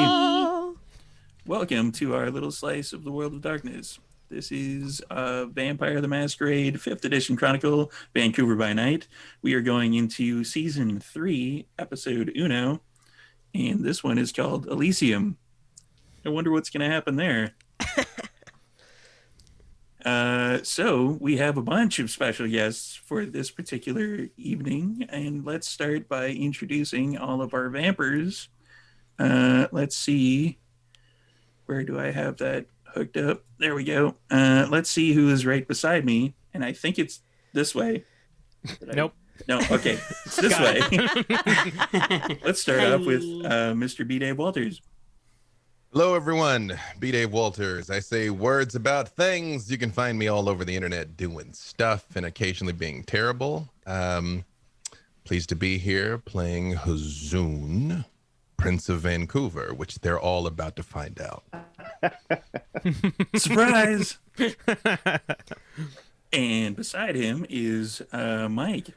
Hello. Welcome to our little slice of the world of darkness. This is Vampire the Masquerade 5th edition Chronicle, Vancouver by Night. We are going into Season 3, Episode Uno, and this one is called Elysium. I wonder what's going to happen there. So we have a bunch of special guests for this particular evening, and let's start by introducing all of our vampers. Let's see. Where do I have that hooked up? There we go. Let's see who is right beside me, and I think it's this way. Nope. No, okay. It's this way. Let's start off with Mr. B. Dave Walters. Hello, everyone. B. Dave Walters. I say words about things. You can find me all over the internet doing stuff and occasionally being terrible. Pleased to be here playing Hazoon, Prince of Vancouver, which they're all about to find out. Surprise! And beside him is Mike.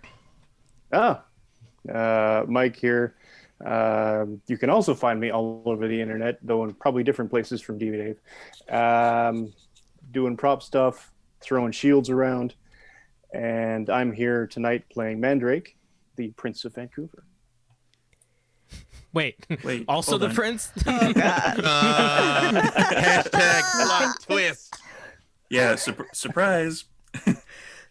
Mike here. You can also find me all over the internet, though in probably different places from DVD Dave. Doing prop stuff, throwing shields around, and I'm here tonight playing Mandrake, the Prince of Vancouver. Wait. Also the prince? Oh, God. Hashtag plot twist. Yeah, surprise.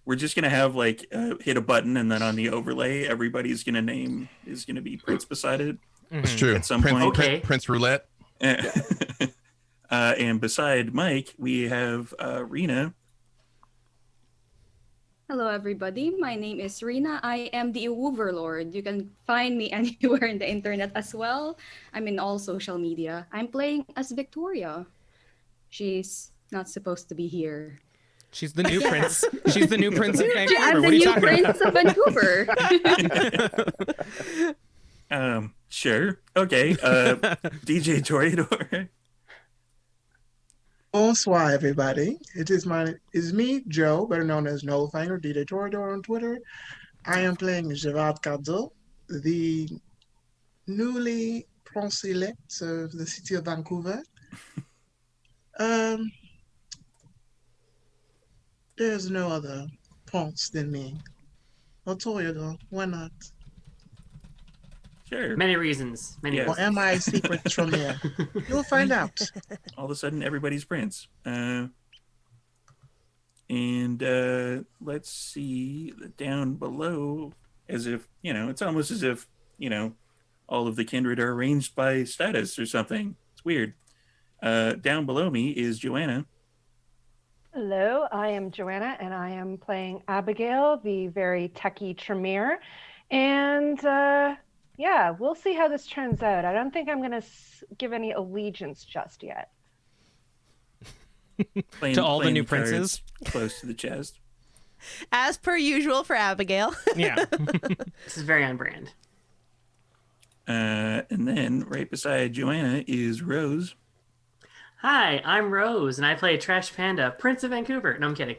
We're just gonna have hit a button, and then on the overlay, everybody's gonna name is gonna be Prince beside it. It's true. At some point. Okay. Prince Roulette. And beside Mike, we have Rina. Hello, everybody. My name is Rina. I am the Overlord. You can find me anywhere in the internet as well. I'm in all social media. I'm playing as Victoria. She's not supposed to be here. She's the new prince. She's the new prince of Vancouver. I'm the new prince of Vancouver. Sure. Okay. DJ Toreador. Bonsoir, everybody. It is me, Joe, better known as Nullfanger, DJ Toreador on Twitter. I am playing Gerard Cardo, the newly prince-elect of the city of Vancouver. There's no other prince than me. Or Toreador, why not? Sure. Many reasons. Or am I secret from here? You'll find out. All of a sudden, everybody's Prince. And let's see down below, as if, it's almost as if, all of the kindred are arranged by status or something. It's weird. Down below me is Joanna. Hello, I am Joanna, and I am playing Abigail, the very techie Tremere. And yeah, we'll see how this turns out. I don't think I'm going to give any allegiance just yet. To all the new princes. Close to the chest. As per usual for Abigail. Yeah. This is very on brand. And then right beside Joanna is Rose. Hi, I'm Rose, and I play Trash Panda, Prince of Vancouver. No, I'm kidding.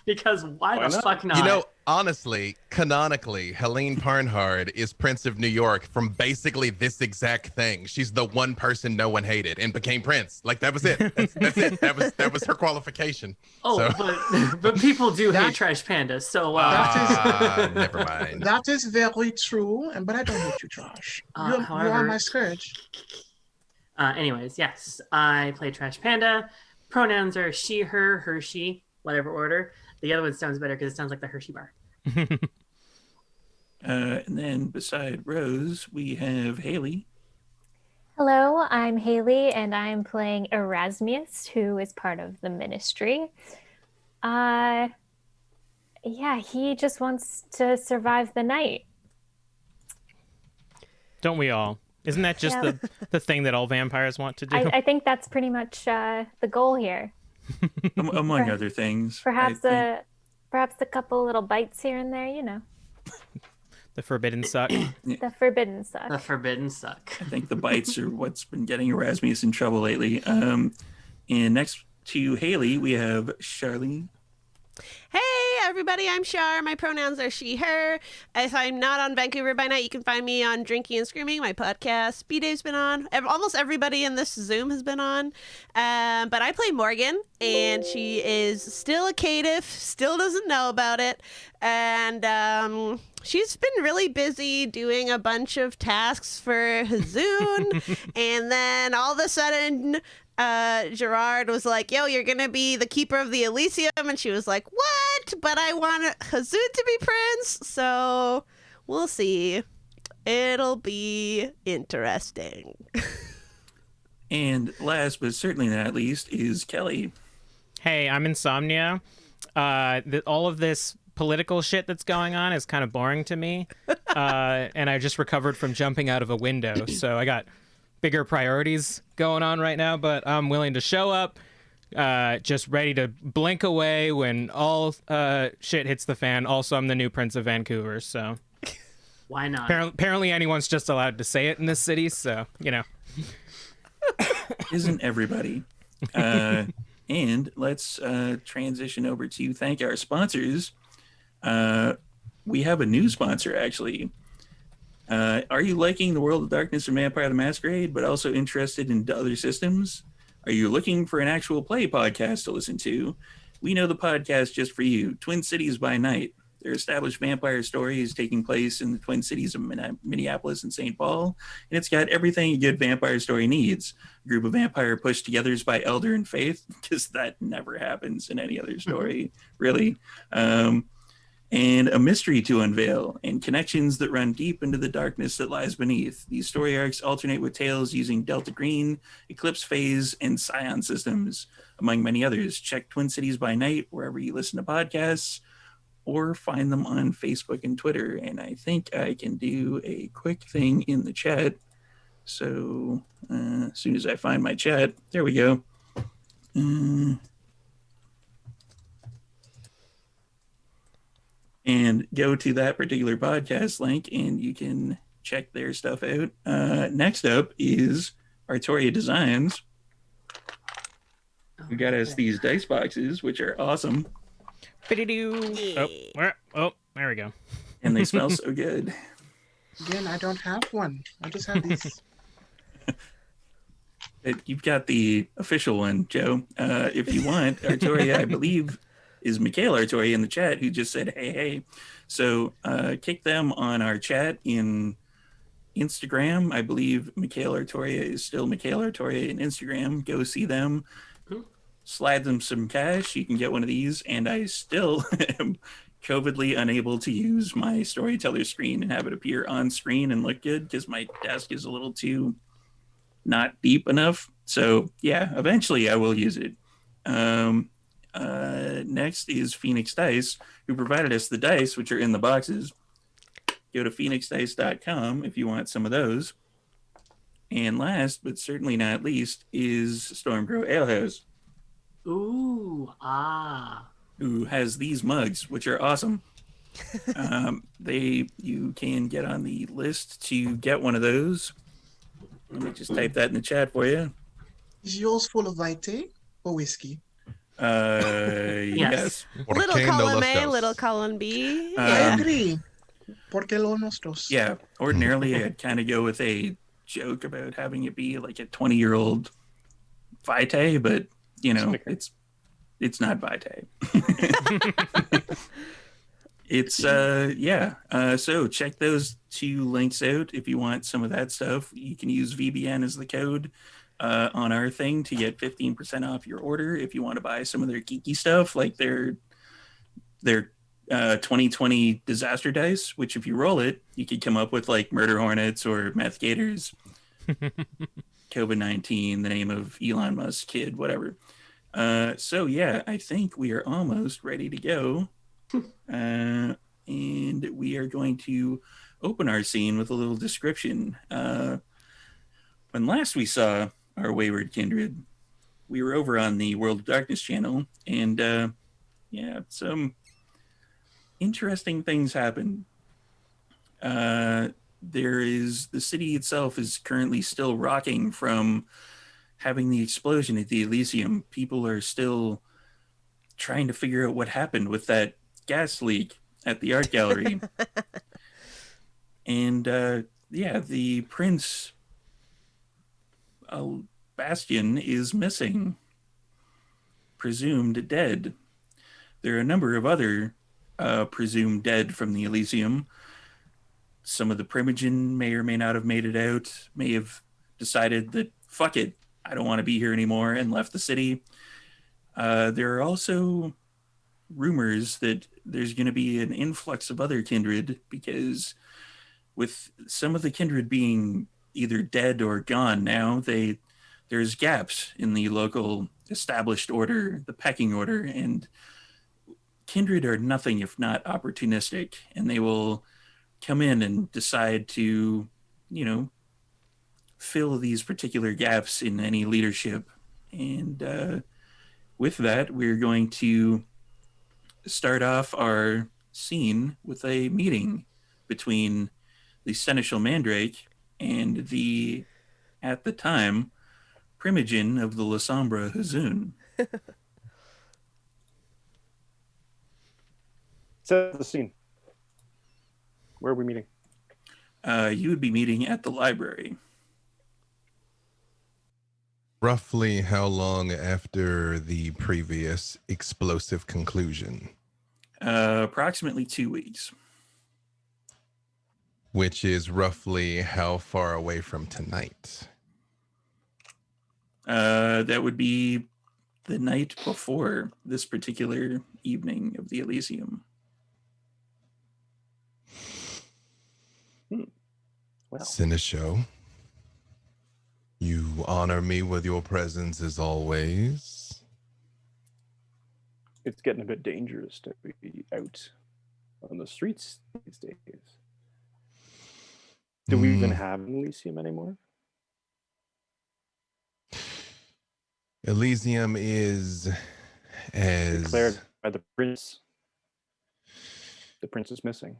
Because why the fuck not? Honestly, canonically, Helene Parnhard is Prince of New York from basically this exact thing. She's the one person no one hated and became Prince. That was it. That's it. That was her qualification. Oh, so. but people do hate Trash Panda, so... never mind. That is very true, but I don't hate you, Josh. You are my scourge. Anyways, yes, I play Trash Panda. Pronouns are she, her, she, whatever order. The other one sounds better because it sounds like the Hershey bar. And then beside Rose, we have Haley. Hello, I'm Haley, and I'm playing Erasmus, who is part of the ministry. Yeah, he just wants to survive the night. Don't we all? Isn't that just the thing that all vampires want to do? I think that's pretty much the goal here. Among other things. Perhaps a couple little bites here and there, The forbidden suck. The forbidden suck. The forbidden suck. I think the bites are what's been getting Erasmus in trouble lately. And next to Haley, we have Charlene. Hey, everybody, I'm Shar. My pronouns are she, her. If I'm not on Vancouver by Night, you can find me on Drinking and Screaming, my podcast. B-Dave's been on. Almost everybody in this Zoom has been on. But I play Morgan, and she is still a caitiff, still doesn't know about it. And she's been really busy doing a bunch of tasks for Hazoon. And then all of a sudden, Gerard was like, yo, you're gonna be the keeper of the Elysium, and she was like, what? But I want Hazoon to be prince, so we'll see. It'll be interesting. And last but certainly not least is Kelly. Hey, I'm Insomnia. All of this political shit that's going on is kind of boring to me. And I just recovered from jumping out of a window, so I got bigger priorities going on right now, but I'm willing to show up, just ready to blink away when all shit hits the fan. Also, I'm the new Prince of Vancouver, so Why not? apparently anyone's just allowed to say it in this city, so, you know. Isn't everybody? And let's transition over to thank our sponsors. We have a new sponsor, actually. Are you liking the World of Darkness and Vampire the Masquerade, but also interested in other systems? Are you looking for an actual play podcast to listen to? We know the podcast just for you, Twin Cities by Night. They're established vampire stories taking place in the Twin Cities of Minneapolis and St. Paul, and it's got everything a good vampire story needs. A group of vampire pushed together by elder and faith, because that never happens in any other story, really. And a mystery to unveil, and connections that run deep into the darkness that lies beneath. These story arcs alternate with tales using Delta Green, Eclipse Phase, and Scion systems, among many others. Check Twin Cities by Night wherever you listen to podcasts, or find them on Facebook and Twitter. And I think I can do a quick thing in the chat. So as soon as I find my chat, there we go. And go to that particular podcast link and you can check their stuff out. Next up is Artoria Designs, who got us these dice boxes, which are awesome. Oh, there we go. And they smell so good. Again, I don't have one. I just have these. You've got the official one, Joe. If you want, Artoria, I believe, is Mikhail Artoria in the chat, who just said, hey. So kick them on our chat in Instagram. I believe Mikhail Artoria is still Mikhail Artoria in Instagram. Go see them. Slide them some cash. You can get one of these. And I still am COVIDly unable to use my storyteller screen and have it appear on screen and look good, because my desk is a little too not deep enough. So yeah, eventually I will use it. Next is Phoenix Dice, who provided us the dice, which are in the boxes. Go to phoenixdice.com if you want some of those. And last, but certainly not least, is Stormgrow Alehouse. Ooh, who has these mugs, which are awesome. You can get on the list to get one of those. Let me just type that in the chat for you. Is yours full of vitae or whiskey? Yes. Little column A, little column B. I agree. Porque lo nuestros. Yeah. Ordinarily, I'd kind of go with a joke about having it be like a 20-year-old vitae, but you know, it's not vitae. It's so check those two links out if you want some of that stuff. You can use VBN as the code on our thing to get 15% off your order if you want to buy some of their geeky stuff, like their 2020 disaster dice, which if you roll it, you could come up with like murder hornets or meth gators, COVID-19, the name of Elon Musk's kid, whatever. So yeah, I think we are almost ready to go. And we are going to open our scene with a little description. When last we saw our wayward kindred, we were over on the World of Darkness channel, and some interesting things happened. The city itself is currently still rocking from having the explosion at the Elysium. People are still trying to figure out what happened with that gas leak at the art gallery. And the prince, Bastion, is missing, presumed dead. There are a number of other presumed dead from the Elysium. Some of the Primogen may or may not have made it out, may have decided that, fuck it, I don't want to be here anymore, and left the city. There are also rumors that there's going to be an influx of other kindred, because with some of the kindred being either dead or gone now, there's gaps in the local established order, the pecking order, and kindred are nothing if not opportunistic, and they will come in and decide to, fill these particular gaps in any leadership. And with that, we're going to start off our scene with a meeting between the Seneschal Mandrake and the, at the time, Primogen of the La Sombra Hazoon. Set the scene. Where are we meeting? You would be meeting at the library. Roughly how long after the previous explosive conclusion? Approximately 2 weeks. Which is roughly how far away from tonight? That would be the night before this particular evening of the Elysium. Well, Seneschal, you honor me with your presence as always. it's getting a bit dangerous to be out on the streets these days. Do we even have an Elysium anymore? Elysium is as Declared by the prince. The prince is missing.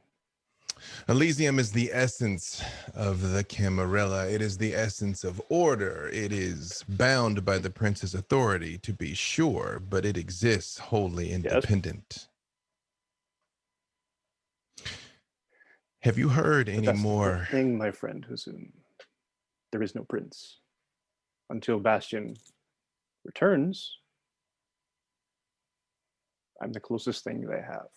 Elysium is the essence of the Camarilla. It is the essence of order. It is bound by the prince's authority, to be sure, but it exists wholly independent. Have you heard any more? The thing, my friend Hazoon. There is no prince. Until Bastion returns, I'm the closest thing they have.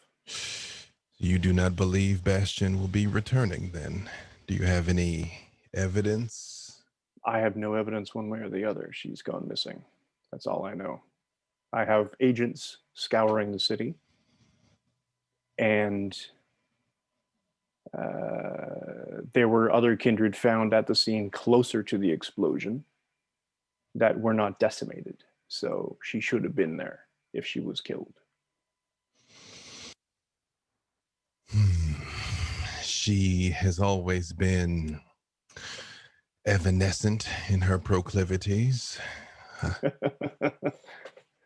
You do not believe Bastion will be returning then? Do you have any evidence? I have no evidence one way or the other. She's gone missing. That's all I know. I have agents scouring the city, and there were other kindred found at the scene closer to the explosion that were not decimated. So she should have been there if she was killed. She has always been evanescent in her proclivities.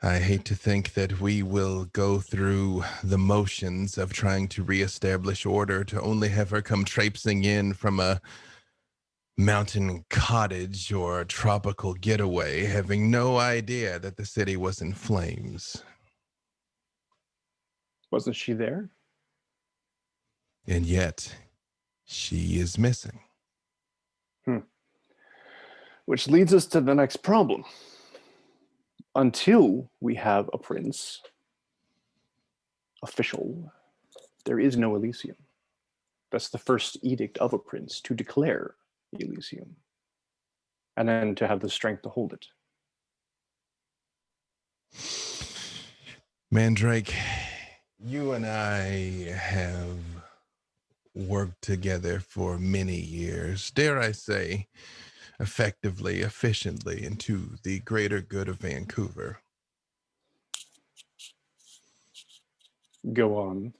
I hate to think that we will go through the motions of trying to reestablish order to only have her come traipsing in from a mountain cottage or a tropical getaway, having no idea that the city was in flames. Wasn't she there? And yet, she is missing. Which leads us to the next problem. Until we have a prince, official, there is no Elysium. That's the first edict of a prince, to declare the Elysium, and then to have the strength to hold it. Mandrake, you and I have worked together for many years, dare I say, effectively, efficiently, into the greater good of Vancouver. Go on.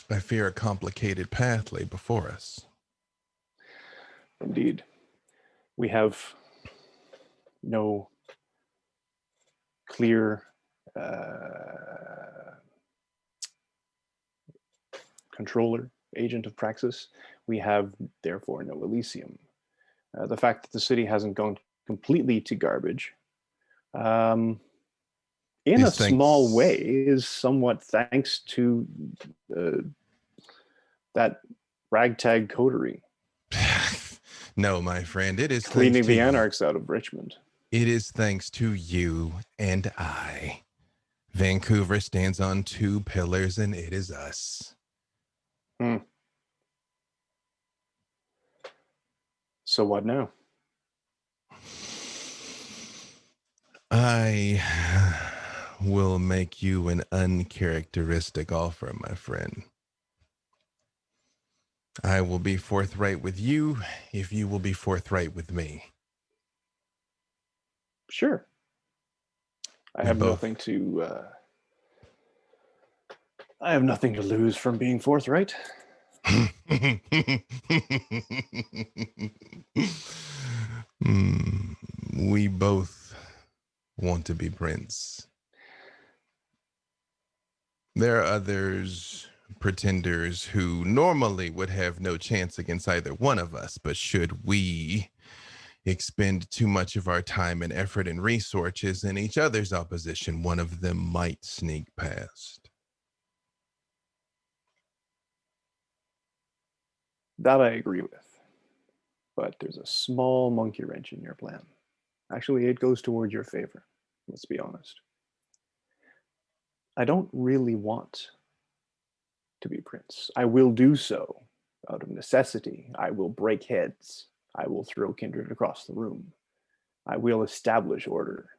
I fear a complicated path lay before us. Indeed. We have no clear controller, agent of praxis. We have, therefore, no Elysium. The fact that the city hasn't gone completely to garbage In a Is thanks- small way, is somewhat thanks to that ragtag coterie No, my friend, it is cleaning thanks to the you. anarchs out of Richmond. It is thanks to you and I. Vancouver stands on two pillars, and it is us. So what now? I will make you an uncharacteristic offer, my friend. I will be forthright with you if you will be forthright with me. Sure. I have nothing to lose from being forthright. We both want to be prince. There are others, pretenders, who normally would have no chance against either one of us, but should we expend too much of our time and effort and resources in each other's opposition, one of them might sneak past. That I agree with. But there's a small monkey wrench in your plan. Actually, it goes toward your favor. Let's be honest. I don't really want to be prince. I will do so out of necessity. I will break heads. I will throw kindred across the room. I will establish order.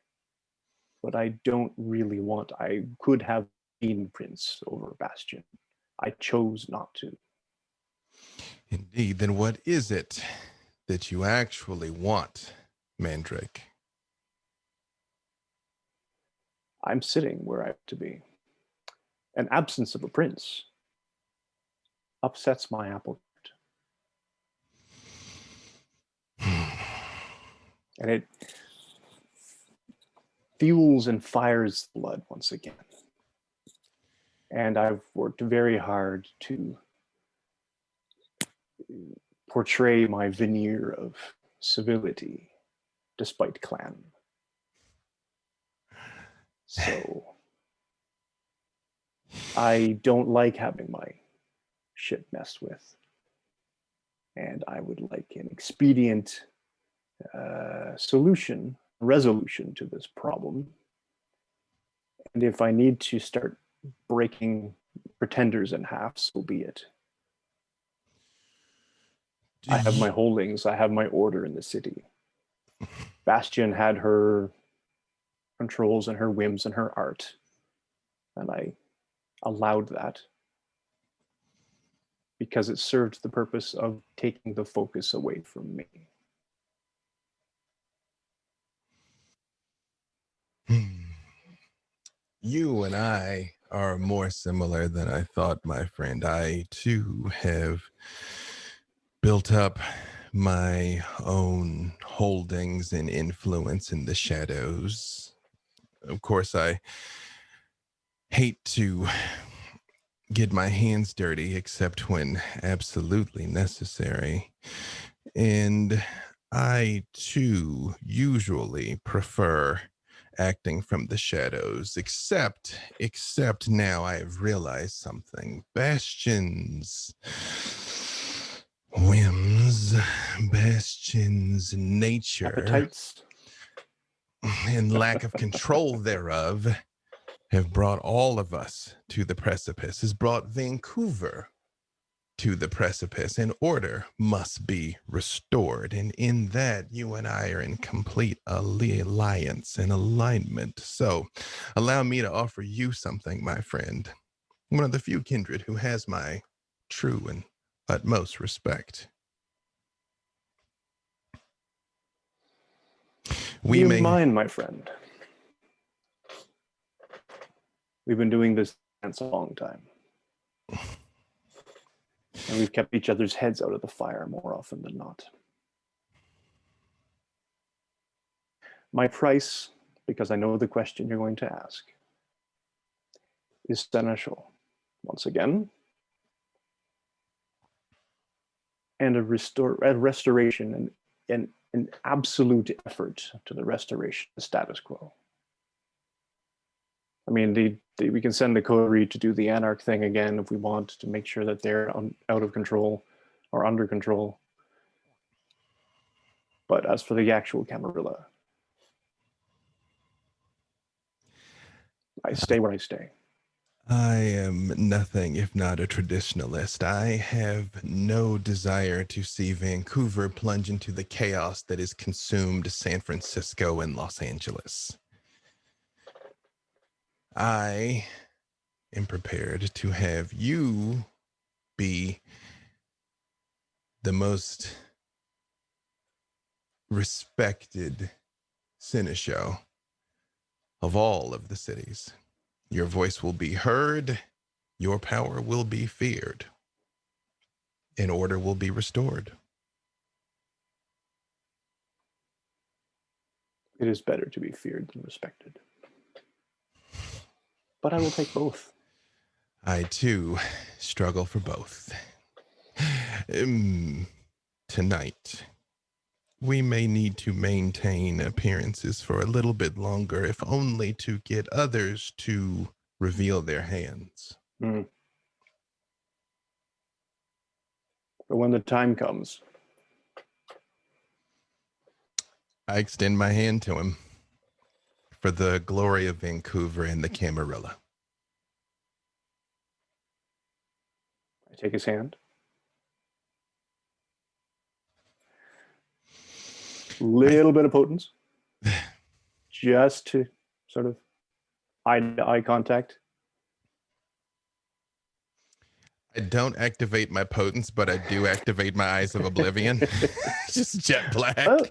But I don't really want. I could have been prince over Bastion. I chose not to. Indeed, then what is it that you actually want, Mandrake? I'm sitting where I have to be. An absence of a prince upsets my apple cart. And it fuels and fires blood once again. And I've worked very hard to portray my veneer of civility despite clan. So I don't like having my shit messed with. And I would like an expedient resolution to this problem. And if I need to start breaking pretenders in half, so be it. I have my holdings, I have my order in the city. Bastion had her controls and her whims and her art. And I allowed that because it served the purpose of taking the focus away from me. You and I are more similar than I thought, my friend. I, too, have built up my own holdings and influence in the shadows. Of course, I hate to get my hands dirty except when absolutely necessary. And I, too, usually prefer acting from the shadows, except now I have realized something. Bastion's whims, Bastion's nature, appetites, and lack of control thereof have brought all of us to the precipice, has brought Vancouver to the precipice, and order must be restored. And in that, you and I are in complete alliance and alignment. So allow me to offer you something, my friend. One of the few kindred who has my true and utmost respect. Do you mind, my friend? We've been doing this dance a long time. And we've kept each other's heads out of the fire more often than not. My price, because I know the question you're going to ask, is seneschal, once again, and a restoration and an absolute effort to the restoration of the status quo. I mean, we can send the coterie to do the Anarch thing again if we want to make sure that they're out of control or under control. But as for the actual Camarilla, I stay where I stay. I am nothing if not a traditionalist. I have no desire to see Vancouver plunge into the chaos that has consumed San Francisco and Los Angeles. I am prepared to have you be the most respected seneschal of all of the cities. Your voice will be heard, your power will be feared, and order will be restored. It is better to be feared than respected. But I will take both. I, too, struggle for both. Tonight, we may need to maintain appearances for a little bit longer, if only to get others to reveal their hands. Mm. But when the time comes, I extend my hand to him for the glory of Vancouver and the Camarilla. I take his hand. Little bit of potence, just to sort of eye contact. I don't activate my potence, but I do activate my eyes of oblivion. Just jet black. Oh.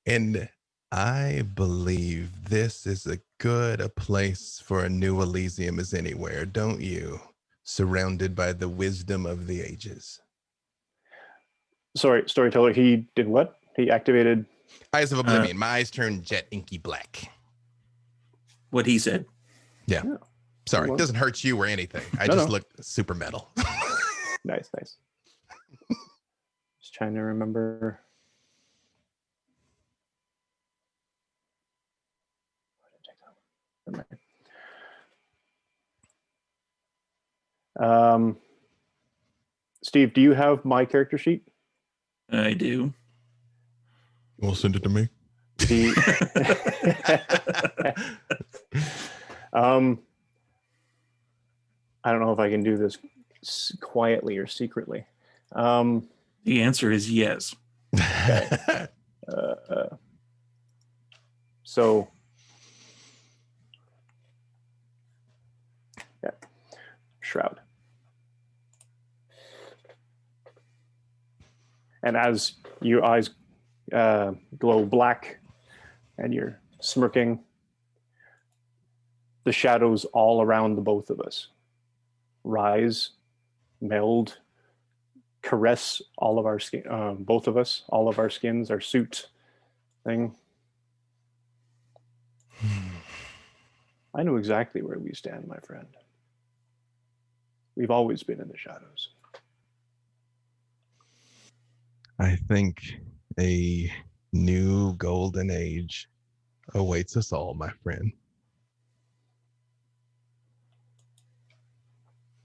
And I believe this is as good a place for a new Elysium as anywhere, don't you? Surrounded by the wisdom of the ages. Sorry, storyteller, he did what? He activated... Eyes of oblivion. My eyes turned jet inky black. What he said. Yeah. Sorry, it doesn't hurt you or anything. I just look super metal. Nice. Just trying to remember. Steve, do you have my character sheet? I do. Well, send it to me. I don't know if I can do this quietly or secretly. The answer is yes. Okay. So, yeah, shroud. And as your eyes glow black and you're smirking, the shadows all around the both of us rise, meld, caress all of our skin, both of us, all of our skins, our suit thing. I know exactly where we stand, my friend. We've always been in the shadows. I think a new golden age awaits us all, my friend.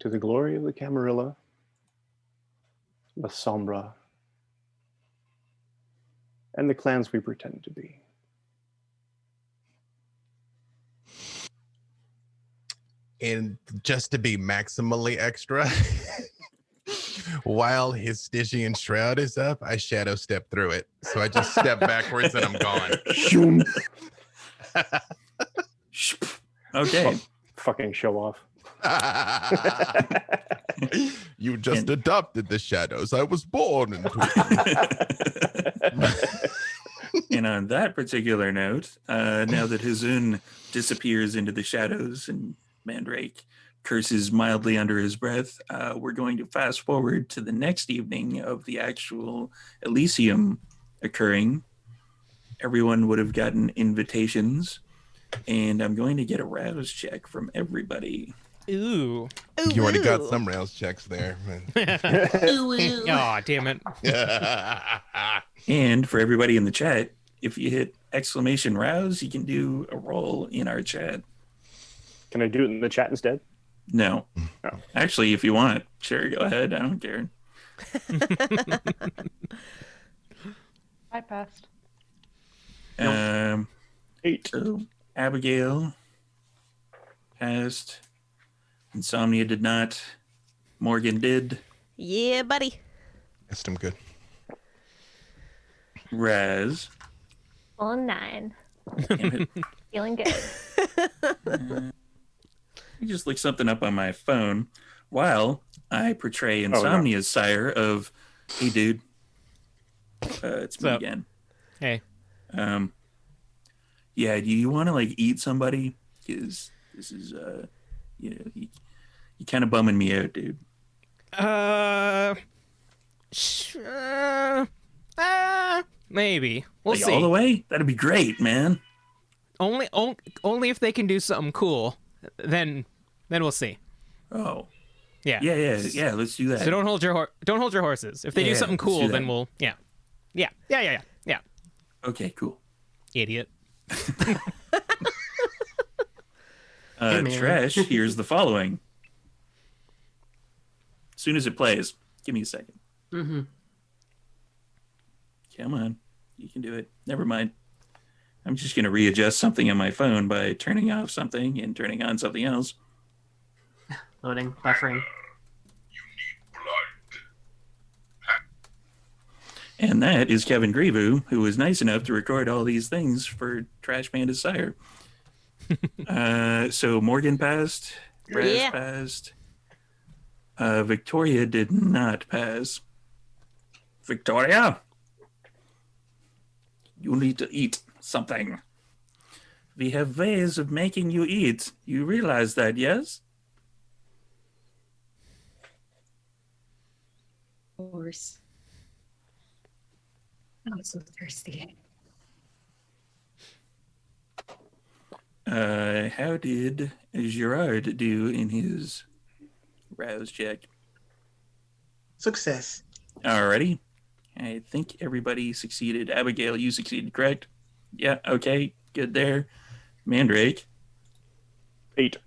To the glory of the Camarilla, La Sombra, and the clans we pretend to be. And just to be maximally extra, while his Stygian shroud is up, I shadow step through it. So I just step backwards and I'm gone. Okay. Fucking show off. You just adopted the shadows. I was born into it. And on that particular note, now that Hazun disappears into the shadows and Mandrake curses mildly under his breath, we're going to fast forward to the next evening of the actual Elysium occurring. Everyone would have gotten invitations, and I'm going to get a rouse check from everybody. Ooh. You already got some rouse checks there. Aw, damn it. And for everybody in the chat, if you hit exclamation rouse, you can do a roll in our chat. Can I do it in the chat instead? No. Oh. Actually, if you want, sure, go ahead. I don't care. I passed. 8. So Abigail passed. Insomnia did not. Morgan did. Yeah, buddy. Guessed him good. Raz. Full 9. Damn it. Feeling good. I just looked something up on my phone while I portray Insomnia's sire of, hey, dude. It's me So- again. Hey. Yeah, do you want to, like, eat somebody? Because this is, you kind of bumming me out, dude. Maybe. We'll Like, see. all the way? That'd be great, man. Only if they can do something cool, then we'll see. Oh. Yeah. Yeah, let's do that. So don't hold your horses. If they do Yeah, something let's do cool, that. then we'll yeah. Okay, cool. Idiot. man. Trash, here's the following. As soon as it plays, give me a second. Mm-hmm. Come on. You can do it. Never mind. I'm just going to readjust something on my phone by turning off something and turning on something else. Loading, buffering. And that is Kevin Grievou, who was nice enough to record all these things for Trash Panda's sire. So Morgan passed. Raz Yeah. passed. Victoria did not pass. Victoria, you need to eat something. We have ways of making you eat. You realize that, yes? Of course. I'm so thirsty. How did Gerard do in his rouse check? Success. Alrighty. I think everybody succeeded. Abigail, you succeeded, correct? Yeah, okay. Good there. Mandrake. 8.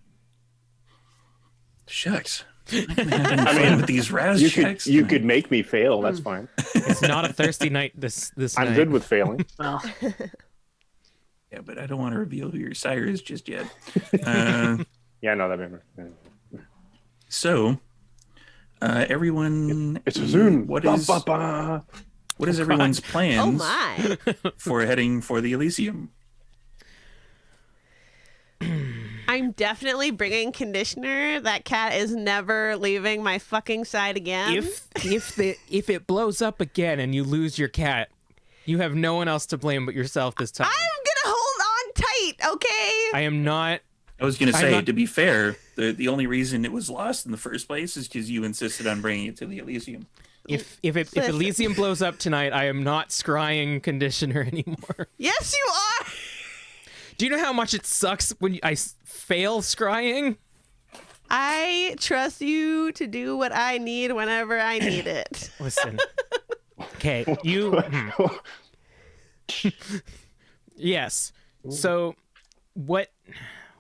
Shucks. I'm gonna have any fun with these rouse You checks. could you tonight. could make me fail. That's fine. It's not a thirsty night this I'm night. good with failing. Well, Yeah, but I don't want to reveal who your sire is just yet. Yeah, no, that remember. So, everyone. It's a Zoom. What Ba, is ba, ba. what is everyone's Oh plans my. for heading for the Elysium? I'm definitely bringing conditioner. That cat is never leaving my fucking side again. If it blows up again and you lose your cat, you have no one else to blame but yourself this time. I'm gonna hold on tight, okay? I am not. I was going to I'm say, not- to be fair, the only reason it was lost in the first place is because you insisted on bringing it to the Elysium. If Elysium blows up tonight, I am not scrying conditioner anymore. Yes, you are. Do you know how much it sucks when I fail scrying? I trust you to do what I need whenever I need it. Listen. Okay, you. Yes. So, what?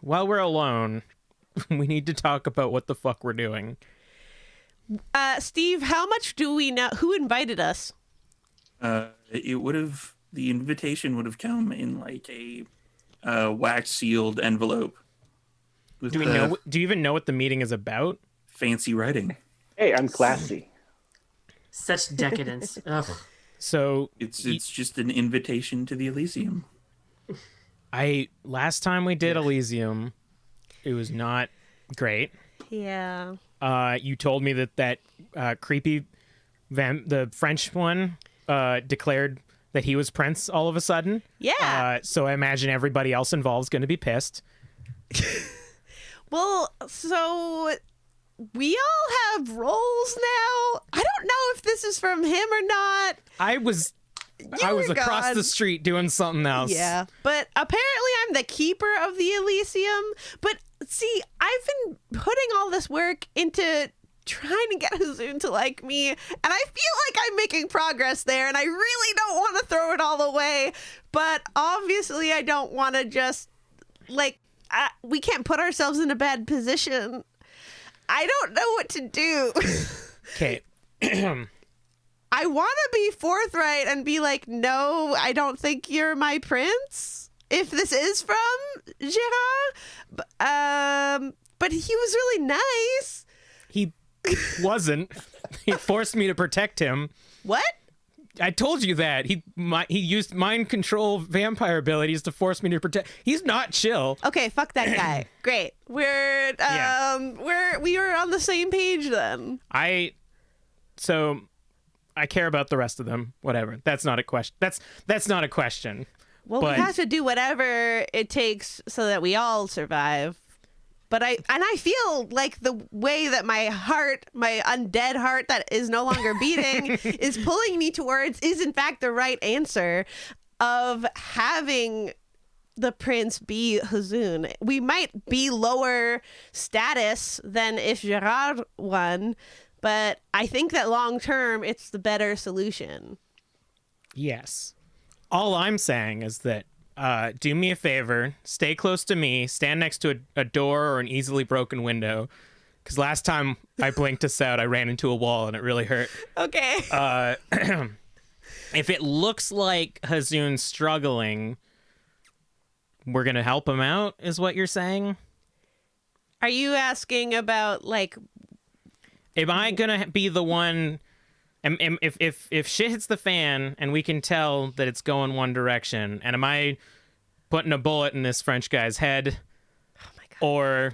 While we're alone, we need to talk about what the fuck we're doing. Steve, how much do we know? Who invited us? It would have the invitation would have come in like a wax sealed envelope with Do we know? Do you even know what the meeting is about? fancy writing. Hey, I'm classy. such decadence. Ugh. So It's just an invitation to the Elysium. last time we did Elysium, it was not great. Yeah. You told me that creepy the French one declared that he was Prince all of a sudden. Yeah. So I imagine everybody else involved is going to be pissed. Well, so we all have roles now. I don't know if this is from him or not. I was were across gone. the street doing something else. Yeah, but apparently I'm the keeper of the Elysium. But see, I've been putting all this work into trying to get Hazoon to like me, and I feel like I'm making progress there, and I really don't want to throw it all away. But obviously, I don't want to just like we can't put ourselves in a bad position. I don't know what to do. Okay. I want to be forthright and be like, no, I don't think you're my prince. If this is from Gérard, but he was really nice. He wasn't. He forced me to protect him. What? I told you that. He used mind control vampire abilities to force me to protect. He's not chill. Okay, fuck that guy. Great. We were on the same page then. So I care about the rest of them. Whatever. That's not a question. That's not a question. Well, we have to do whatever it takes so that we all survive. But I feel like the way that my heart, my undead heart that is no longer beating, is pulling me towards is in fact the right answer of having the prince be Hazoon. We might be lower status than if Gérard won, but I think that long term it's the better solution. Yes. All I'm saying is that do me a favor, stay close to me, stand next to a door or an easily broken window, because last time I blinked us out, I ran into a wall and it really hurt. Okay. If it looks like Hazoon's struggling, we're going to help him out, is what you're saying? Are you asking about, like... Am I going to be the one... If shit hits the fan and we can tell that it's going one direction, and am I putting a bullet in this French guy's head? Oh my God. Or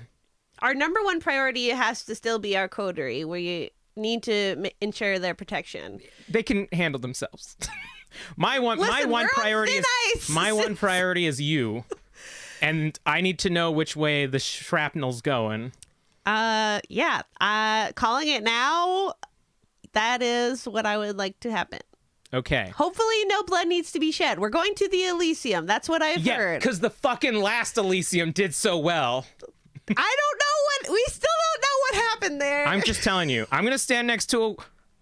our number one priority has to still be our coterie, where you need to ensure their protection. They can handle themselves. my one priority is you, and I need to know which way the shrapnel's going. Calling it now. That is what I would like to happen. Okay. Hopefully no blood needs to be shed. We're going to the Elysium. That's what I've heard. Because the fucking last Elysium did so well. We still don't know what happened there. I'm just telling you. I'm going to stand next to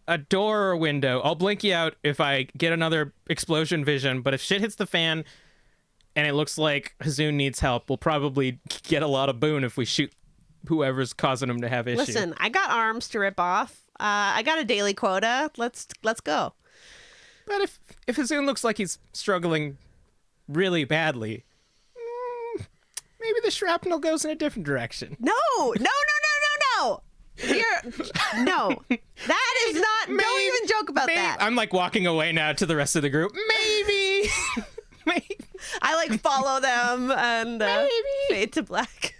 a door or a window. I'll blink you out if I get another explosion vision. But if shit hits the fan and it looks like Hazoon needs help, we'll probably get a lot of boon if we shoot whoever's causing him to have issues. Listen, I got arms to rip off. I got a daily quota. Let's go. But if Hazoon looks like he's struggling really badly, maybe the shrapnel goes in a different direction. No. No. That is not. Don't even joke about that. I'm like walking away now to the rest of the group. Maybe. Maybe. I like follow them and fade to black.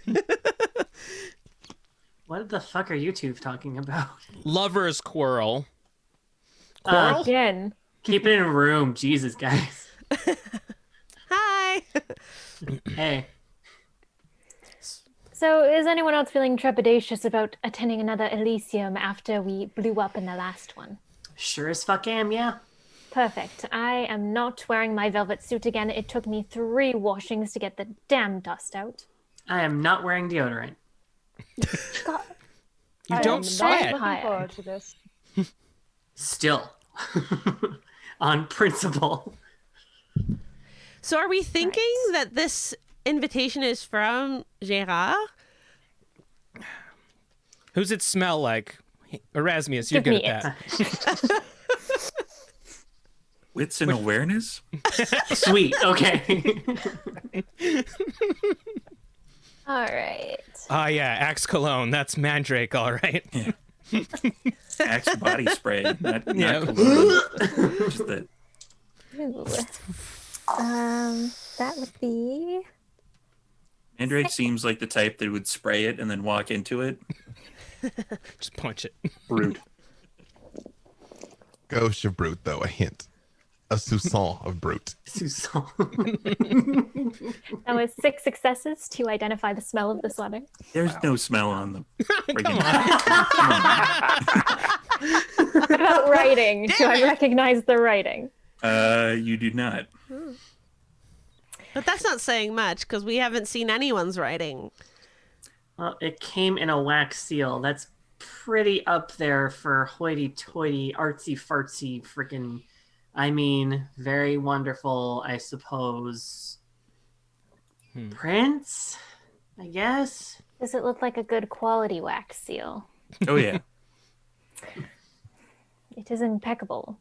What the fuck are you two talking about? Lover's quarrel. Again. Keep it in a room. Jesus, guys. Hi. Hey. So is anyone else feeling trepidatious about attending another Elysium after we blew up in the last one? Sure as fuck am, yeah. Perfect. I am not wearing my velvet suit again. It took me 3 washings to get the damn dust out. I am not wearing deodorant. God. You don't sweat. Looking forward to this. Still. On principle. So are we thinking that this invitation is from Gérard? Who's it smell like? Erasmus, you're Give good at me that. Wits and awareness? Sweet. Okay. All right. Ah, yeah, Axe Cologne. That's Mandrake, all right. Yeah. Axe body spray. Not Yeah. cologne. Just that. Ooh. That would be... Mandrake seems like the type that would spray it and then walk into it. Just punch it. Rude. Ghost of Brute, though, a hint. A soupçon of Brute. Susan. That was 6 successes to identify the smell of this letter. There's no smell on them. What about writing? Do I recognize the writing? You do not. But that's not saying much because we haven't seen anyone's writing. Well, it came in a wax seal. That's pretty up there for hoity-toity, artsy-fartsy, freaking... I mean, very wonderful, I suppose. Prince? I guess. Does it look like a good quality wax seal? Oh yeah. It is impeccable.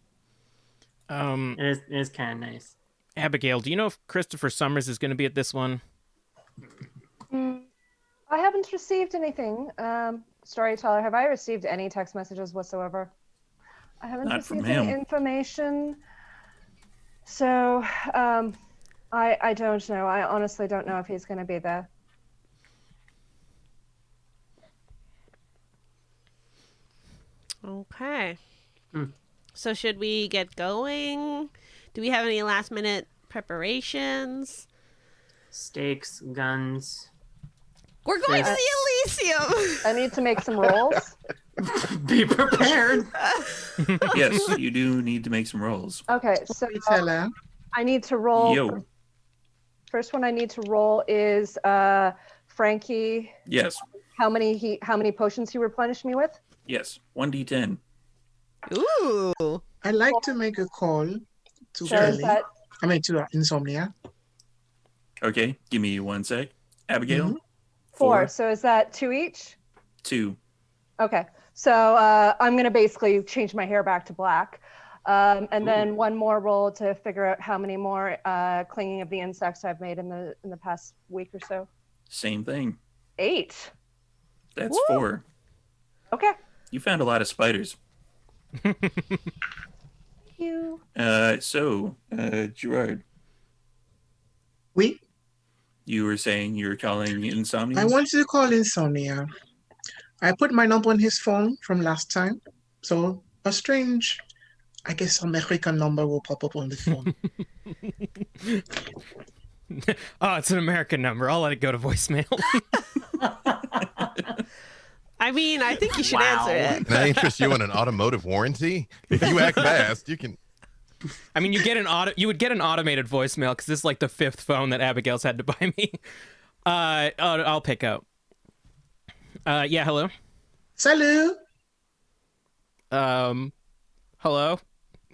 It is kind of nice. Abigail, do you know if Christopher Summers is going to be at this one? I haven't received anything. Storyteller, have I received any text messages whatsoever? I haven't Not from received any him. information. So I don't know. I honestly don't know if he's going to be there. Okay. So should we get going? Do we have any last minute preparations? Steaks, guns. We're going to Yes. the Elysium. I need to make some rolls. Be prepared. Yes, you do need to make some rolls. Okay, so Storyteller. I need to roll. Yo. First one I need to roll is Frankie. Yes. How many potions he replenished me with? Yes. 1d10. Ooh. I'd like to make a call to So is Kelly. that I mean, to Insomnia. Okay, give me 1 sec. Abigail? Mhm. 4? So is that 2 each? 2. Okay, so I'm gonna basically change my hair back to black, and then one more roll to figure out how many more clinging of the insects I've made in the past week or so. Same thing. 8. That's Woo. 4. Okay. You found a lot of spiders. Thank you. Gerard, Oui. you were saying you were calling Insomnia? I wanted to call Insomnia. I put my number on his phone from last time. So a strange, I guess, American number will pop up on the phone. Oh, it's an American number. I'll let it go to voicemail. I mean, I think you should Wow. answer it. Can I interest you in an automotive warranty? If you act fast, you can. I mean, you would get an automated voicemail because this is like the 5th phone that Abigail's had to buy me. I'll pick up. Yeah, hello. Salut. Hello.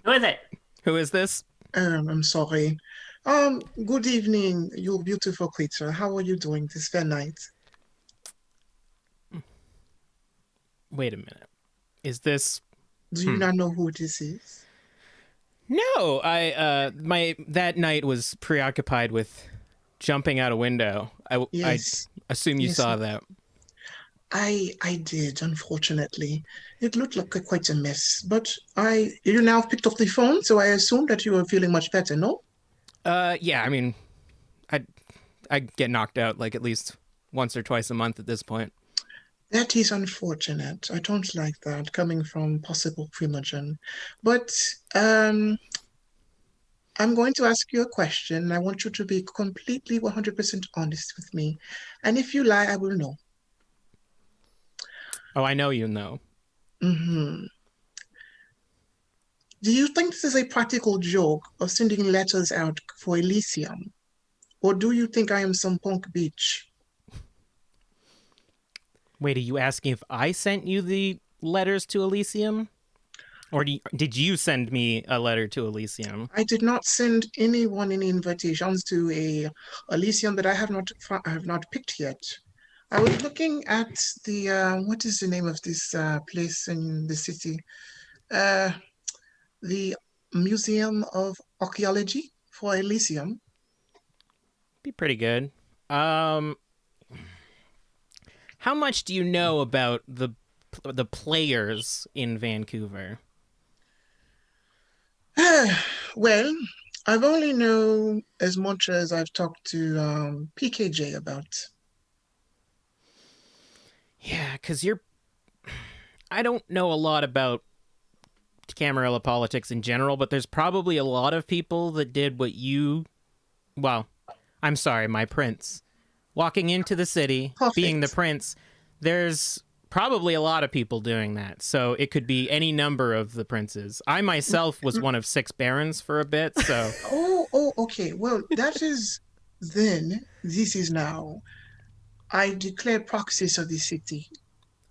Who is it? Who is this? I'm sorry. Good evening, you beautiful creature. How are you doing this fair night? Wait a minute. Is this? Do you not know who this is? No, that night was preoccupied with jumping out a window. Yes. I assume you Yes. saw that. I did, unfortunately. It looked like quite a mess. But you now picked up the phone, so I assume that you are feeling much better, no? Yeah. I mean, I get knocked out like at least once or twice a month at this point. That is unfortunate. I don't like that coming from possible primogen. But I'm going to ask you a question. I want you to be completely 100% honest with me. And if you lie, I will know. Oh, I know you know. Mm-hmm. Do you think this is a practical joke of sending letters out for Elysium? Or do you think I am some punk bitch? Wait, are you asking if I sent you the letters to Elysium? Or did you send me a letter to Elysium? I did not send anyone any invitations to a Elysium that I have not picked yet. I was looking at the what is the name of this place in the city? The Museum of Archaeology for Elysium. Be pretty good. How much do you know about the players in Vancouver? Well, I've only known as much as I've talked to PKJ about. Yeah, because I don't know a lot about Camarilla politics in general, but there's probably a lot of people that did what you... Well, I'm sorry, my prince. Walking into the city, being the prince, there's probably a lot of people doing that. So it could be any number of the princes. I myself was one of 6 barons for a bit, so... Oh, okay. Well, that is then. This is now. I declare proxies of the city.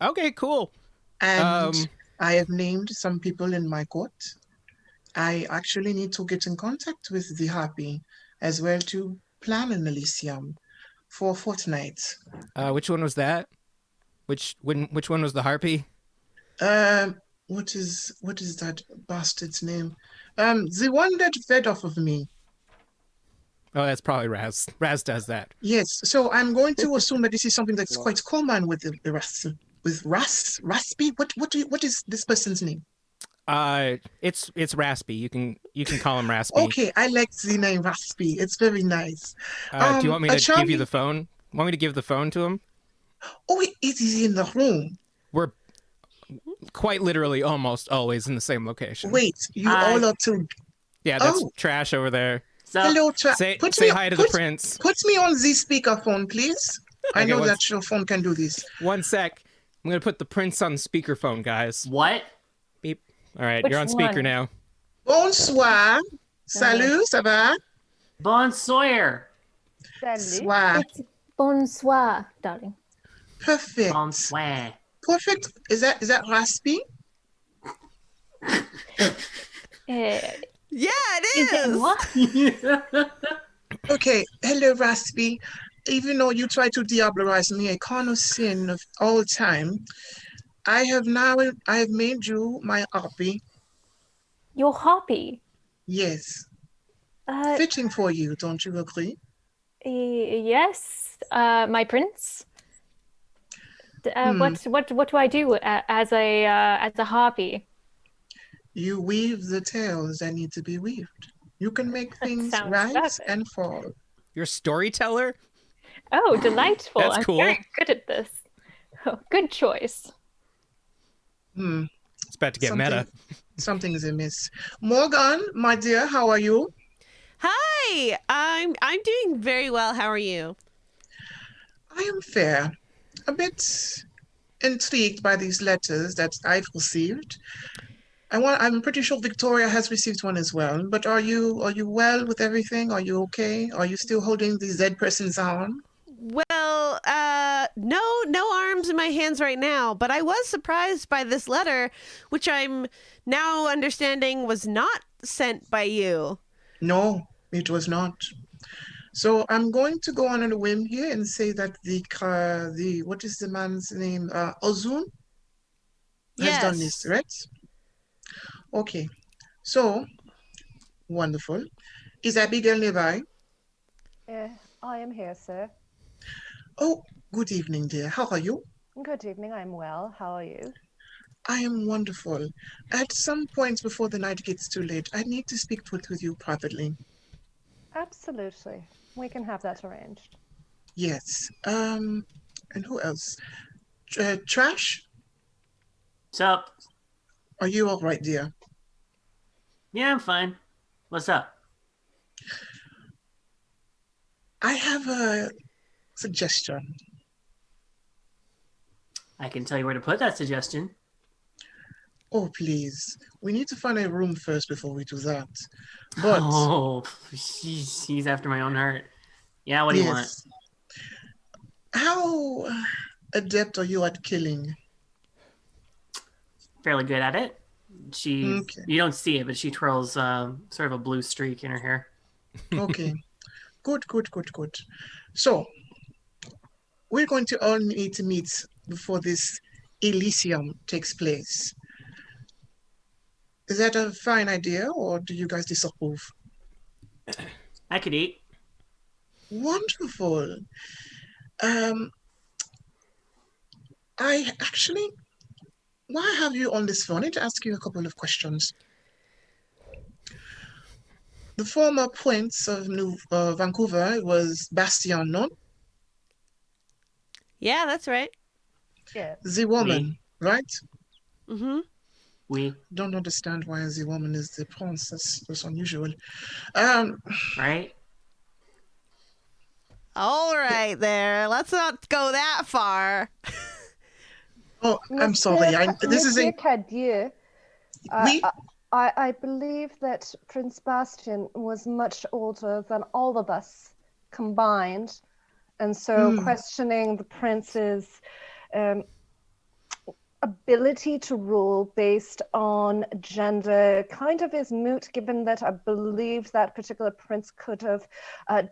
Okay, cool. And I have named some people in my court. I actually need to get in contact with the Harpy as well to plan an Elysium. for a fortnight. Which one was that? Which one was the harpy? What is that bastard's name? The one that fed off of me. Oh, that's probably Raz. Raz does that. Yes. So I'm going to assume that this is something that's quite common with the Raspy. What is this person's name? It's Raspy. You can call him Raspy. Okay, I like the name Raspy. It's very nice. Do you want me to give you the phone? Want me to give the phone to him? Oh, it is in the room. We're quite literally almost always in the same location. Wait, you all are too. Yeah, that's Trash over there. So, hello, Say hi to the prince. Put me on the speakerphone, please. I know that your phone can do this. One sec. I'm gonna put the prince on speakerphone, guys. What? Beep. All right, Which you're on speaker one? now. Bonsoir. Salut, ça va? Bonsoir. Soir. It's bonsoir, darling. Perfect. Bonsoir. Perfect. Is that Raspy? Yeah, it is. What? Okay. Hello, Raspy. Even though you try to diablerize me, a carnal sin of all time, I have made you my harpy. Your hobby? Yes. Uh, Fitting for you, don't you agree? yes. My prince. What do I do as a hobby? You weave the tales that need to be weaved. You can make things Sounds rise perfect. and fall. You're a storyteller? Oh, delightful. That's I'm cool. very good at this. Oh, good choice. It's about to get meta. Something is amiss. Morgan, my dear, how are you? Hi, I'm doing very well. How are you? I am fair. A bit intrigued by these letters that I've received. I'm pretty sure Victoria has received one as well. But are you well with everything? Are you okay? Are you still holding the dead person's arm? Well, no arms in my hands right now, but I was surprised by this letter, which I'm now understanding was not sent by you. No, it was not. So I'm going to go on a whim here and say that the what is the man's name? Ozun has done this, Yes. right? Okay. So wonderful. Is Abigail nearby? I am here, sir. Oh, good evening, dear. How are you? Good evening. I'm well. How are you? I am wonderful. At some point before the night gets too late, I need to speak with you privately. Absolutely. We can have that arranged. Yes. And who else? Trash? What's up? Are you all right, dear? Yeah, I'm fine. What's up? I have a suggestion. I can tell you where to put that suggestion. Oh, please. We need to find a room first before we do that. But Oh, he's after my own heart. Yeah, what do you want? yes. How adept are you at killing? Fairly good at it. You don't see it, but she twirls sort of a blue streak in her hair. Okay. Good. So, we're going to all need to meet before this Elysium takes place. Is that a fine idea, or do you guys disapprove? I could eat. Wonderful. Why have you on this phone? I need to ask you a couple of questions. The former prince of Vancouver was Bastien, no? Yeah, that's right. Yeah. The woman, right? Mm-hmm. We. Don't understand why the woman is the prince. That's unusual. Right? All right, there. Let's not go that far. Oh, I'm sorry. Monsieur Cadieux, Oui? I believe that Prince Bastien was much older than all of us combined, and so questioning the prince's ability to rule based on gender kind of is moot, given that I believe that particular prince could have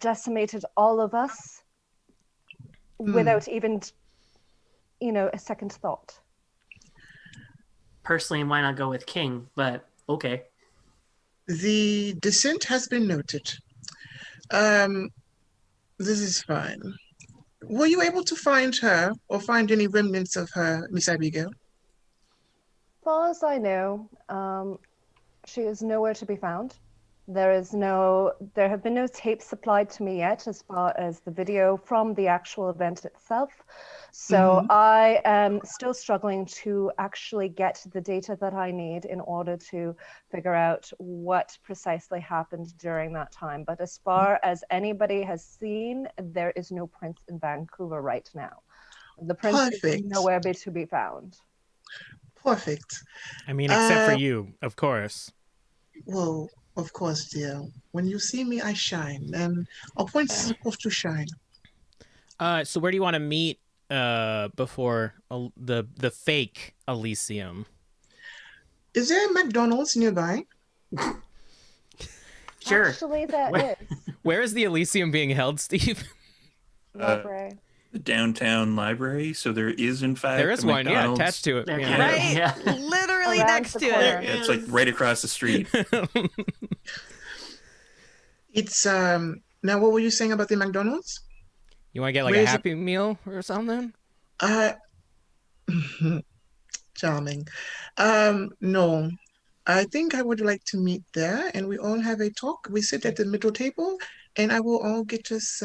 decimated all of us. without even, a second thought. Personally, why not go with King? But okay. The descent has been noted. This is fine. Were you able to find her or find any remnants of her, Miss Abigail? As far as I know, she is nowhere to be found. There have been no tapes supplied to me yet as far as the video from the actual event itself. So I am still struggling to actually get the data that I need in order to figure out what precisely happened during that time. But as far as anybody has seen, there is no prince in Vancouver right now. The prince is nowhere to be found. Perfect. I mean, except for you, of course. Well, of course, dear. When you see me, I shine, and our point's supposed to shine. So where do you want to meet before the fake Elysium? Is there a McDonald's nearby? Sure. Actually, that is. Where is the Elysium being held, Steve? Library. The downtown library. So there is, in fact, There is a one, McDonald's. attached to it. Okay. Yeah. Right? Yeah. Literally Around next the to corner. it. It's like right across the street. It's now what were you saying about the McDonald's? You want to get like Where a is it? Happy Meal or something? Charming. No. I think I would like to meet there and we all have a talk. We sit at the middle table and I will all get us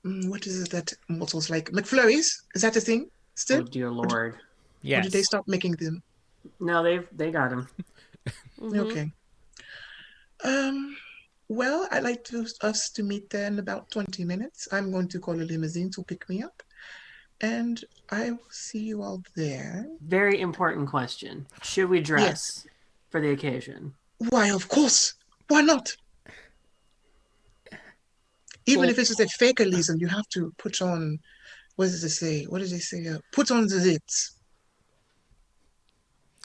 what is it that mortals like? McFlurries? Is that a thing Oh still? dear Lord. Or Yes. did they stop making them? No, they got him. Okay. Well, I'd like us to meet there in about 20 minutes. I'm going to call a limousine to pick me up. And I will see you all there. Very important question. Should we dress for the occasion? Why, of course. Why not? Even if it's just a fake Elysium, you have to put on, what does it say? What does it say? Put on the zits.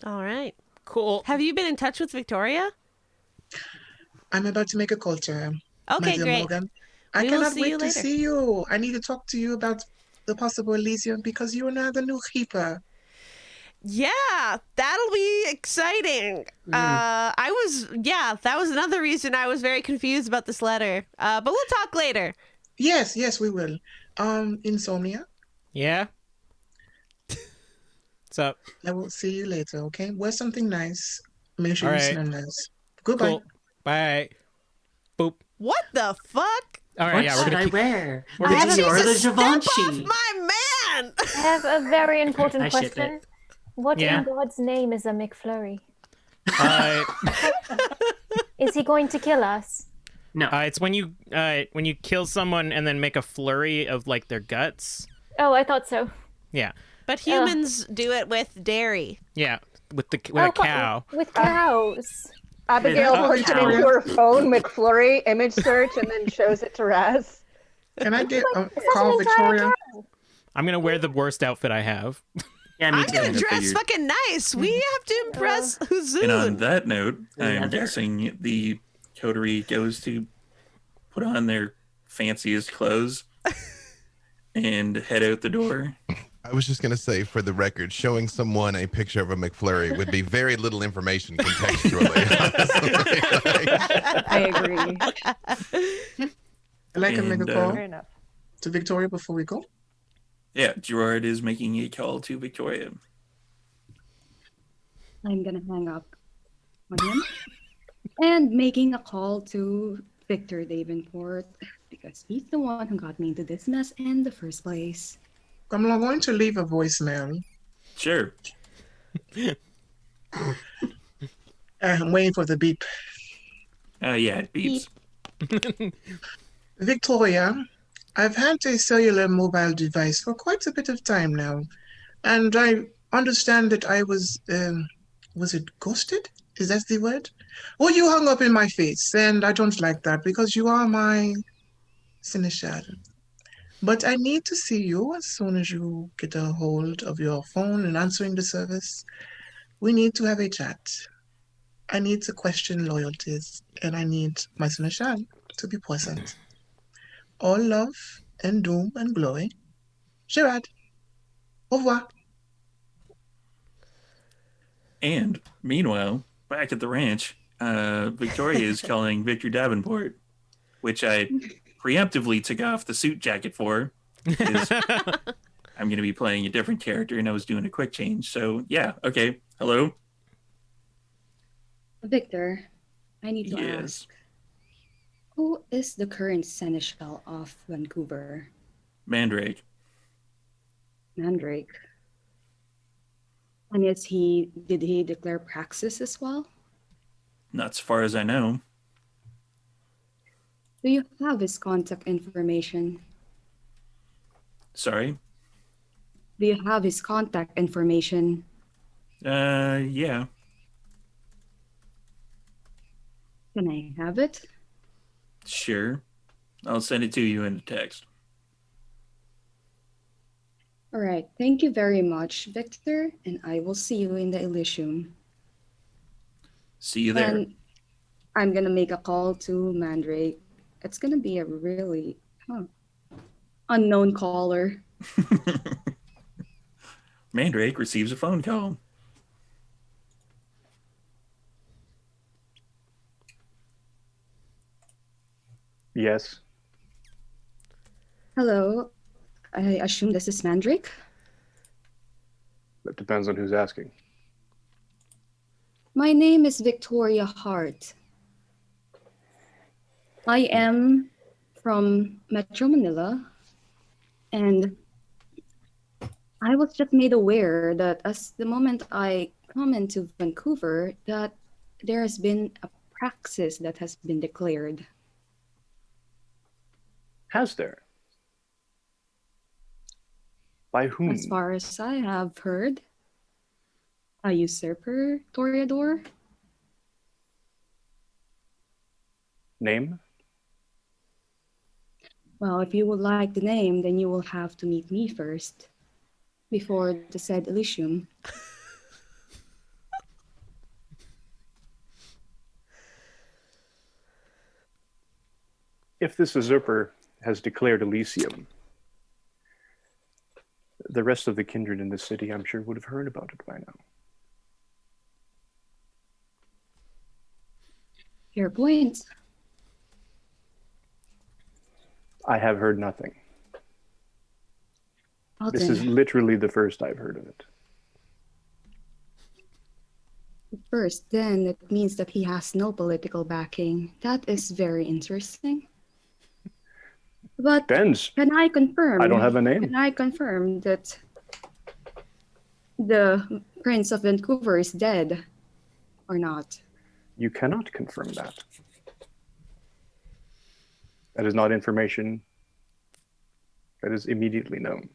All right. Cool. Have you been in touch with Victoria? I'm about to make a call to her. My Okay, dear great. Morgan. I We will cannot see wait you to later. see you. I need to talk to you about the possible Elysium because you are now the new keeper. Yeah, that'll be exciting. That was another reason I was very confused about this letter. But we'll talk later. Yes, we will. Insomnia, Yeah. What's up? I will see you later, okay? Wear something nice. Make sure All you right. smell nice. Goodbye. Cool. Bye. Boop. What the fuck? All right. What Yeah, we're should gonna I keep. wear? We're I gonna have keep- or the Jesus, step off Givenchy. my man! I have a very important I ship question. it. What Yeah. in God's name is a McFlurry? Uh, Is he going to kill us? No. it's when you kill someone and then make a flurry of like their guts. Oh, I thought so. Yeah. But humans do it with dairy. Yeah. With a Oh, cow. With cows. Abigail Oh, puts it cow. into her phone, McFlurry, image search, and then shows it to Raz. Can I get a That's call, an entire Victoria? cow. I'm gonna wear the worst outfit I have. Yeah, me I'm gonna too. dress figured. fucking nice. We have to impress And on Huzoon. that note, I'm Leather. guessing the coterie goes to put on their fanciest clothes and head out the door. I was just going to say, for the record, showing someone a picture of a McFlurry would be very little information contextually. honestly. I agree. I'd like to make a call Fair enough. to Victoria before we go. Yeah, Gerard is making a call to Victoria. I'm gonna hang up on him and making a call to Victor Davenport because he's the one who got me into this mess in the first place. I'm going to leave a voicemail. Sure. I'm waiting for the beep. Yeah, it beeps. Victoria, I've had a cellular mobile device for quite a bit of time now, and I understand that I was it ghosted? Is that the word? Well, you hung up in my face, and I don't like that because you are my seneschal. But I need to see you as soon as you get a hold of your phone and answering the service. We need to have a chat. I need to question loyalties, and I need my seneschal to be present. All love and doom and glory. Gerard. Au revoir. And meanwhile, back at the ranch, Victoria is calling Victor Davenport, which I preemptively took off the suit jacket for. I'm going to be playing a different character, and I was doing a quick change. So, yeah, okay. Hello? Victor, I need to Yes. ask, who is the current seneschal of Vancouver? Mandrake. Mandrake. And did he declare praxis as well? Not so far as I know. Do you have his contact information? Sorry? Do you have his contact information? Yeah. Can I have it? Sure. I'll send it to you in a text. All right. Thank you very much, Victor, and I will see you in the Elysium. See you there. And I'm gonna make a call to Mandrake. It's gonna be a really unknown caller. Mandrake receives a phone call. Yes. Hello. I assume this is Mandrake. It depends on who's asking. My name is Victoria Hart. I am from Metro Manila, and I was just made aware that as the moment I come into Vancouver, that there has been a praxis that has been declared. Has there? By whom? As far as I have heard, a usurper Toreador. Name? Well, if you would like the name, then you will have to meet me first, before the said Elysium. If this usurper has declared Elysium, the rest of the kindred in this city, I'm sure, would have heard about it by now. Fair point. I have heard nothing. Well, This is literally the first I've heard of it. first, then it means that he has no political backing. That is very interesting. But Depends. can I confirm? I don't have a name. Can I confirm that the Prince of Vancouver is dead or not? You cannot confirm that. That is not information that is immediately known.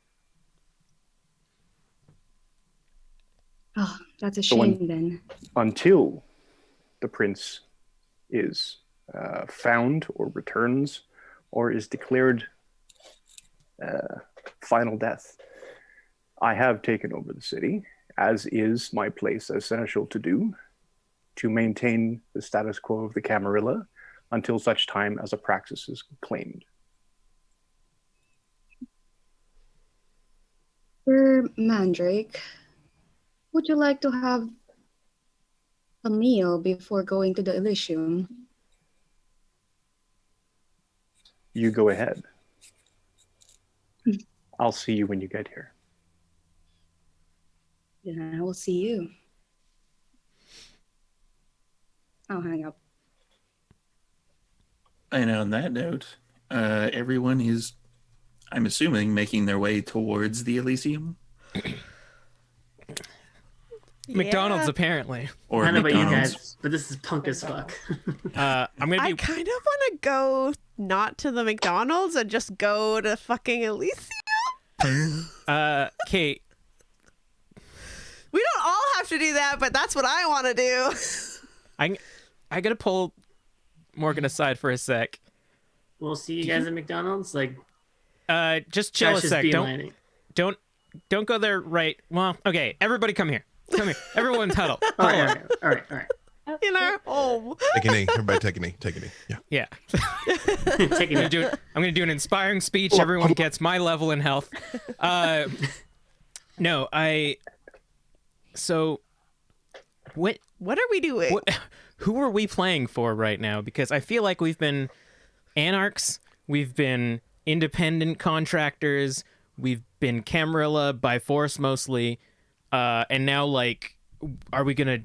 Oh, that's a So shame then. Until the prince is found or returns or is declared final death, I have taken over the city, as is my place as seneschal to do, to maintain the status quo of the Camarilla until such time as a praxis is claimed. Sir Mandrake, would you like to have a meal before going to the Elysium? You go ahead. I'll see you when you get here. Then I will see you. I'll hang up. And on that note, everyone is, I'm assuming, making their way towards the Elysium. McDonald's, Yeah. apparently. Or I don't know about you McDonald's. guys, but this is punk as fuck. I'm gonna I be. kind of want to go not to the McDonald's and just go to fucking Elysium. Kate. We don't all have to do that, but that's what I want to do. I gotta pull Morgan aside for a sec. We'll see you guys at McDonald's. Like, Just chill Josh a is sec. beelining. Don't go there right. Well, okay. Everybody come here. Come here. Everyone's huddle. All right. in our home. Take a knee. Everybody take a knee. Take a knee. Yeah. Yeah. Taking I'm gonna do an inspiring speech. Everyone gets my level in health. No, So, what are we doing? Who are we playing for right now? Because I feel like we've been anarchs, we've been independent contractors, we've been Camarilla by force mostly, and now like, are we gonna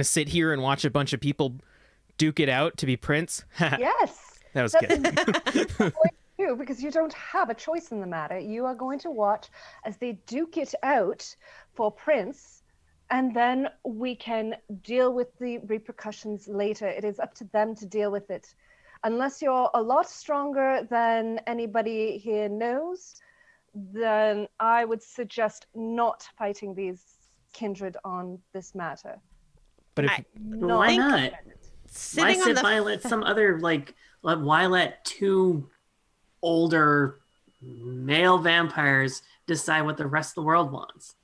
sit here and watch a bunch of people duke it out to be Prince? Yes. That was That's good. exactly what you do, because you don't have a choice in the matter. You are going to watch as they duke it out for Prince, and then we can deal with the repercussions later. It is up to them to deal with it. Unless you're a lot stronger than anybody here knows, then I would suggest not fighting these kindred on this matter. But if, why not? Why Sitting on the let some other why let two older male vampires decide what the rest of the world wants?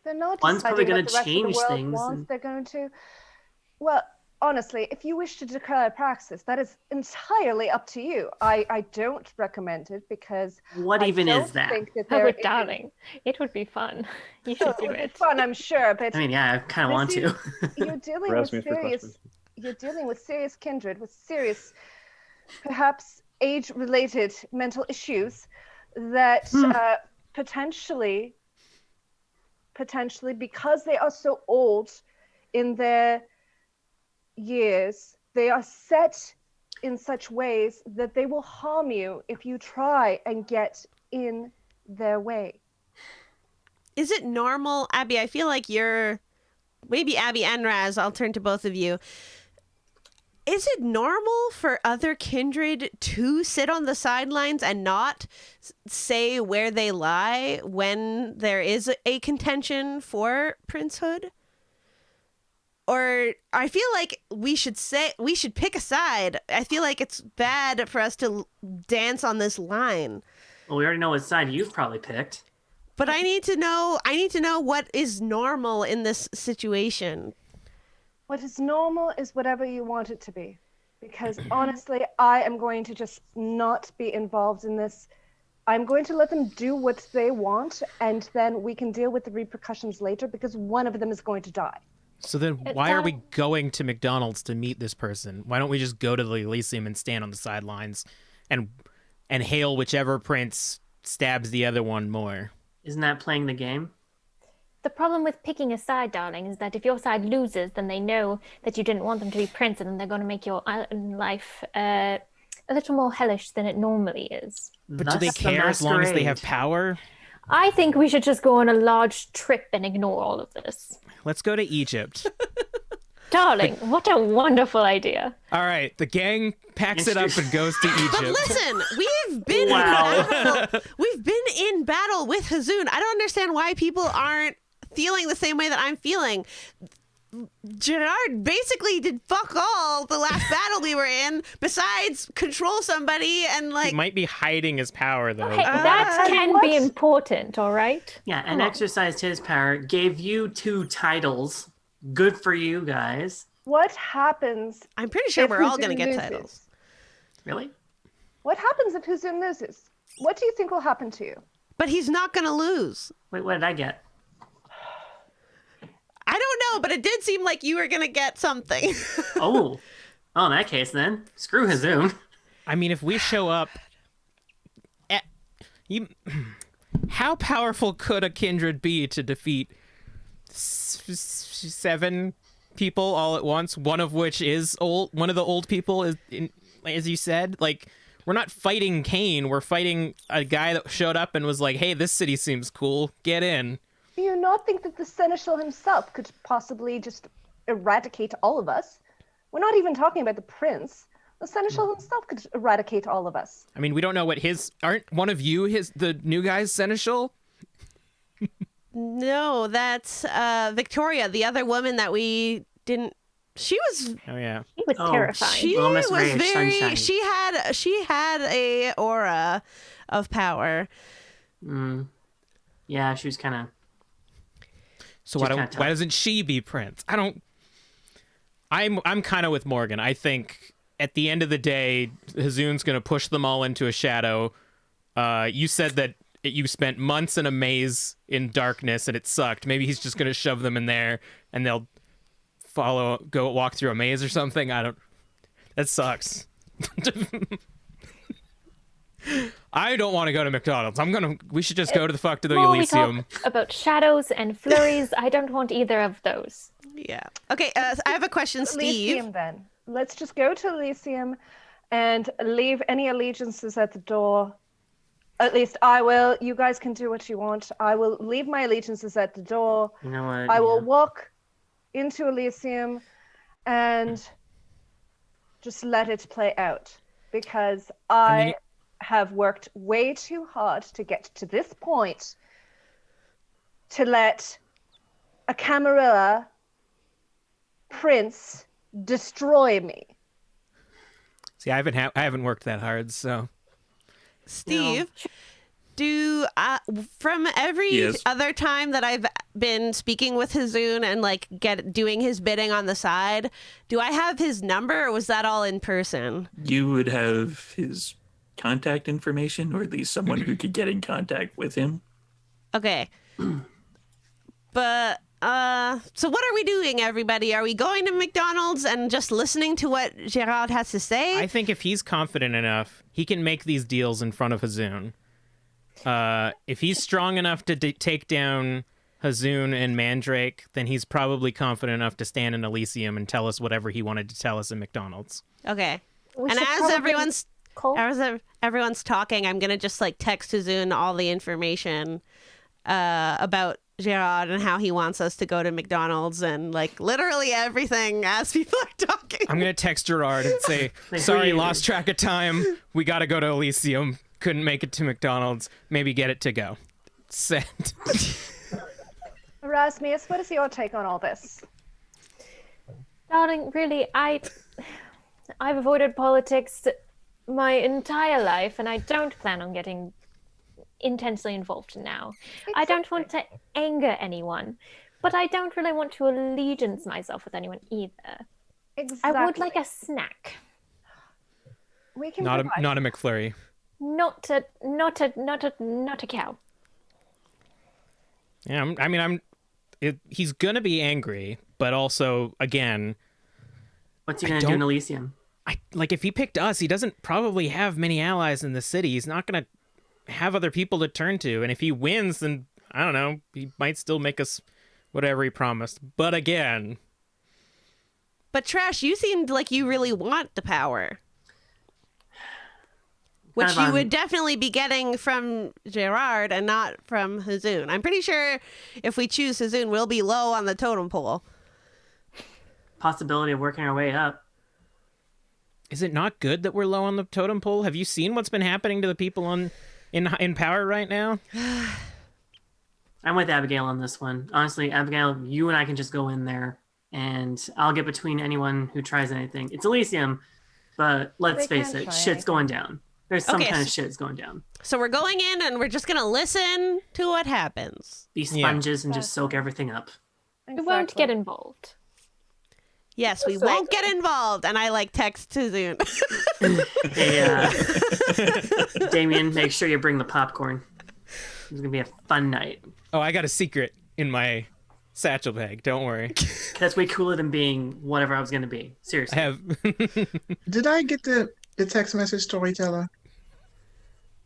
They're not One's probably deciding going what to the rest of the change world things. wants. They're going to, well, honestly, if you wish to declare praxis, that is entirely up to you. I don't recommend it because What even I don't is that? think that Oh, there but darling, it would be fun. You should do It's it. fun, I'm sure, but I mean, yeah, I kind of want this to. you're dealing with Erasmus for serious. questions. You're dealing with serious kindred, with serious, perhaps age-related mental issues that potentially, because they are so old in their years, they are set in such ways that they will harm you if you try and get in their way. Is it normal, Abby? I feel like maybe Abby and Raz. I'll turn to both of you. Is it normal for other kindred to sit on the sidelines and not say where they lie when there is a contention for princehood? Or I feel like we should pick a side. I feel like it's bad for us to dance on this line. Well, we already know what side you've probably picked. But I need to know what is normal in this situation. What is normal is whatever you want it to be. Because honestly, I am going to just not be involved in this. I'm going to let them do what they want, and then we can deal with the repercussions later, because one of them is going to die. so then why are we going to McDonald's to meet this person? Why don't we just go to the Elysium and stand on the sidelines and hail whichever prince stabs the other one more? Isn't that playing the game? The problem with picking a side, darling, is that if your side loses, then they know that you didn't want them to be prince, and they're going to make your life a little more hellish than it normally is. But do they care as long as they have power? I think we should just go on a large trip and ignore all of this. Let's go to Egypt. Darling, what a wonderful idea. All right, the gang packs it up and goes to Egypt. But listen, we've been in battle. We've been in battle with Hazoon. I don't understand why people aren't feeling the same way that I'm feeling. Gerard basically did fuck all the last battle we were in, besides control somebody and He might be hiding his power, though. Okay, that can be important, all right? Yeah, and exercised his power, gave you 2 titles. Good for you guys. What happens? I'm pretty sure if we're all Huzun going to get loses? titles. Really? What happens if Huzun loses? What do you think will happen to you? But he's not going to lose. Wait, what did I get? I don't know, but it did seem like you were going to get something. Oh, in that case then, screw Hazoon. I mean, if we show up... How powerful could a kindred be to defeat 7 people all at once, one of which is old? One of the old people is, as you said, like, we're not fighting Kane. We're fighting a guy that showed up and was like, hey, this city seems cool. Get in. Do you not think that the seneschal himself could possibly just eradicate all of us? We're not even talking about the prince. The seneschal himself could eradicate all of us. I mean, we don't know what aren't one of you the new guy's seneschal? No, that's Victoria, the other woman that we didn't. She was. Oh yeah. He was terrifying. She was very. She had a aura of power. Yeah, she was kind of. So why doesn't she be prince? I don't. I'm kind of with Morgan. I think at the end of the day, Hazoon's going to push them all into a shadow. You said that you spent months in a maze in darkness and it sucked. Maybe he's just going to shove them in there and they'll walk through a maze or something. That sucks. I don't want to go to McDonald's. We should just go to the Elysium. We talk about shadows and flurries. I don't want either of those. Yeah. Okay, I have a question, Steve. Elysium, then. Let's just go to Elysium and leave any allegiances at the door. At least I will. You guys can do what you want. I will leave my allegiances at the door. You know what? I will walk into Elysium and just let it play out. Because I have worked way too hard to get to this point to let a Camarilla prince destroy me. See, I haven't worked that hard, so. Steve, from every other time that I've been speaking with Hazoon and doing his bidding on the side, do I have his number, or was that all in person? You would have his contact information, or at least someone who could get in contact with him. Okay. But so what are we doing, everybody? Are we going to McDonald's and just listening to what Gerard has to say? I think if he's confident enough, he can make these deals in front of Hazoon. If he's strong enough to take down Hazoon and Mandrake, then he's probably confident enough to stand in Elysium and tell us whatever he wanted to tell us in McDonald's. Okay. And as everyone's talking, I'm gonna just text Hazoon all the information about Gerard and how he wants us to go to McDonald's and literally everything as people are talking. I'm gonna text Gerard and say, sorry, lost track of time. We gotta go to Elysium. Couldn't make it to McDonald's. Maybe get it to go. Send. Erasmus, what is your take on all this? Darling, really, I've avoided politics my entire life, and I don't plan on getting intensely involved now. Exactly. I don't want to anger anyone, but I don't really want to allegiance myself with anyone either. Exactly. I would like a snack. We can not a McFlurry. Not a cow. Yeah, he's gonna be angry, but also again, what's he gonna do in Elysium? If he picked us, he doesn't probably have many allies in the city. He's not gonna have other people to turn to, and if he wins, then I don't know, he might still make us whatever he promised. But again, Trash, you seemed like you really want the power. Which you would definitely be getting from Gerard and not from Hazoon. I'm pretty sure if we choose Hazoon, we'll be low on the totem pole. Possibility of working our way up. Is it not good that we're low on the totem pole? Have you seen what's been happening to the people in power right now? I'm with Abigail on this one. Honestly, Abigail, you and I can just go in there, and I'll get between anyone who tries anything. It's Elysium, but let's face it, shit's going down. There's some kind of shit's going down. So we're going in and we're just going to listen to what happens. Be sponges and just soak everything up. We won't get involved. Yes, we won't get involved. And I text to Zoom. Hey, Damien, make sure you bring the popcorn. It's going to be a fun night. Oh, I got a secret in my satchel bag. Don't worry. That's way cooler than being whatever I was going to be. Seriously. I have. Did I get the text message, storyteller?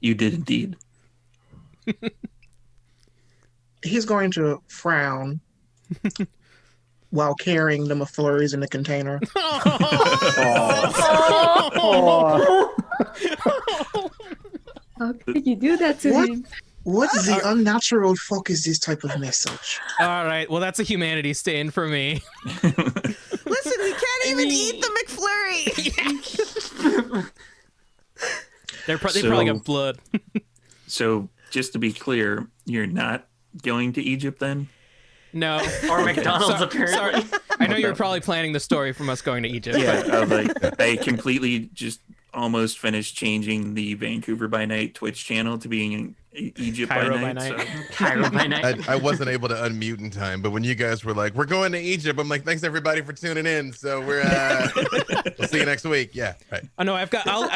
You did indeed. He's going to frown while carrying the McFlurries in the container. How could you do that to him? What the unnatural fuck is this type of message? All right, well, that's a humanity stain for me. Listen, we can't even eat the McFlurry. They probably got blood. So, just to be clear, you're not going to Egypt then? No. Or McDonald's, apparently. Sorry. I know you're probably planning the story from us going to Egypt. Yeah, I completely just almost finished changing the Vancouver by Night Twitch channel to being in Egypt Cairo by by Night. Night. So. Cairo by night. I wasn't able to unmute in time, but when you guys were like, "We're going to Egypt," I'm like, "Thanks everybody for tuning in." So we'll see you next week. Yeah, right. Oh no, I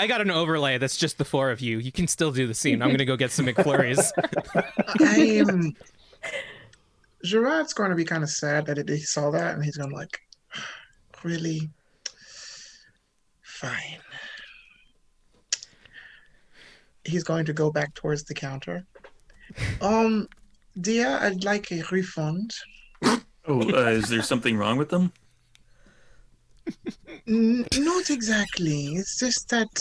got an overlay that's just the four of you. You can still do the scene. I'm gonna go get some McFlurries. Gerard's going to be kind of sad that he saw that, and he's going to like, really? Fine. He's going to go back towards the counter. Dear, I'd like a refund. Oh, is there something wrong with them? Not exactly. It's just that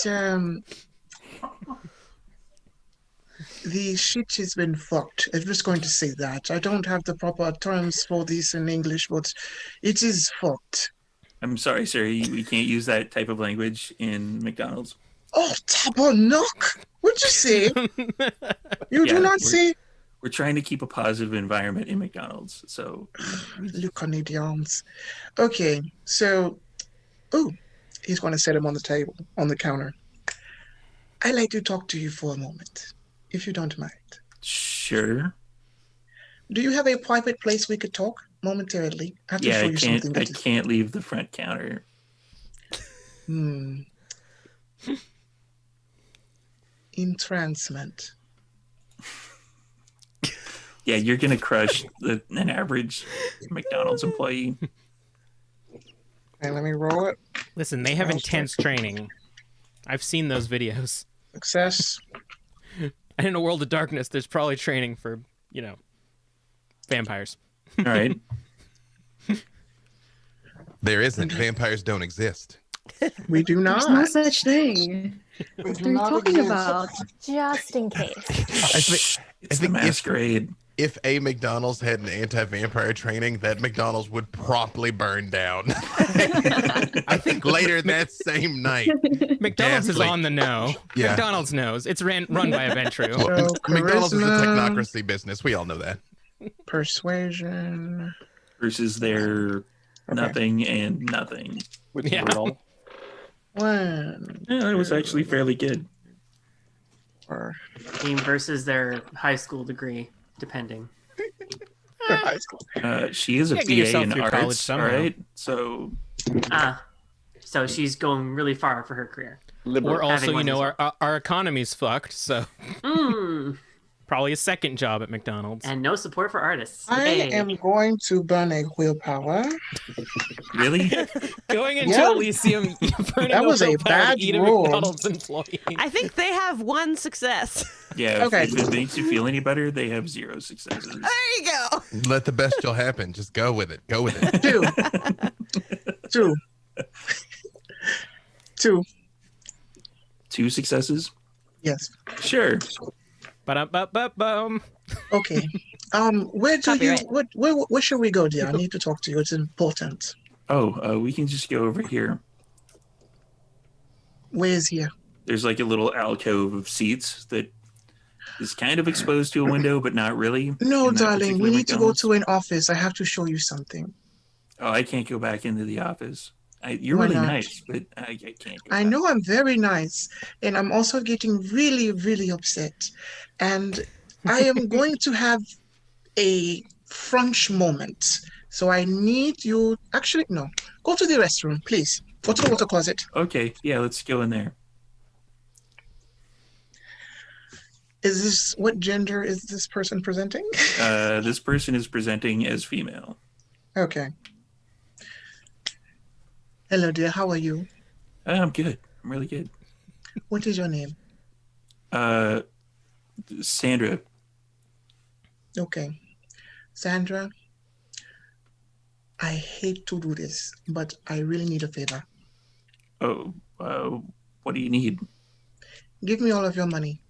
the shit has been fucked. I'm just going to say that. I don't have the proper terms for this in English, but it is fucked. I'm sorry, sir. We can't use that type of language in McDonald's. Oh, tabarnak! What'd you say? You do not say? We're trying to keep a positive environment in McDonald's, so... Look on the arms. Okay, so... Oh, he's going to set him on the table, on the counter. I'd like to talk to you for a moment, if you don't mind. Sure. Do you have a private place we could talk momentarily? I have to show you something. I can't leave the front counter. Entrancement. Yeah, you're going to crush an average McDonald's employee. Okay, let me roll it. Listen, they have intense training. I've seen those videos. Success. And in a world of darkness, there's probably training for, vampires. All right. There isn't. Vampires don't exist. We do not. There's no such thing. What are you talking about? Just in case. I think Masquerade. If a McDonald's had an anti-vampire training, that McDonald's would promptly burn down. I think later that same night. McDonald's is on the know. Yeah. McDonald's knows. It's run by a Ventru. Well, McDonald's is a technocracy business. We all know that. Persuasion. Versus their nothing and nothing. Which Yeah. is brutal. One. Yeah, that was actually fairly good. Team versus their high school degree, depending. High school. She is a Yeah, get BA yourself in through college arts, all somehow. right? So So she's going really far for her career. Or also, Having one our economy's fucked, so Mm. probably a second job at McDonald's. And no support for artists. I Yay. am going to burn a willpower. Really? Going into Yeah. Elysium, burning That was a willpower bad to eat a roll. McDonald's employee. I think they have one success. Yeah, Okay. if it makes you feel any better, they have 0 successes. There you go. Let the best still happen. Just go with it. Go with it. Two. 2 successes? Yes. Sure. Ba-dum-ba-ba-bum. Okay. Where do you? Copyright. Where should we go, dear? I need to talk to you. It's important. Oh, we can just go over here. Where is here? There's like a little alcove of seats that is kind of exposed to a window, but not really. No, in that darling. particular We need to go McDonald's. to an office. I have to show you something. Oh, I can't go back into the office. You're Why really not? nice, but I can't go I back. know I'm very nice, and I'm also getting really, really upset. And I am going to have a French moment. So I need you. Actually, no. Go to the restroom, please. Go to the water closet. Okay, yeah, let's go in there. Is this what gender is this person presenting? This person is presenting as female. Okay. Hello, dear. How are you? I'm good. I'm really good. What is your name? Sandra. Okay. Sandra, I hate to do this, but I really need a favor. Oh, what do you need? Give me all of your money.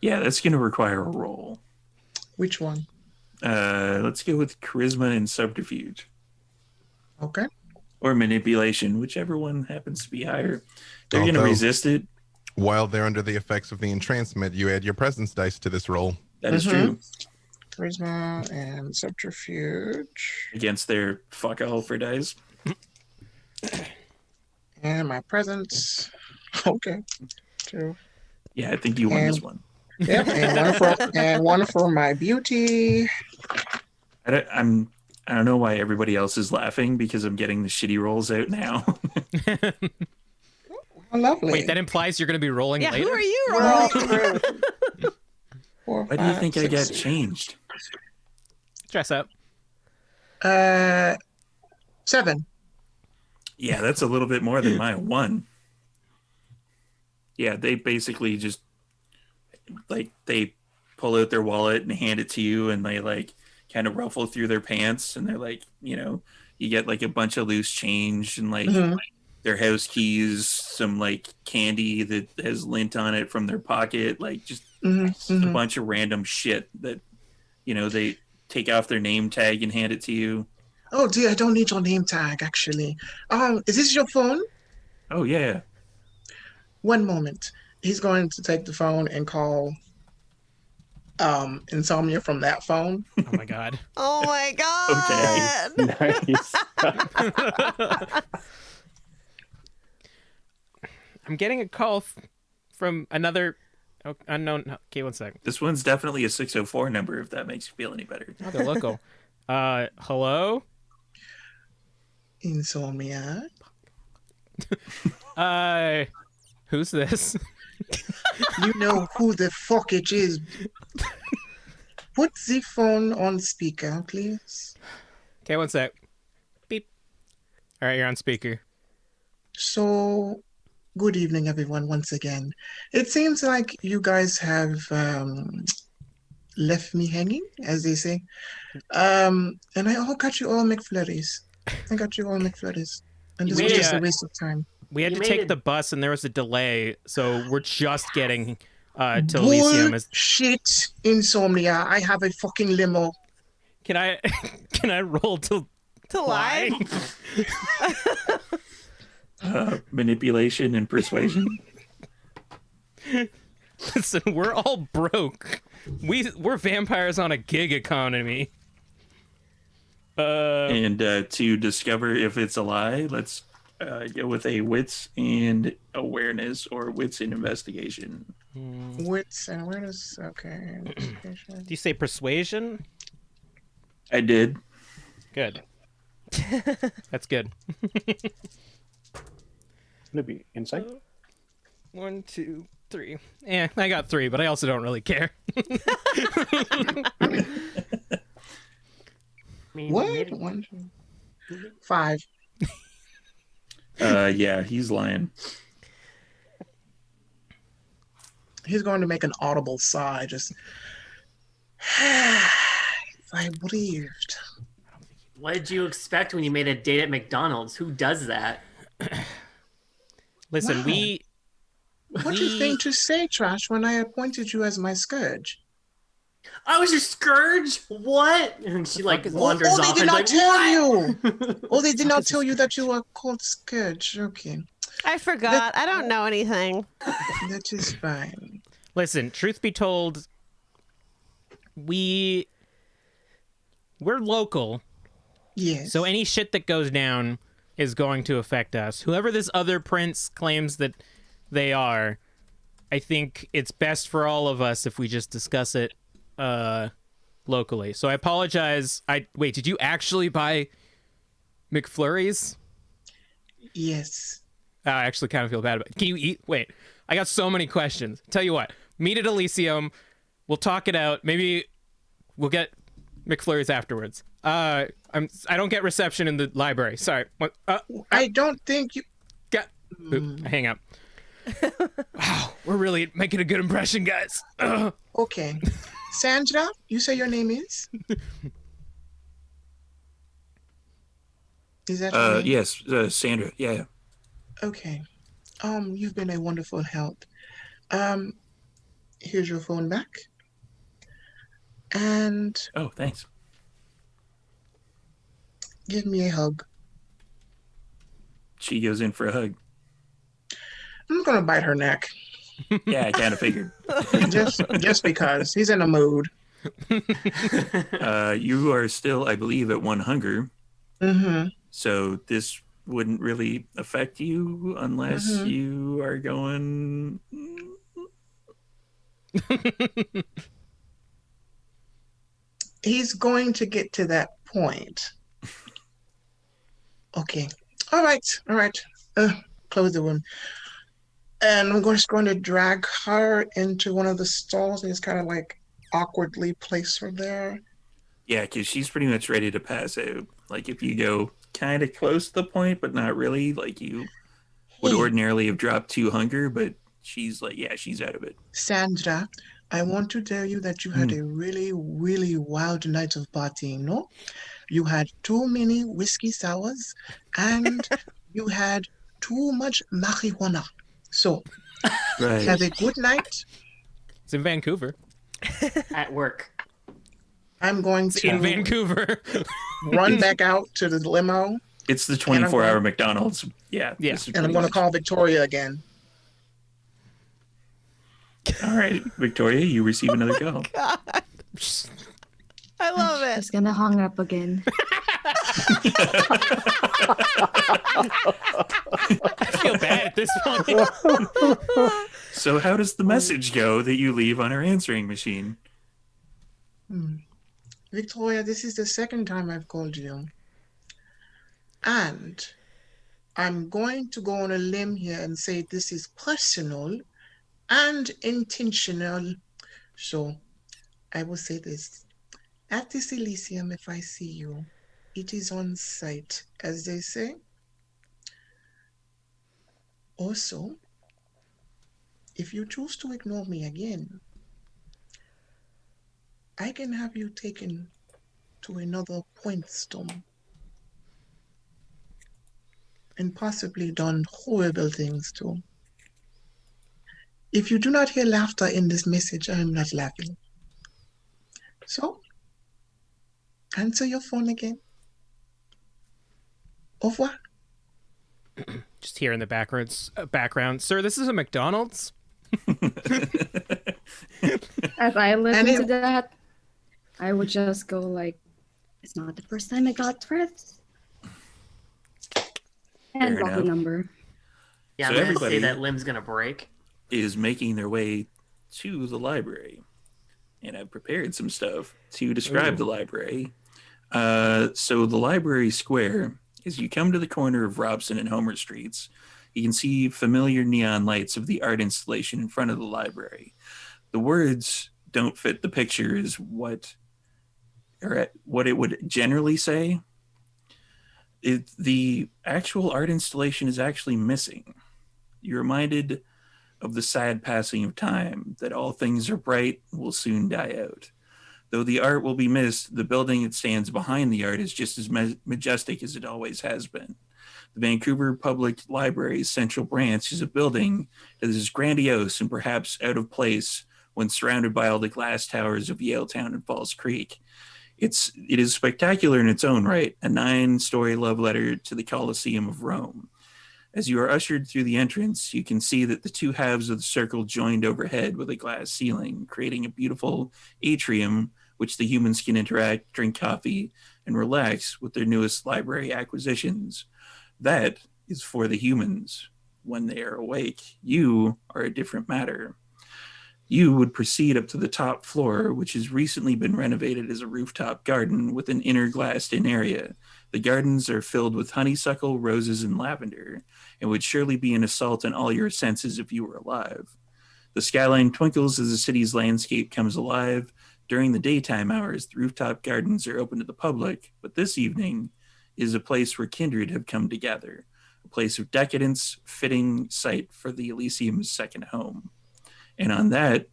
Yeah, that's going to require a roll. Which one? Let's go with charisma and subterfuge. Okay. Or manipulation, whichever one happens to be higher. They're going to Although- resist it. While they're under the effects of the entrancement, you add your presence dice to this roll. That is true. Charisma and subterfuge. Against their fuck all for dice. And my presents. Okay. 2. Yeah, I think you won this one. Yep, and one for my beauty. I don't know why everybody else is laughing because I'm getting the shitty rolls out now. Oh, lovely. Wait, that implies you're going to be rolling Yeah, later? who are you We're all rolling? through. 4, Why do you 5, think I 6, got changed? Dress up. 7. Yeah, that's a little bit more than my 1. Yeah, they basically just like they pull out their wallet and hand it to you, and they like kind of ruffle through their pants, and they're like, you get like a bunch of loose change and like their house keys, some like candy that has lint on it from their pocket, like just a bunch of random shit that they take off their name tag and hand it to you. Oh dear, I don't need your name tag actually. Is this your phone? Oh yeah. One moment. He's going to take the phone and call Insomnia from that phone. Oh my god. Oh my god. Nice. I'm getting a call from another unknown. Okay, one second. This one's definitely a 604 number, if that makes you feel any better. Oh, they're local. Hello? Insomnia. Who's this? You know who the fuck it is. Put the phone on speaker, please. Okay, one sec. Beep. All right, you're on speaker. So, good evening, everyone, once again. It seems like you guys have left me hanging, as they say. And I got you all McFlurries. And this was just a waste of time. We had to take the bus, and there was a delay, so we're just getting to Elysium. Bullshit, Insomnia. I have a fucking limo. Can I roll to lie? Manipulation and persuasion. Listen, we're all broke. We're vampires on a gig economy. And to discover if it's a lie, let's go with a wits and awareness or wits and investigation. Wits and awareness. Okay. Do you say persuasion? I did. Good. That's good. Gonna be insight. 1, 2, 3. Yeah, I got 3, but I also don't really care. What? 1, 2, 5. Yeah, he's lying. He's going to make an audible sigh. Just, I believed. What did you expect when you made a date at McDonald's? Who does that? Listen, Wow. What do you think to say, Trash, when I appointed you as my scourge? I was your scourge? What? And she like wanders Oh, they off did and not like, tell you. what? Oh, they did not tell you that you were called scourge. Okay, I forgot. I don't know anything. that is fine. Listen, truth be told, we're local. Yes. So any shit that goes down is going to affect us. Whoever this other prince claims that they are, I think it's best for all of us if we just discuss it locally. So I apologize. Wait, did you actually buy McFlurries? Yes. I actually kind of feel bad about it. Can you eat? Wait, I got so many questions. Tell you what, meet at Elysium. We'll talk it out. Maybe we'll get McFlurries afterwards. I don't get reception in the library. Sorry. What? I don't think you... Hang up. Wow, we're really making a good impression, guys. Okay. Sandra, you say your name is? Is that your name? Yes, Sandra. Yeah. Okay. You've been a wonderful help. Here's your phone back. And Oh, thanks. give me a hug. She goes in for a hug. I'm gonna bite her neck. Yeah, I kind of figured. just because he's in a mood. You are still, I believe, at 1 hunger. Mm-hmm. So this wouldn't really affect you unless you are going. He's going to get to that point. Okay. All right. Close the room. And I'm just going to drag her into one of the stalls and just kind of like awkwardly place her there. Yeah, because she's pretty much ready to pass out. Like if you go kind of close to the point, but not really, like you would ordinarily have dropped to hunger, but she's like, yeah, she's out of it. Sandra, I want to tell you that you had a really, really wild night of partying, no? You had too many whiskey sours and you had too much marijuana. So, have a good night. It's in Vancouver. At work. I'm going to in Vancouver. run back out to the limo. It's the 24-hour McDonald's. Yeah. And I'm going to call Victoria again. All right, Victoria, you receive another go. God. I love it. She's gonna hang up again. I feel bad at this point. So how does the message go that you leave on her answering machine? Victoria, this is the second time I've called you. And I'm going to go on a limb here and say this is personal and intentional. So I will say this. At this Elysium, if I see you, it is on sight, as they say. Also, if you choose to ignore me again, I can have you taken to another point storm and possibly done horrible things too. If you do not hear laughter in this message, I am not laughing. So, answer your phone again. Au revoir. Just here in the background. Sir, this is a McDonald's. As I listen to that, I would just go like, it's not the first time I got threats. And block the number. Yeah, So I'm gonna everybody say that limb's gonna break. is making their way to the library. And I've prepared some stuff to describe the library. So the library square, as you come to the corner of Robson and Homer Streets, you can see familiar neon lights of the art installation in front of the library. The words don't fit the picture as what it would generally say. The actual art installation is actually missing. You're reminded of the sad passing of time, that all things are bright will soon die out. Though the art will be missed, the building that stands behind the art is just as majestic as it always has been. The Vancouver Public Library's central branch is a building that is grandiose and perhaps out of place when surrounded by all the glass towers of Yaletown and Falls Creek. It is spectacular in its own right, a 9-story love letter to the Colosseum of Rome. As you are ushered through the entrance, you can see that the two halves of the circle joined overhead with a glass ceiling, creating a beautiful atrium which the humans can interact, drink coffee, and relax with their newest library acquisitions. That is for the humans. When they are awake, you are a different matter. You would proceed up to the top floor, which has recently been renovated as a rooftop garden with an inner glassed-in area. The gardens are filled with honeysuckle, roses, and lavender, and would surely be an assault on all your senses if you were alive. The skyline twinkles as the city's landscape comes alive. During the daytime hours, the rooftop gardens are open to the public, but this evening is a place where kindred have come together, a place of decadence, fitting site for the Elysium's second home. And on that,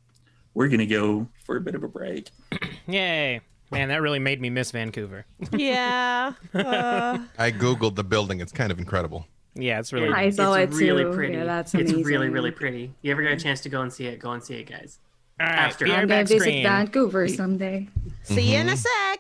we're going to go for a bit of a break. Yay. Man, that really made me miss Vancouver. Yeah. I Googled the building. It's kind of incredible. Yeah, it's really I saw it really too. pretty. Yeah, that's It's amazing. really, really pretty. You ever get a chance to go and see it, guys. All right, After. be our I'm gonna back visit screen. Vancouver someday. See you in a sec.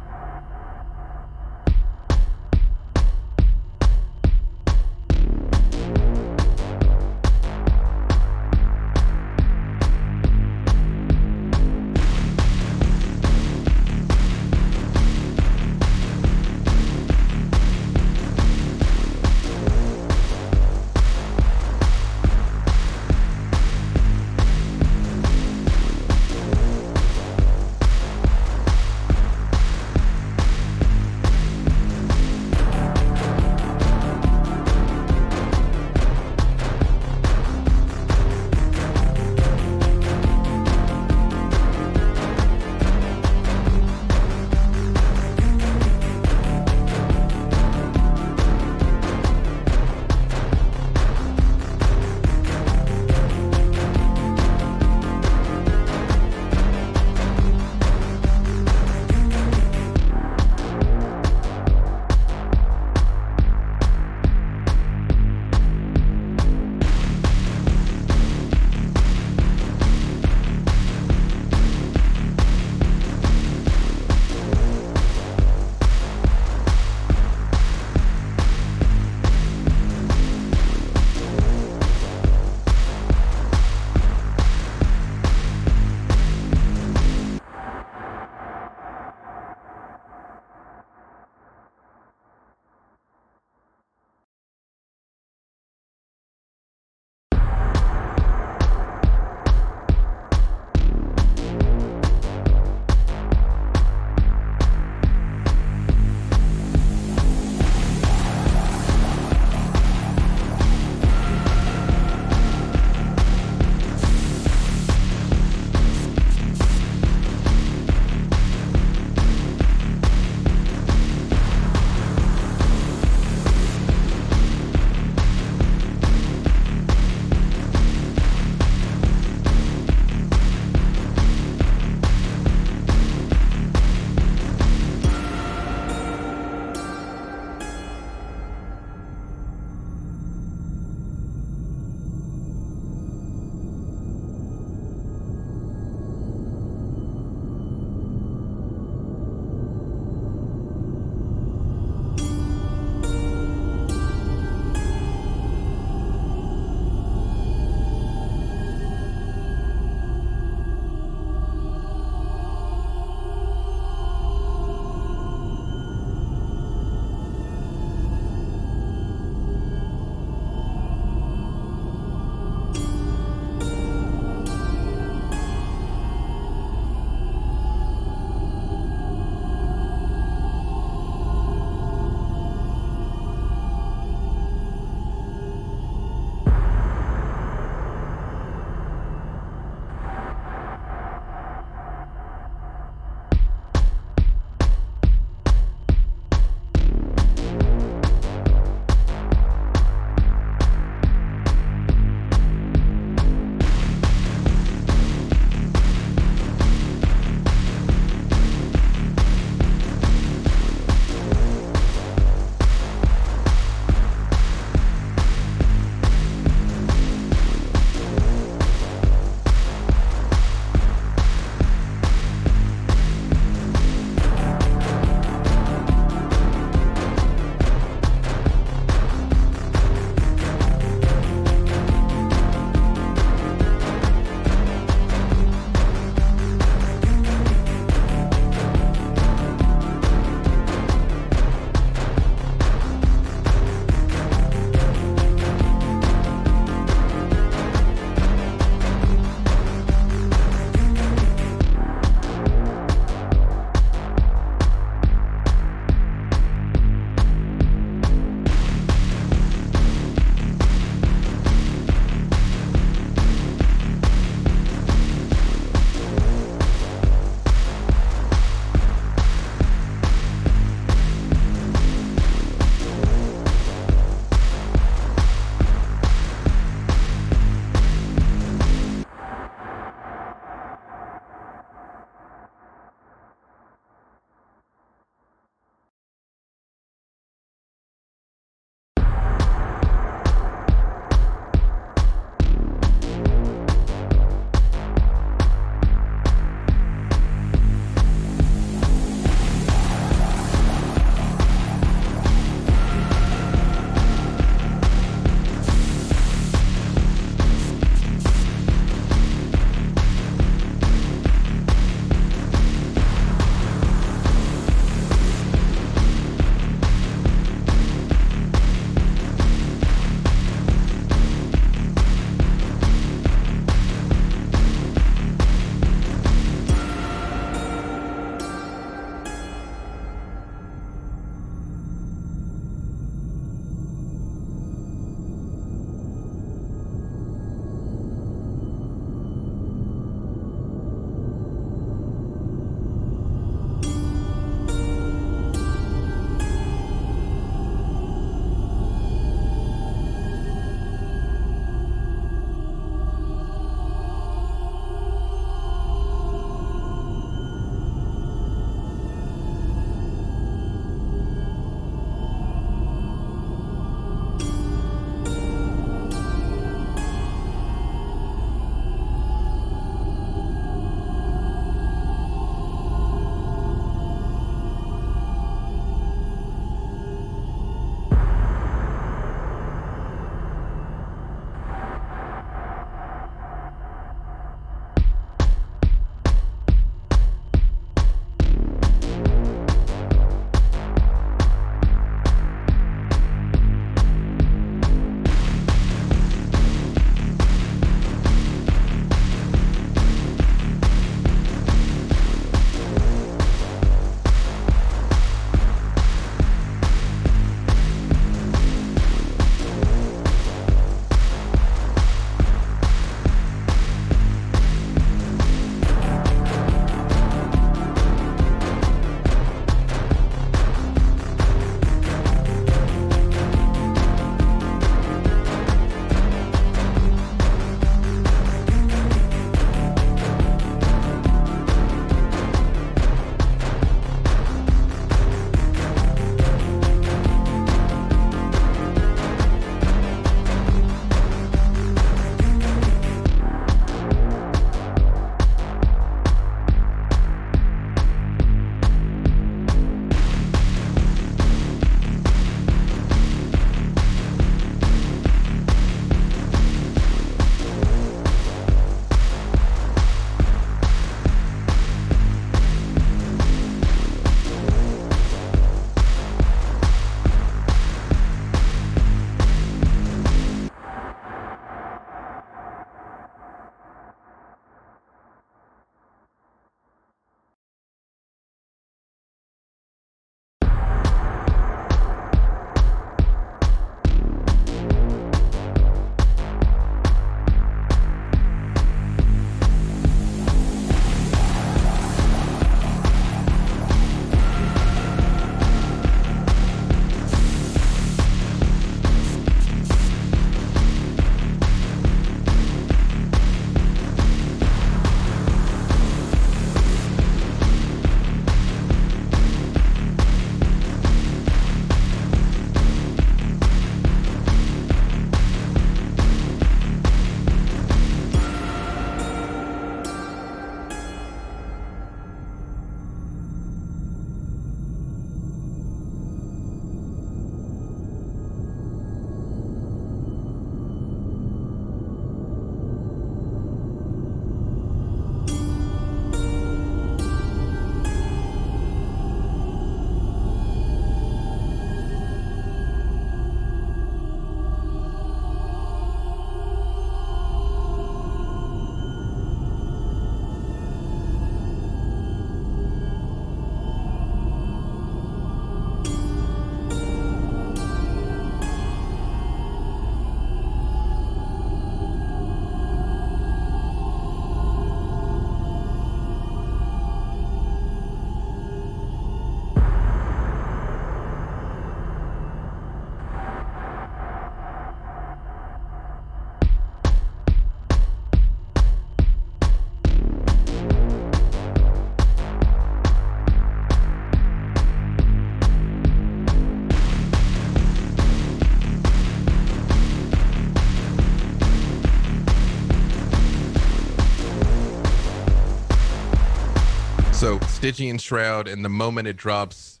So Stygian Shroud, and the moment it drops,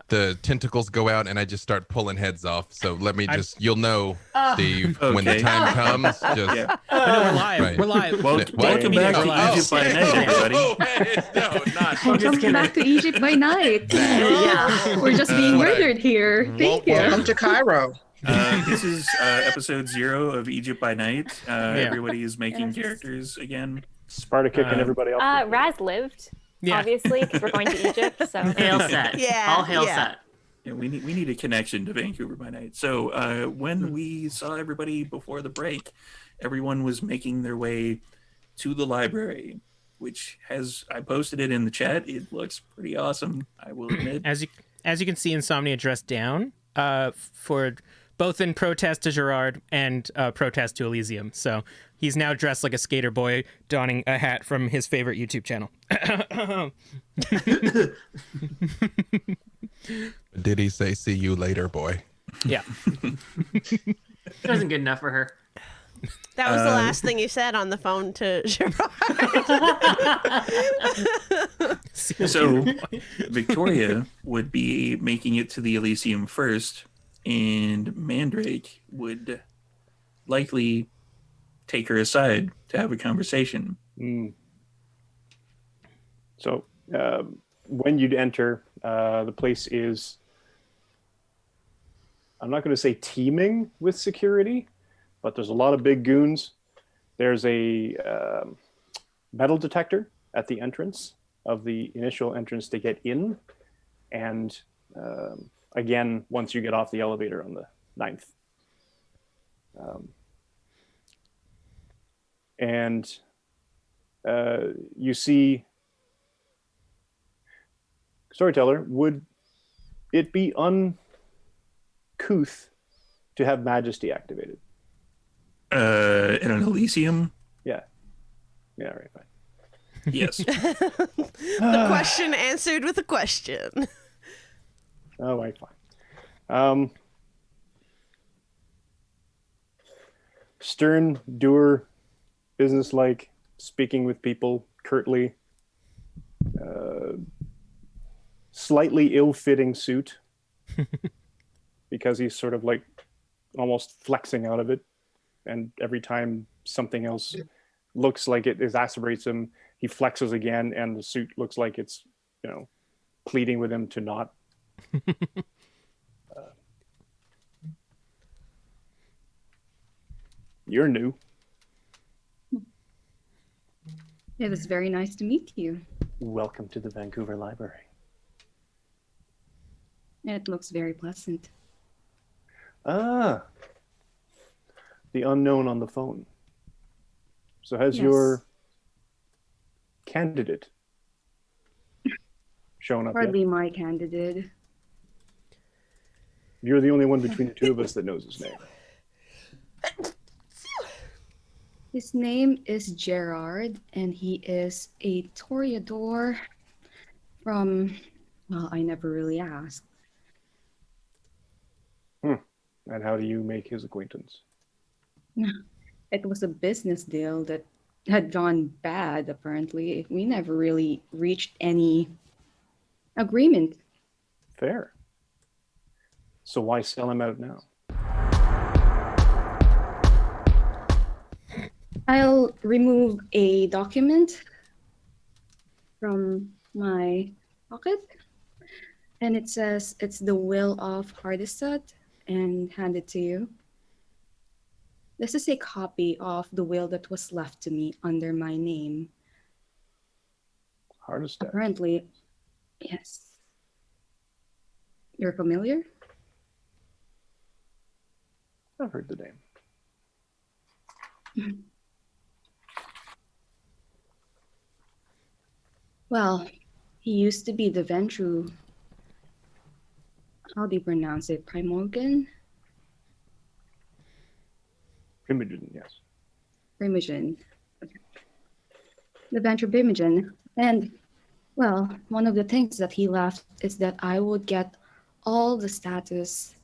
the tentacles go out, and I just start pulling heads off. So let me you'll know, Steve, when the Okay. time comes. Just Yeah. But no, we're live. Okay. We're live. Well, welcome back to Egypt by Night, everybody. No, not. Welcome back to Egypt by night. Yeah. We're just being what I murdered here. Thank you. Welcome to Cairo. This is episode 0 of Egypt by Night. Everybody is making Yes. characters again. Sparta kicking everybody else. Raz lived, Yeah. obviously, because we're going to Egypt. So Hail set. Yeah, All hail yeah. set. Yeah, we need a connection to Vancouver by Night. So when we saw everybody before the break, everyone was making their way to the library, which I posted it in the chat. It looks pretty awesome, I will admit. As you can see, Insomnia dressed down for both in protest to Gerard and protest to Elysium. So he's now dressed like a skater boy, donning a hat from his favorite YouTube channel. Did he say "see you later, boy"? Yeah. It wasn't good enough for her. That was the last thing you said on the phone to Gerard. So Victoria would be making it to the Elysium first, and Mandrake would likely take her aside to have a conversation. So when you'd enter, the place is, I'm not going to say teeming with security, but there's a lot of big goons. There's a metal detector at the entrance of the initial entrance to get in. And again, once you get off the elevator on the 9th. And you see, Storyteller, would it be uncouth to have Majesty activated? In an Elysium? Yeah. Yeah, right, fine. Yes. The question answered with a question. Oh, right, fine. Stern, doer, businesslike, speaking with people curtly, slightly ill-fitting suit because he's sort of like almost flexing out of it, and every time something else looks like it exacerbates him, he flexes again, and the suit looks like it's, pleading with him to not. You're new. It was very nice to meet you. Welcome to the Vancouver Library. It looks very pleasant. Ah, the unknown on the phone. So has Yes. your candidate shown up yet? Hardly my candidate. You're the only one between the two of us that knows his name. His name is Gerard, and he is a Toreador from, well, I never really asked. And how do you make his acquaintance? It was a business deal that had gone bad, apparently. We never really reached any agreement. Fair. So why sell him out now? I'll remove a document from my pocket, and it says it's the will of Hardestet, and hand it to you. This is a copy of the will that was left to me under my name. Hardestet. Apparently, yes. You're familiar? I've heard the name. Well, he used to be the Ventru. How do you pronounce it? Primorgan? Primogen, yes. Primogen. Okay. The Ventru Primogen. And, well, one of the things that he left is that I would get all the status,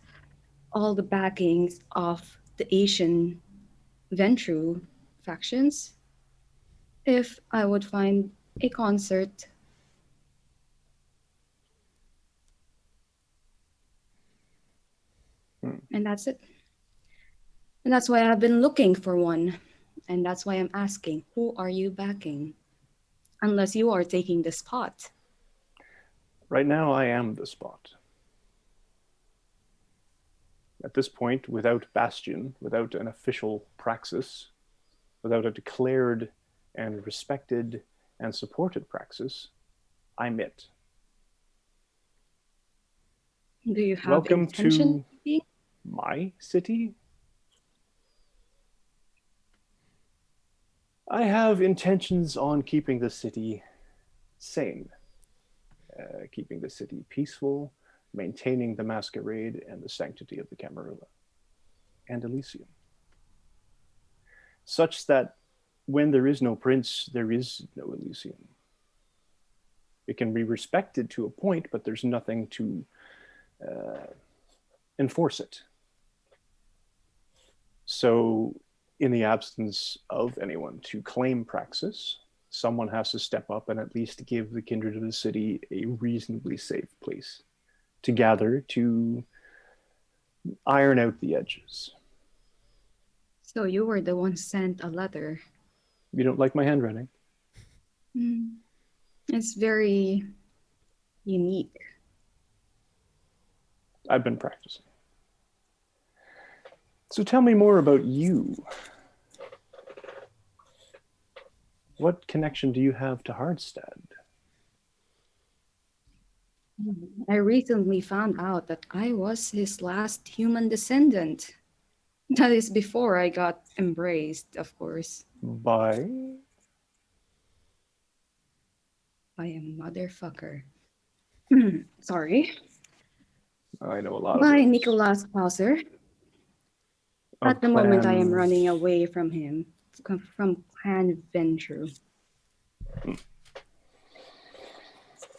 all the backings of the Asian Ventru factions if I would find a concert And that's it. And that's why I've been looking for one. And that's why I'm asking, who are you backing? Unless you are taking the spot. Right now, I am the spot. At this point, without Bastion, without an official praxis, without a declared and respected and supported praxis, I'm it. Do you have Welcome intention to my city. I have intentions on keeping the city sane, keeping the city peaceful, maintaining the Masquerade and the sanctity of the Camarilla and Elysium, such that when there is no prince, there is no Elysium. It can be respected to a point, but there's nothing to enforce it. So in the absence of anyone to claim praxis, someone has to step up and at least give the kindred of the city a reasonably safe place to gather, to iron out the edges. So you were the one sent a letter. You don't like my handwriting? It's very unique. I've been practicing. So tell me more about you. What connection do you have to Hardstad? I recently found out that I was his last human descendant. That is before I got embraced, of course. By a motherfucker. Sorry. I know a lot of By those. Nicholas Pauser. At the moment, I am running away from him, from Clan Ventrue.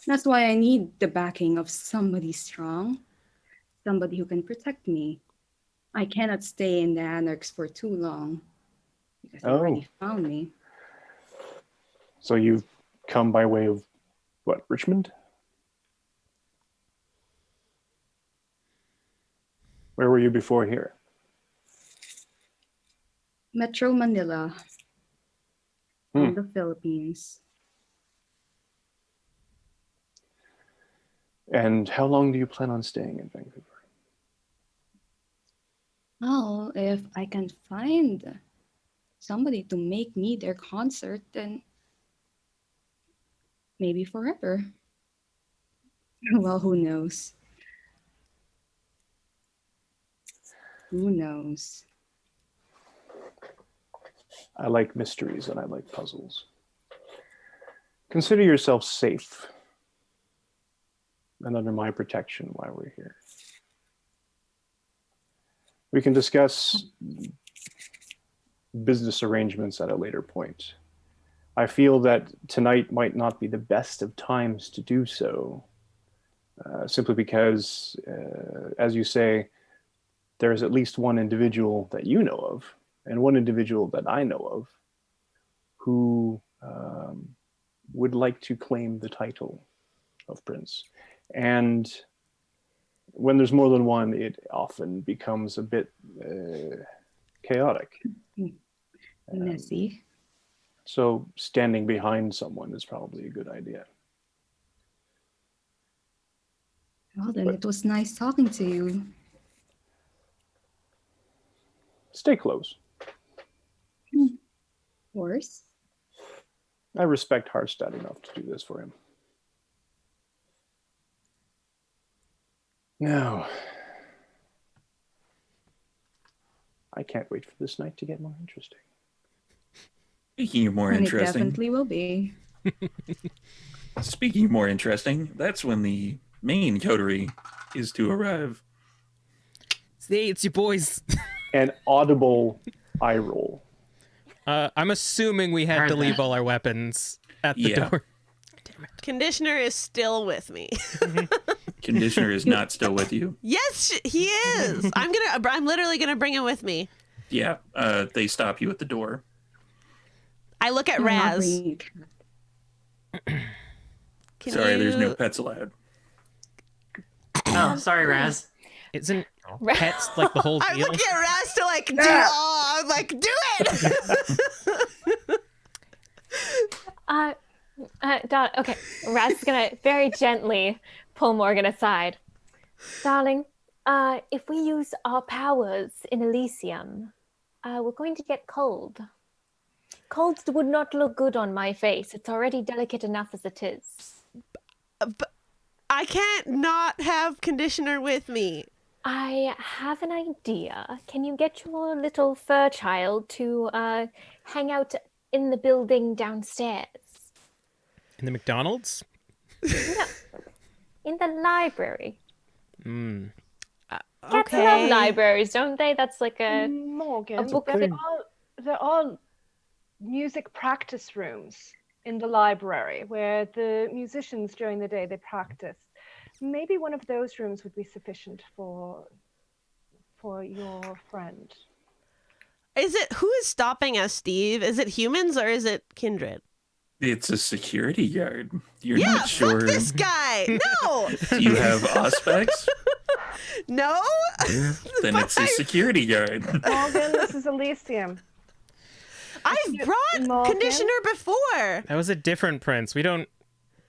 That's why I need the backing of somebody strong, somebody who can protect me. I cannot stay in the Anarchs for too long, because they already found me. So you've come by way of, what, Richmond? Where were you before here? Metro Manila, in the Philippines. And how long do you plan on staying in Vancouver? Well, if I can find somebody to make me their consort, then maybe forever. Well, who knows? Who knows? I like mysteries and I like puzzles. Consider yourself safe and under my protection while we're here. We can discuss business arrangements at a later point. I feel that tonight might not be the best of times to do so, simply because, as you say, there is at least one individual that you know of, and one individual that I know of, who would like to claim the title of prince. And when there's more than one, it often becomes a bit chaotic. Messy. So standing behind someone is probably a good idea. Well, then it was nice talking to you. Stay close. Of course. I respect Hardstad enough to do this for him. Now, I can't wait for this night to get more interesting. Speaking of more And interesting, it definitely will be. speaking of more interesting, that's when the main coterie is to arrive. See, it's your boys. An audible eye roll. I'm assuming we had to leave all our weapons at the door. Damn it. Conditioner is still with me. Conditioner is not still with you. Yes, he is. I'm literally gonna bring him with me. Yeah, they stop you at the door. I look at Raz. Sorry, there's no pets allowed. Oh, sorry, Raz. Isn't pets, like the whole I'm deal. looking at Raz to like do all. I'm like, do it. Okay, Raz is gonna very gently pull Morgan aside. Darling, if we use our powers in Elysium, we're going to get cold. Cold would not look good on my face. It's already delicate enough as it is. But I can't not have conditioner with me. I have an idea. Can you get your little fur child to hang out in the building downstairs? In the McDonald's? No, in the library. Cats Okay. love libraries, don't they? That's like a Morgan, book there are music practice rooms in the library where the musicians during the day they practice. Maybe one of those rooms would be sufficient for your friend. Who is stopping us, Steve? Is it humans or is it kindred? It's a security guard. You're Yeah, not sure. fuck this guy. No. Do you have auspex? No. Then it's a security guard. Morgan, this is Elysium. I've brought Morgan? conditioner before. That was a different prince. We don't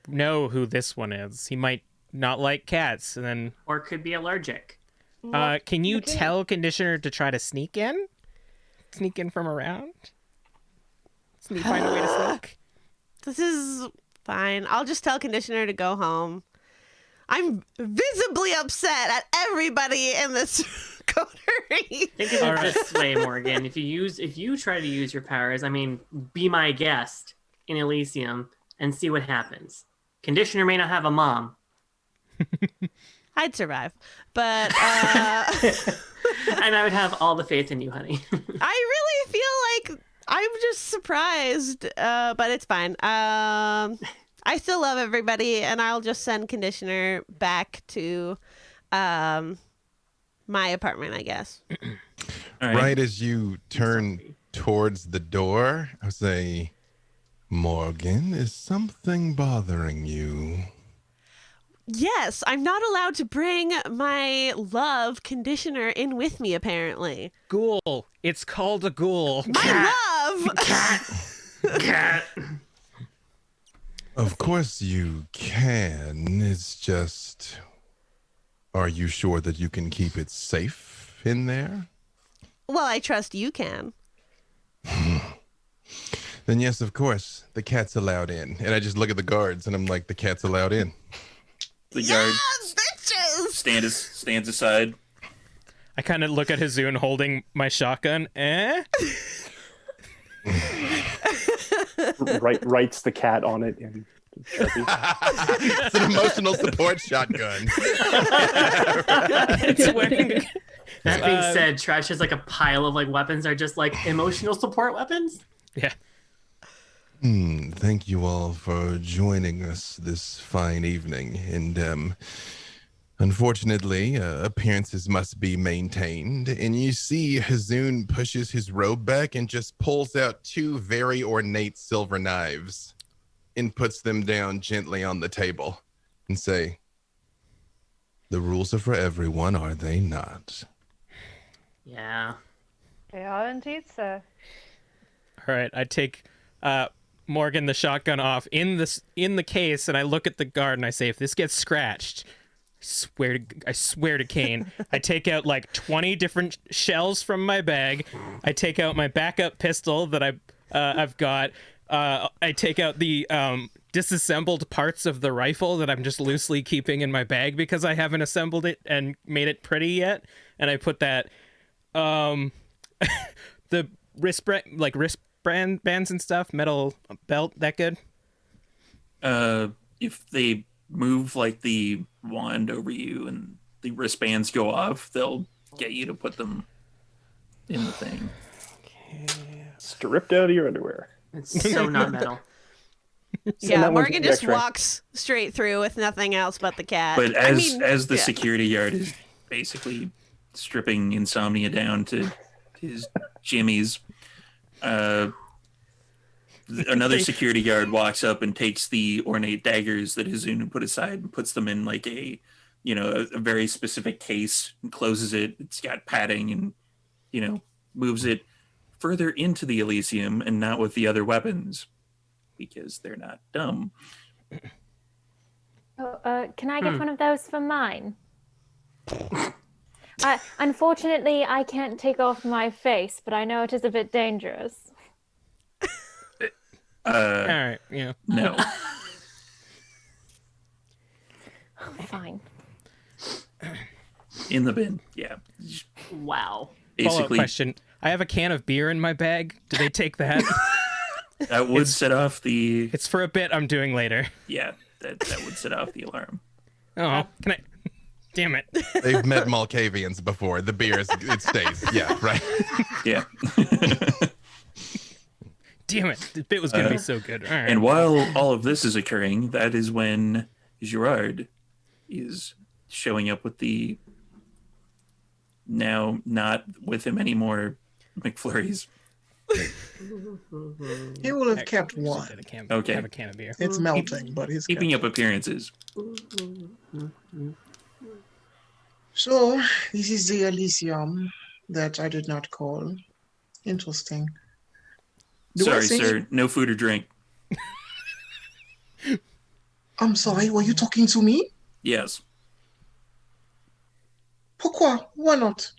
know who this one is. He might not like cats. And then, Or could be allergic. can you tell conditioner to try to sneak in? Sneak in from around? Find a way to sneak? This is fine. I'll just tell conditioner to go home. I'm visibly upset at everybody in this coterie. Think of it this way, Morgan. If you try to use your powers, I mean, be my guest in Elysium and see what happens. Conditioner may not have a mom. I'd survive, but And I would have all the faith in you, honey. I really feel like I'm just surprised, but it's fine. I still love everybody, and I'll just send conditioner back to my apartment, I guess. All Right as you turn towards the door, I say, Morgan, is something bothering you? Yes, I'm not allowed to bring my love conditioner in with me, apparently. Ghoul. It's called a ghoul. My love! Cat. Of course you can. It's just, are you sure that you can keep it safe in there? Well, I trust you can. Then yes, of course, the cat's allowed in. And I just look at the guards and I'm like, the cat's allowed in. The guard Bitches! stands aside. I kind of look at Hazoon holding my shotgun. Writes the cat on it in Sharpie. It's an emotional support shotgun. It's wearing... That being said, Trash has like a pile of like weapons that are just like emotional support weapons. Yeah. Thank you all for joining us this fine evening. And unfortunately, appearances must be maintained. And you see Hazoon pushes his robe back and just pulls out two very ornate silver knives and puts them down gently on the table and say, the rules are for everyone, are they not? Yeah. They are indeed, sir. All right, I take Morgan the shotgun off in the case, and I look at the guard and I say, if this gets scratched, I swear to Kane, I take out like 20 different shells from my bag. I take out my backup pistol that I've got. I take out the disassembled parts of the rifle that I'm just loosely keeping in my bag because I haven't assembled it and made it pretty yet. And I put that the wristbands and stuff, metal belt, that good? If they move like the wand over you and the wristbands go off, they'll get you to put them in the thing. Stripped out of your underwear. It's so not metal. Yeah, that one's Morgan just X-ray. walks straight through with nothing else but the cat. But as the yeah. security guard is basically stripping Insomnia down to his jimmies, another security guard walks up and takes the ornate daggers that Hazoon put aside and puts them in like a a very specific case and closes it. It's got padding and, moves it further into the Elysium and not with the other weapons because they're not dumb. Can I get one of those for mine? Unfortunately, I can't take off my face, but I know it is a bit dangerous. All right, yeah. No. Fine. In the bin, yeah. Wow. Follow-up Basically, question. I have a can of beer in my bag. Do they take that? that would set off the... It's for a bit I'm doing later. Yeah, that would set off the alarm. Oh, can I... Damn it. They've met Malkavians before. The beer, it stays. Yeah, right. Yeah. Damn it. The bit was going to be so good. All right. And while all of this is occurring, that is when Gerard is showing up with the now not with him anymore McFlurries. He will have kept one. Okay. Have a can of beer. It's melting, but he's Keeping up appearances. So, this is the Elysium that I did not call. Interesting. Sorry, sir. No food or drink. I'm sorry, were you talking to me? Yes. Pourquoi? Why not?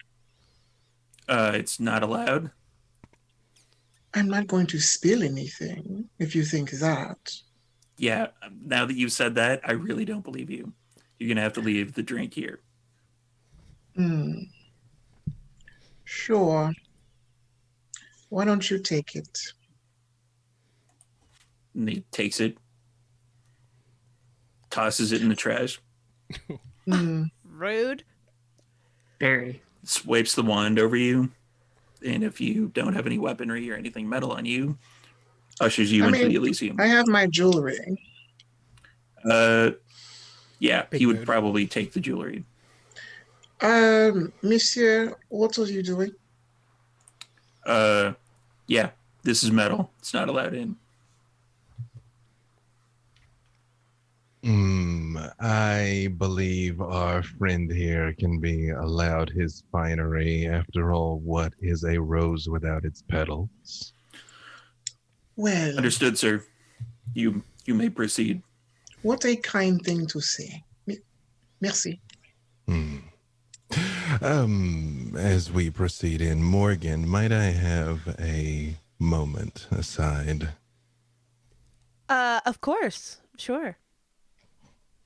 It's not allowed. I'm not going to spill anything if you think that. Yeah, now that you've said that, I really don't believe you. You're going to have to leave the drink here. Sure. Why don't you take it? And he takes it, tosses it in the trash, Rude. Very. swipes the wand over you, and if you don't have any weaponry or anything metal on you, ushers you into the Elysium. I have my jewelry. Yeah, Big he would mood. probably take the jewelry. Monsieur, what are you doing? Yeah, this is metal. It's not allowed in. I believe our friend here can be allowed his finery. After all, what is a rose without its petals? Well, Understood, sir. You may proceed. what a kind thing to say. Merci. As we proceed in, Morgan, might I have a moment aside? Of course. Sure.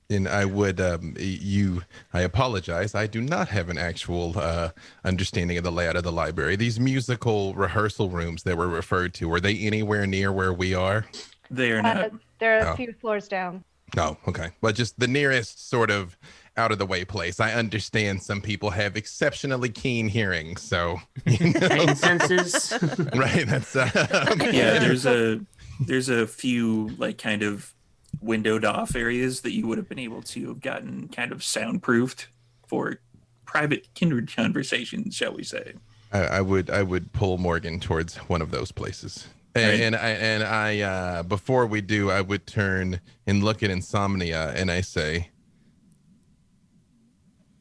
And I would, I apologize. I do not have an actual understanding of the layout of the library. These musical rehearsal rooms that were referred to, are they anywhere near where we are? They are not. They're a Oh. few floors down. Oh, okay. Well, just the nearest sort of out of the way place. I understand some people have exceptionally keen hearing, so Heightened senses. right. That's Yeah, there's a few like kind of windowed off areas that you would have been able to have gotten kind of soundproofed for private kindred conversations, shall we say. I would pull Morgan towards one of those places. And I before we do, I would turn and look at Insomnia and I say,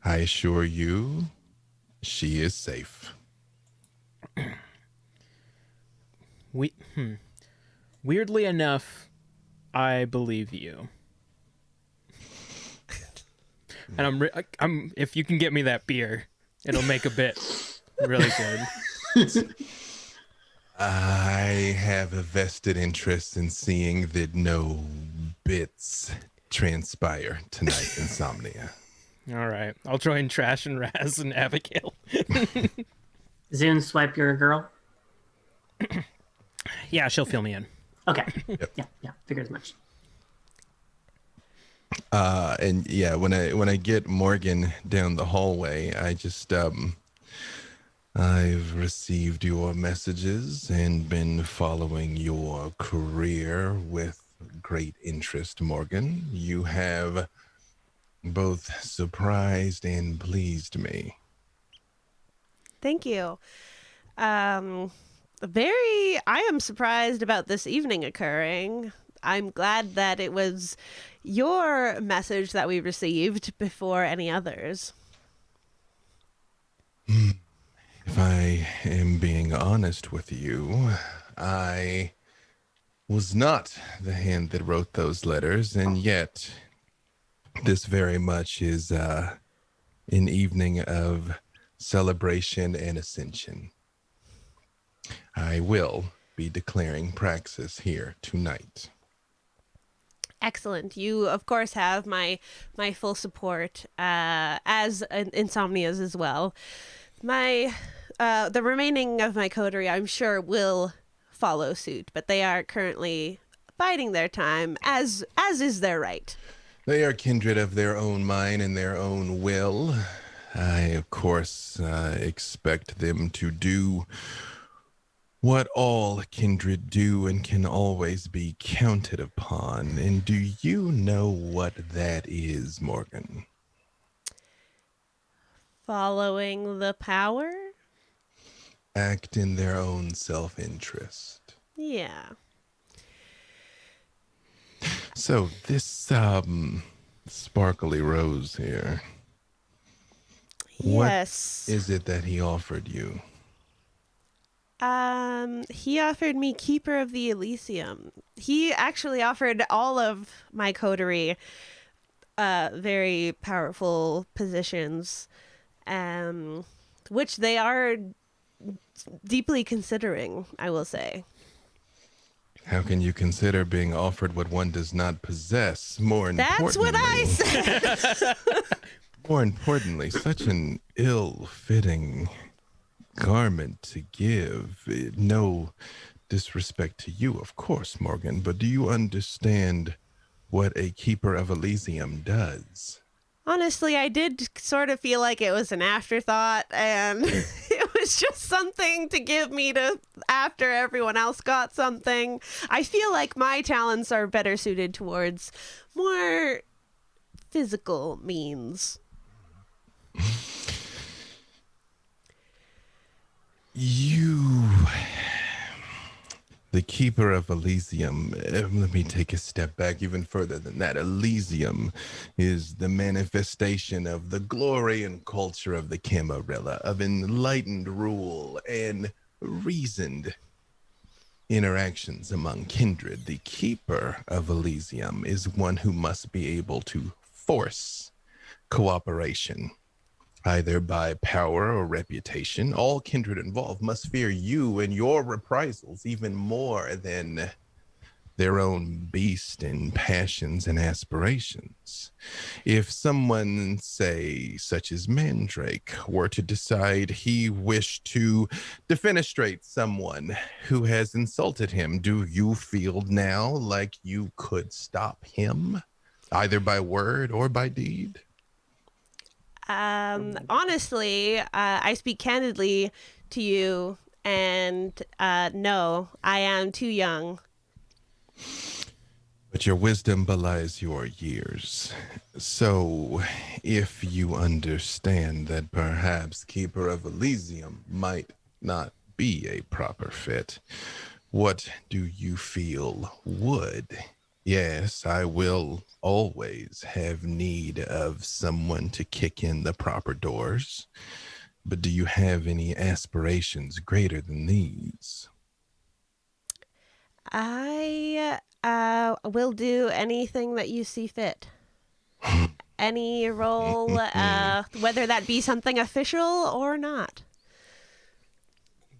I assure you, she is safe. Weirdly enough, I believe you. And I'm if you can get me that beer, it'll make a bit really good. I have a vested interest in seeing that no bits transpire tonight, Insomnia. All right, I'll join Trash and Raz and Abigail. Zune, swipe your girl. Yeah, she'll fill me in. Okay. Yep. Yeah. Figured as much. And yeah, when I get Morgan down the hallway, I just I've received your messages and been following your career with great interest, Morgan. You have both surprised and pleased me. Thank you. I am surprised about this evening occurring. I'm glad that it was your message that we received before any others. If I am being honest with you, I was not the hand that wrote those letters, and yet this very much is an evening of celebration and ascension. I will be declaring praxis here tonight. Excellent. You, of course, have my full support, as Insomnia's as well. The remaining of my coterie, I'm sure, will follow suit, but they are currently biding their time, as is their right. They are kindred of their own mind and their own will. I, of course, expect them to do what all kindred do and can always be counted upon. And do you know what that is, Morgan? Following the power? Act in their own self-interest. Yeah. So this sparkly rose here. Yes. What is it that he offered you? He offered me Keeper of the Elysium. He actually offered all of my coterie very powerful positions, which they are deeply considering, I will say. How can you consider being offered what one does not possess? That's what I said. More importantly, such an ill-fitting garment to give. No disrespect to you, of course, Morgan, but do you understand what a Keeper of Elysium does? Honestly, I did sort of feel like it was an afterthought, and it was just something to give me to after everyone else got something. I feel like my talents are better suited towards more physical means. The Keeper of Elysium, let me take a step back even further than that. Elysium is the manifestation of the glory and culture of the Camarilla, of enlightened rule and reasoned interactions among kindred. The Keeper of Elysium is one who must be able to force cooperation, either by power or reputation. All kindred involved must fear you and your reprisals even more than their own beast and passions and aspirations. If someone, say, such as Mandrake, were to decide he wished to defenestrate someone who has insulted him, do you feel now like you could stop him, either by word or by deed? Honestly, I speak candidly to you, and no, I am too young. But your wisdom belies your years. So, if you understand that perhaps Keeper of Elysium might not be a proper fit, what do you feel would? Yes, I will always have need of someone to kick in the proper doors. But do you have any aspirations greater than these? I will do anything that you see fit. Any role, whether that be something official or not.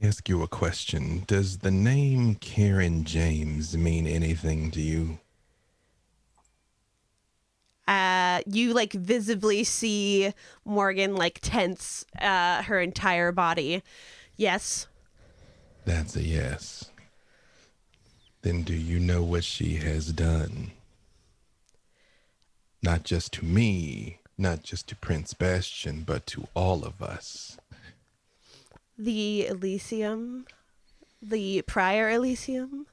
Ask you a question. Does the name Karen James mean anything to you? You like visibly see Morgan like tense her entire body. Yes. That's a yes. Then do you know what she has done? Not just to me, not just to Prince Bastian, but to all of us. The Elysium, the prior Elysium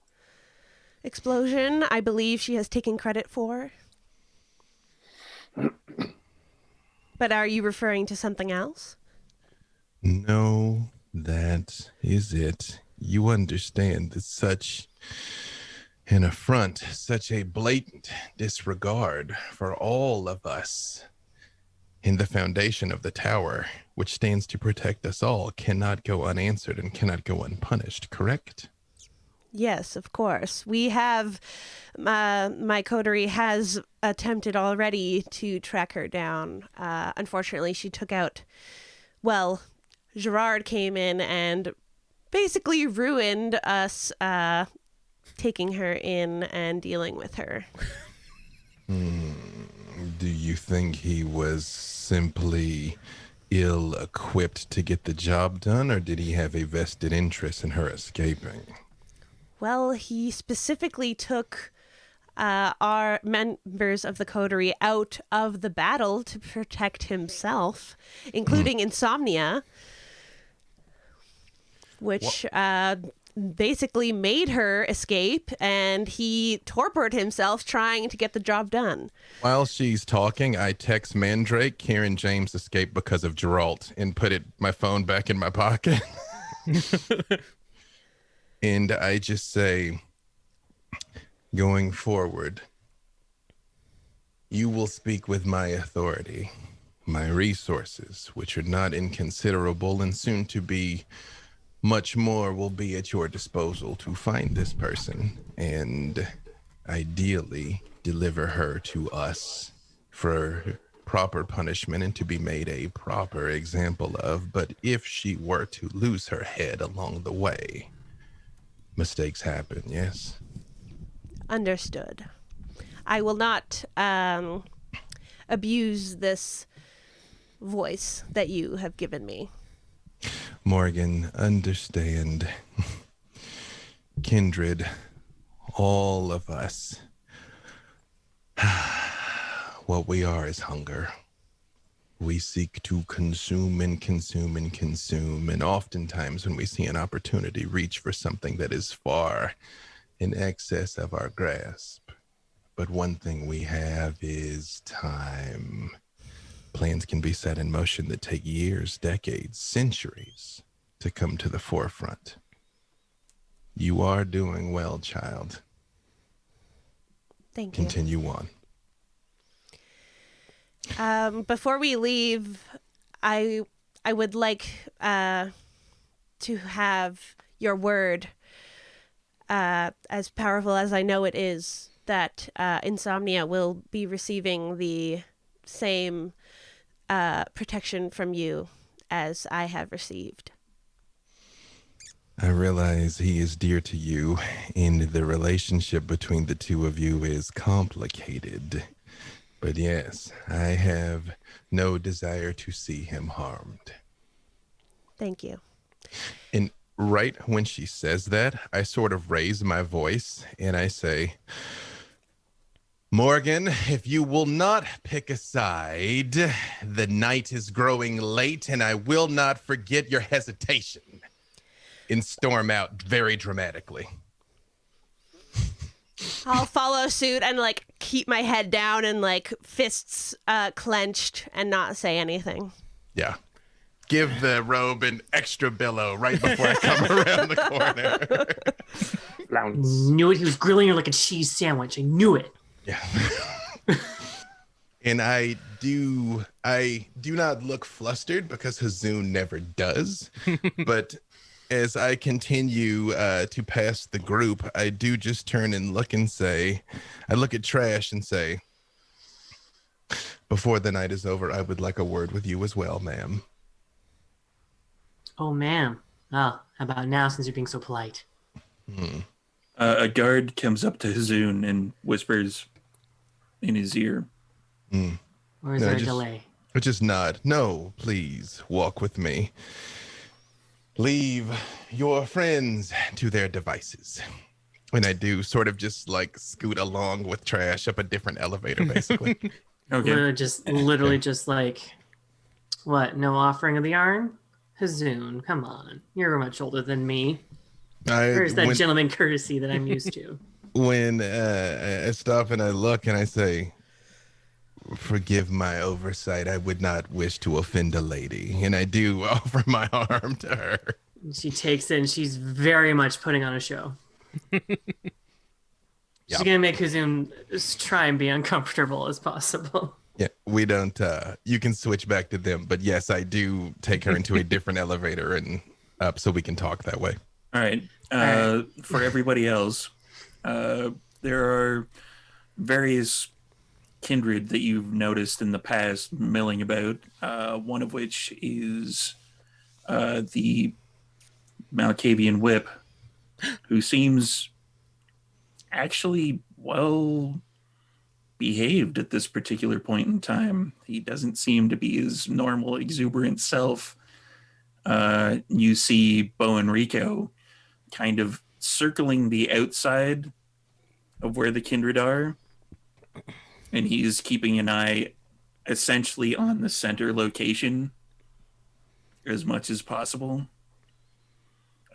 explosion, I believe she has taken credit for. But are you referring to something else? No, that is it. You understand that such An affront, such a blatant disregard for all of us in the foundation of the tower, which stands to protect us all, cannot go unanswered and cannot go unpunished, correct? Yes, of course. We have, my coterie has attempted already to track her down. Unfortunately, she took out, well, Gerard came in and basically ruined us taking her in and dealing with her. Do you think he was simply ill-equipped to get the job done, or did he have a vested interest in her escaping? Well, he specifically took our members of the coterie out of the battle to protect himself, including Insomnia, which basically made her escape, and he tortured himself trying to get the job done. While she's talking, I text Mandrake, Karen James escaped because of Geralt, and put my phone back in my pocket. And I just say, going forward, you will speak with my authority, my resources, which are not inconsiderable and soon to be much more, will be at your disposal to find this person and ideally deliver her to us for proper punishment and to be made a proper example of. But if she were to lose her head along the way, mistakes happen, yes? Understood. I will not abuse this voice that you have given me. Morgan, understand. Kindred, all of us. What we are is hunger. We seek to consume and consume and consume, and oftentimes when we see an opportunity, reach for something that is far in excess of our grasp. But one thing we have is time. Plans can be set in motion that take years, decades, centuries to come to the forefront. You are doing well, child. Thank you. Continue on. Before we leave, I would like to have your word, as powerful as I know it is, that Insomnia will be receiving the same protection from you as I have received. I realize he is dear to you, and the relationship between the two of you is complicated. But yes, I have no desire to see him harmed. Thank you. And right when she says that, I sort of raise my voice and I say, Morgan, if you will not pick a side, the night is growing late and I will not forget your hesitation. And storm out very dramatically. I'll follow suit and like keep my head down and like fists clenched and not say anything. Yeah. Give the robe an extra billow right before I come around the corner. Knew it. He was grilling her like a cheese sandwich. I knew it. Yeah. And I do not look flustered because Hazoon never does. But as I continue to pass the group, I do just turn and look and say, I look at Trash and say, before the night is over, I would like a word with you as well, ma'am. Oh, ma'am. Oh, how about now since you're being so polite? A guard comes up to Hazoon and whispers in his ear. Or is there a delay? I just nod. No, please walk with me. Leave your friends to their devices. And I do sort of just like scoot along with Trash up a different elevator, basically. Okay. Literally just like, what? No offering of the yarn? Hazoon, come on. You're much older than me. Where's that gentleman courtesy that I'm used to? When I stop and I look and I say, forgive my oversight. I would not wish to offend a lady. And I do offer my arm to her. She takes it and she's very much putting on a show. She's Yeah. gonna make Kazum try and be uncomfortable as possible. Yeah, we don't. You can switch back to them, but yes, I do take her into a different elevator and up so we can talk that way. All right. For everybody else, there are various kindred that you've noticed in the past milling about. One of which is the Malkavian Whip, who seems actually well behaved at this particular point in time. He doesn't seem to be his normal exuberant self. You see Bo and Rico kind of circling the outside of where the kindred are, and he's keeping an eye essentially on the center location as much as possible.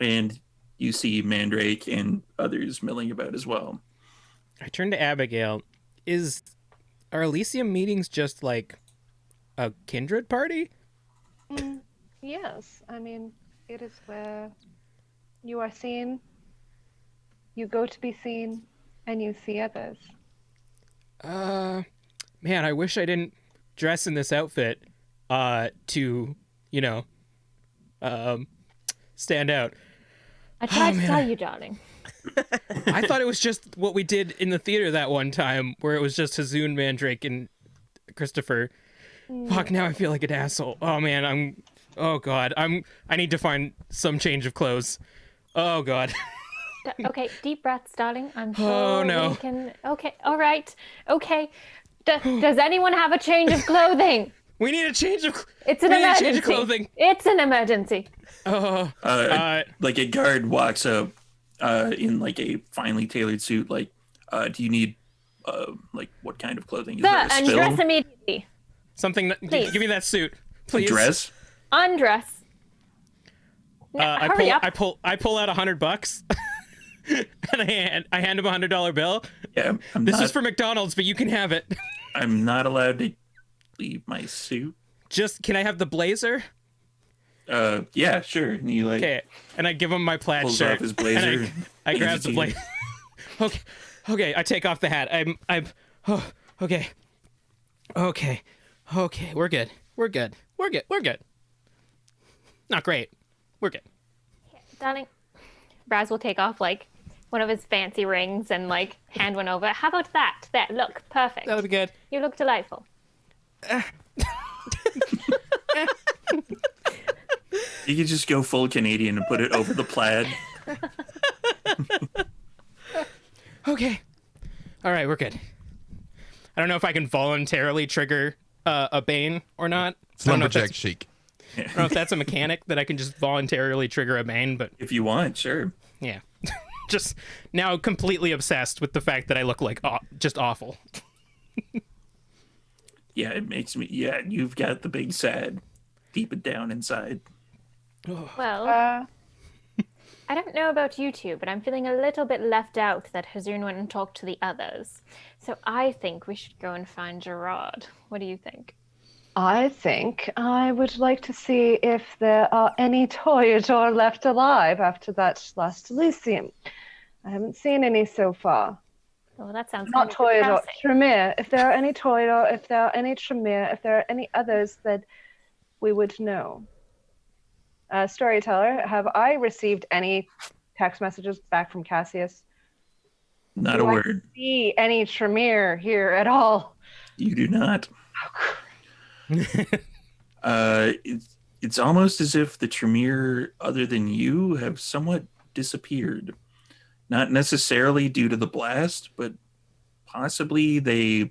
And you see Mandrake and others milling about as well. I turn to Abigail. Are Elysium meetings just like a kindred party? Yes, I mean, it is where you are seen, you go to be seen, and you see others. Man, I wish I didn't dress in this outfit to, stand out. I tried to tell you, darling. I thought it was just what we did in the theater that one time, where it was just Hazoon, Mandrake, and Christopher. Fuck, now I feel like an asshole. Oh man, oh god, I need to find some change of clothes. Oh god. Okay, deep breaths, darling. I'm sure Oh, no. we can. Okay, all right. Okay. Does anyone have a change of clothing? We need a change of. It's an we need a emergency. change of clothing. It's an emergency. Like a guard walks up in like a finely tailored suit. Like, do you need like what kind of clothing? Is Sir, there a spill? undress immediately. Something. Please. Give me that suit, please. Dress? Undress. No, hurry up. I pull out $100, and I hand him a $100 bill. Yeah, This is for McDonald's, but you can have it. I'm not allowed to leave my suit. Just can I have the blazer? Yeah, sure. And he like Okay, and I give him my plaid pulls shirt. off his blazer. And I hands grab it the to blazer. Okay. I take off the hat. Okay. We're good. Not great. We're good. Darling, Braz will take off like one of his fancy rings and like hand one over. How about that? There, look, perfect. That'll be good. You look delightful. You could just go full Canadian and put it over the plaid. Okay. All right, we're good. I don't know if I can voluntarily trigger a Bane or not. Lumberjack chic. I don't know if that's a mechanic that I can just voluntarily trigger a Bane, but If you want, sure. yeah. Just now completely obsessed with the fact that I look like just awful. Yeah, it makes me. Yeah, you've got the big sad deep it down inside. Well, I don't know about you two, but I'm feeling a little bit left out that Hazoon went and talked to the others. So I think we should go and find Gerard. What do you think? I think I would like to see if there are any Toreador left alive after that last Elysium. I haven't seen any so far. Oh, that sounds Not kind of Toreador, depressing. Tremere. If there are any Toreador, if there are any Tremere, if there are any others that we would know. Storyteller, have I received any text messages back from Cassius? Not Do a I word. see any Tremere here at all? You do not. It's almost as if the Tremere, other than you, have somewhat disappeared. Not necessarily due to the blast, but possibly they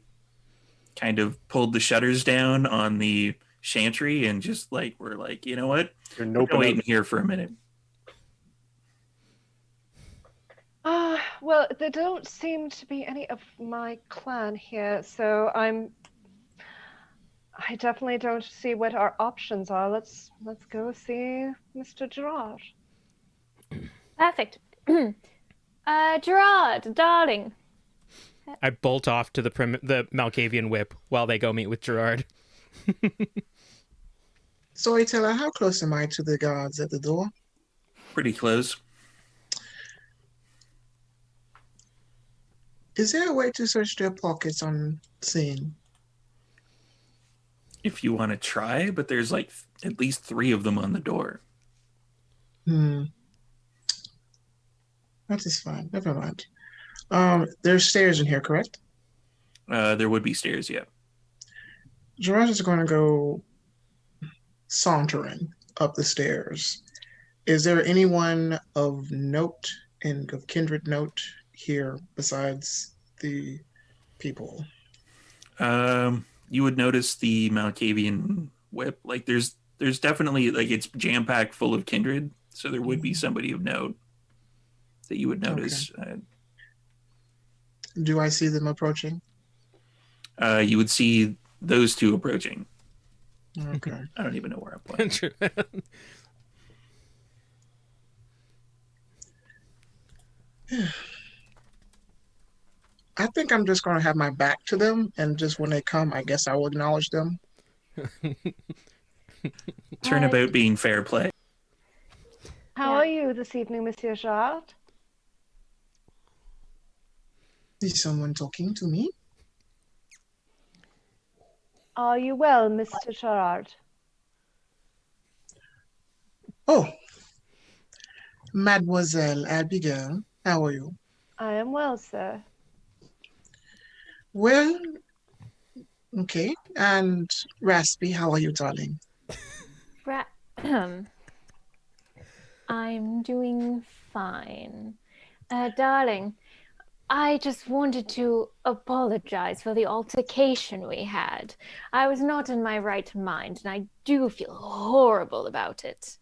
kind of pulled the shutters down on the chantry and just like were like, you know what? You're We're gonna noping wait out. in here for a minute. Well, there don't seem to be any of my clan here, so I definitely don't see what our options are. Let's go see Mr. Gerard. Perfect. Gerard, darling. I bolt off to the Malkavian Whip while they go meet with Gerard. Storyteller, how close am I to the guards at the door? Pretty close. Is there a way to search their pockets on scene? If you want to try, but there's like at least 3 of them on the door. That is fine. Never mind. There's stairs in here, correct? There would be stairs, yeah. Gerard is going to go sauntering up the stairs. Is there anyone of note and of kindred note here besides the people? You would notice the Malkavian whip. Like there's definitely, like, it's jam-packed full of kindred, so there would be somebody of note that you would notice. Okay. Do I see them approaching? You would see those 2 approaching. Okay. I don't even know where I'm playing. I think I'm just going to have my back to them, and just when they come, I guess I will acknowledge them. Turnabout being fair play. How are you this evening, Monsieur Gerard? Is someone talking to me? Are you well, Mr. Gerard? Oh, Mademoiselle Abigail, how are you? I am well, sir. Well, okay. And Raspy, how are you, darling? I'm doing fine. Darling, I just wanted to apologize for the altercation we had. I was not in my right mind, and I do feel horrible about it.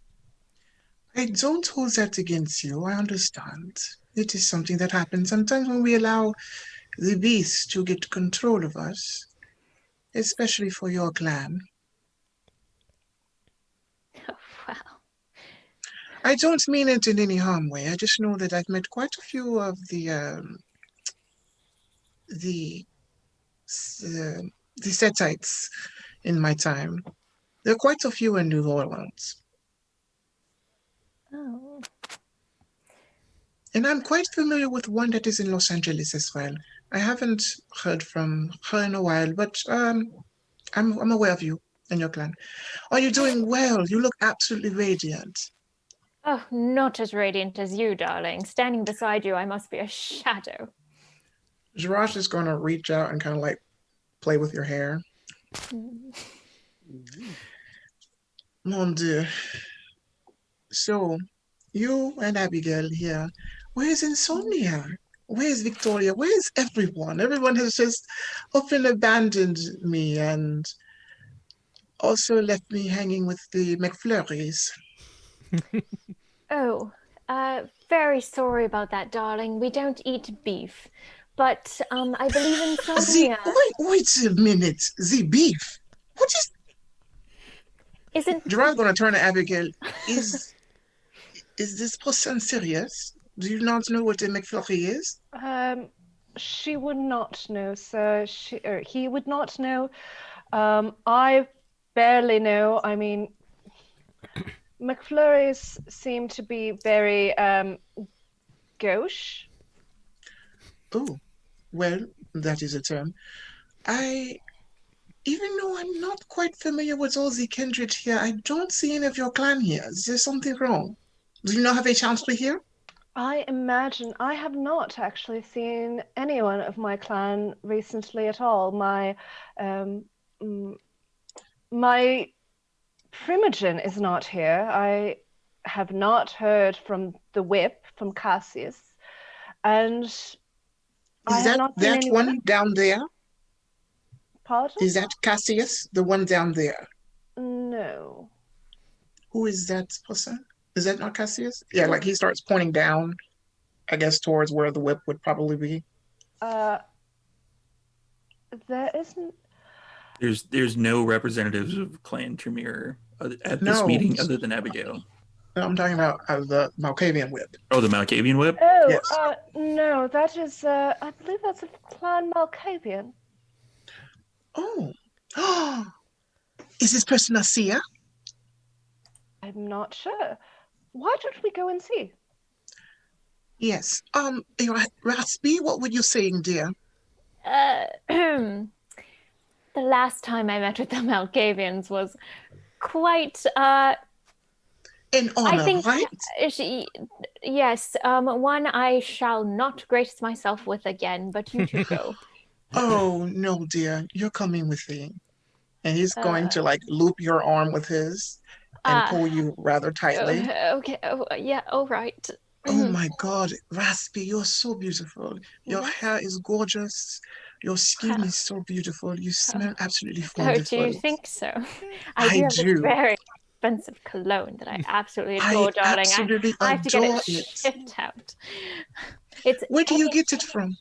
I don't hold that against you. I understand. It is something that happens sometimes when we allow the beast to get control of us, especially for your clan. Oh, wow. I don't mean it in any harm way. I just know that I've met quite a few of the Setites in my time. There are quite a few in New Orleans. Oh. And I'm quite familiar with one that is in Los Angeles as well. I haven't heard from her in a while, but I'm aware of you and your clan. Are you doing well? You look absolutely radiant. Oh, not as radiant as you, darling. Standing beside you, I must be a shadow. Jirash is going to reach out and kind of like play with your hair. Mon Dieu. So, you and Abigail here. Where's Insomnia? Where's Victoria? Where's everyone? Everyone has just up and abandoned me and also left me hanging with the McFlurries. Oh, very sorry about that, darling. We don't eat beef. But I believe Insomnia... Wait a minute. The beef? What is... Isn't... Gerard's going to turn to Abigail. Is this person serious? Do you not know what a McFlurry is? She would not know, sir. He would not know. I barely know. I mean, McFlurries seem to be very gauche. Oh, well, that is a term. Even though I'm not quite familiar with all the kindred here, I don't see any of your clan here. Is there something wrong? Do you not have a chancellor here? I imagine I have not actually seen anyone of my clan recently at all. My Primogen is not here. I have not heard from the whip, from Cassius, and I have not seen that one down there? Pardon? Is that Cassius, the one down there? No. Who is that person? Is that not Cassius? Yeah, like he starts pointing down, I guess, towards where the whip would probably be. There isn't. There's no representatives of Clan Tremere at this meeting other than Abigail. No, I'm talking about the Malkavian whip. Oh, the Malkavian whip? Oh, yes. No, that is, I believe that's a Clan Malkavian. Oh. Is this person a seer? I'm not sure. Why don't we go and see? Yes. Raspy, what were you saying, dear? The last time I met with the Malkavians was quite An I honor, think right? yes, one I shall not grace myself with again, but you two go. Oh, no, dear. You're coming with me. And he's going Uh, to like loop your arm with his and ah, pull you rather tightly. okay, oh, yeah, all right. Oh my God, Raspy, you're so beautiful. Your What? hair is gorgeous. Your skin Wow. is so beautiful. You smell absolutely Oh, do wonderful. you think so? I I do have this do. very expensive cologne that I absolutely I adore, darling. absolutely I have to get it adore it. shipped out. It's Where do you get it from?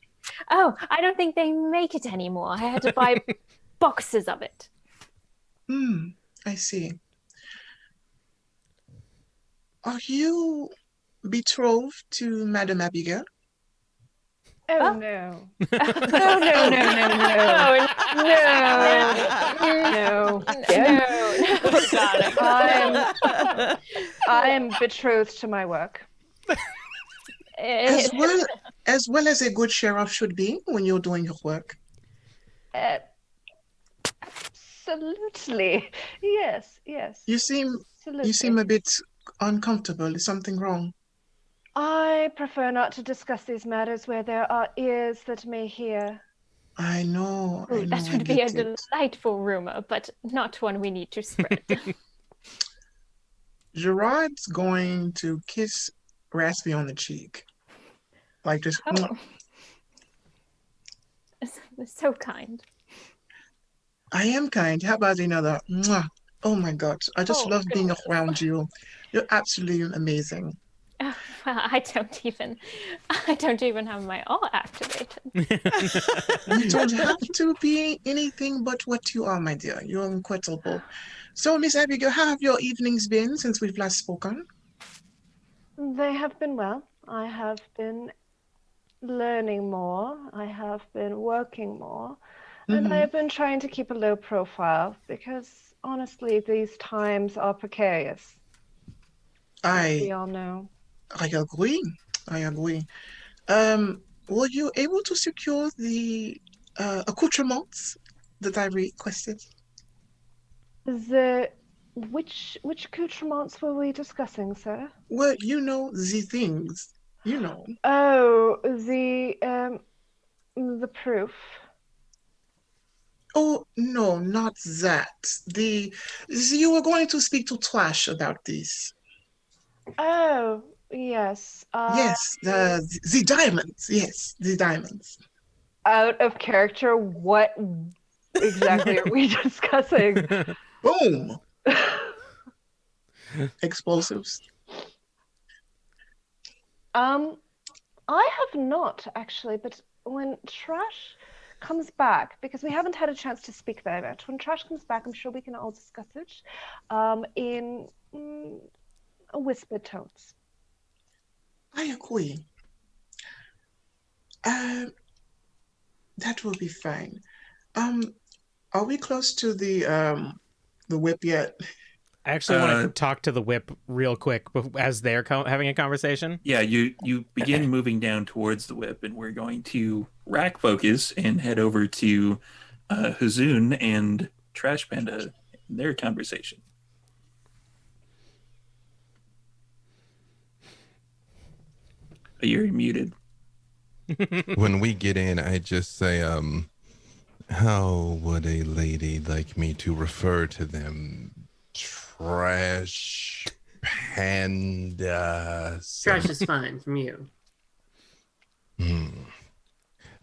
Oh, I don't think they make it anymore. I had to buy boxes of it. I see. Are you betrothed to Madame Abigail? Oh no. Oh no, no, no, no. No. No, darling. I am betrothed to my work. As well as a good sheriff should be when you're doing your work. Absolutely. Yes, yes. You seem Absolutely. a bit uncomfortable. Is something wrong? I prefer not to discuss these matters where there are ears that may hear. I know, Ooh, that I would be a get it. delightful rumor, but not one we need to spread. Gerard's going to kiss Raspy on the cheek. Like just, Oh. So kind. I am kind. How about another? Mwah. Oh my God. I just love being around you. You're absolutely amazing. Oh, well, I don't even have my all activated. You don't have to be anything but what you are, my dear. You're incredible. So, Miss Abigail, how have your evenings been since we've last spoken? They have been well. I have been learning more. I have been working more. And I have been trying to keep a low profile because honestly, these times are precarious. As we all know. I agree. I agree. Were you able to secure the accoutrements that I requested? Which accoutrements were we discussing, sir? Well, you know the things. You know. Oh, the proof. Oh no, not that. You were going to speak to Trash about this. Oh, yes. Yes, the diamonds. Yes, the diamonds. Out of character, what exactly are we discussing? Boom. Explosives. I have not actually, but when Trash comes back, because we haven't had a chance to speak very much, when Trash comes back, I'm sure we can all discuss it in whispered tones. I agree. That will be fine. Are we close to the whip yet? I actually want to talk to the whip real quick as they're having a conversation. Yeah, you begin moving down towards the whip, and we're going to rack focus and head over to Hazoon and Trash Panda and their conversation. You're muted. When we get in, I just say, how would a lady like me to refer to them? Trash Panda. Trash is fine from you.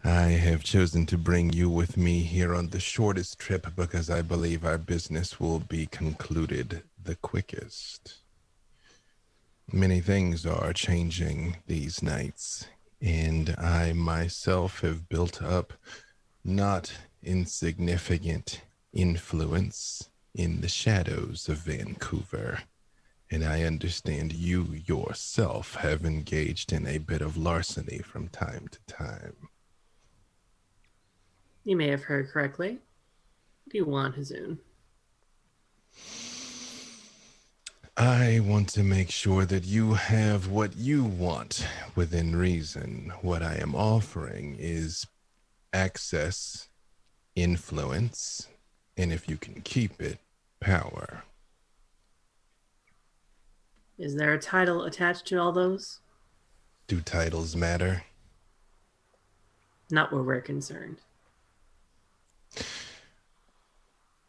I have chosen to bring you with me here on the shortest trip because I believe our business will be concluded the quickest. Many things are changing these nights, and I myself have built up not insignificant influence in the shadows of Vancouver. And I understand you yourself have engaged in a bit of larceny from time to time. You may have heard correctly. What do you want, Hazoon? I want to make sure that you have what you want within reason. What I am offering is access, influence, and if you can keep it, power. Is there a title attached to all those? Do titles matter? Not where we're concerned.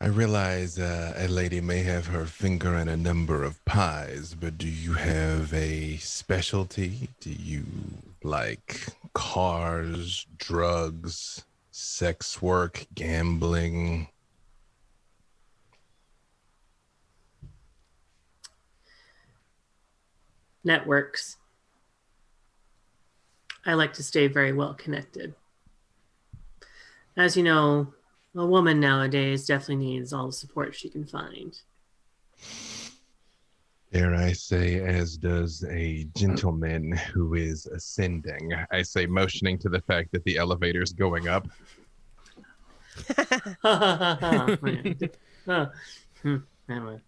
I realize a lady may have her finger in a number of pies, but do you have a specialty? Do you like cars, drugs, sex work, gambling? Networks. I like to stay very well connected. As you know, a woman nowadays definitely needs all the support she can find. Dare I say, as does a gentleman who is ascending. I say, motioning to the fact that the elevator's going up. Anyway.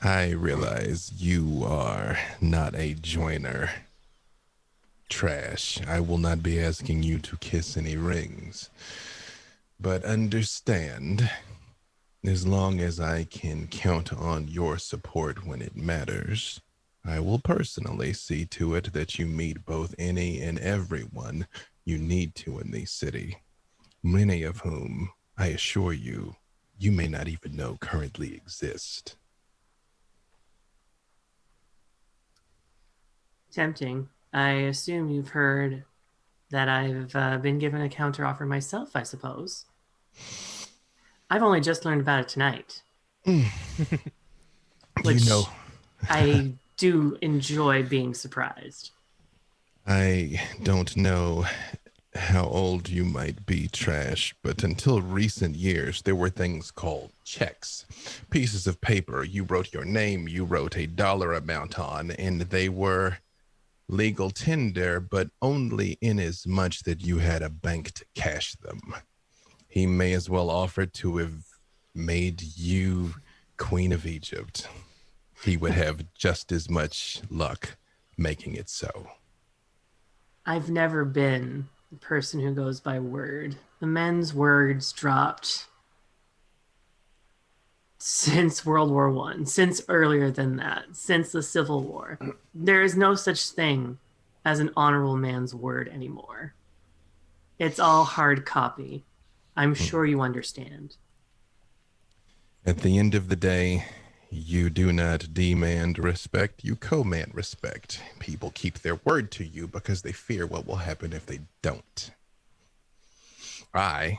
I realize you are not a joiner. Trash. I will not be asking you to kiss any rings. But understand, as long as I can count on your support when it matters, I will personally see to it that you meet both any and everyone you need to in the city, many of whom, I assure you, you may not even know currently exist. Tempting. I assume you've heard that I've been given a counteroffer myself, I suppose. I've only just learned about it tonight. Which You know, I do enjoy being surprised. I don't know how old you might be, Trash, but until recent years, there were things called checks. Pieces of paper you wrote your name, you wrote a dollar amount on, and they were legal tender, but only in as much that you had a bank to cash them. He may as well offer to have made you Queen of Egypt. He would have just as much luck making it so. I've never been the person who goes by word. The men's words dropped since World War I, since earlier than that, since the Civil War. There is no such thing as an honorable man's word anymore. It's all hard copy. I'm sure you understand. At the end of the day, you do not demand respect, you command respect. People keep their word to you because they fear what will happen if they don't. I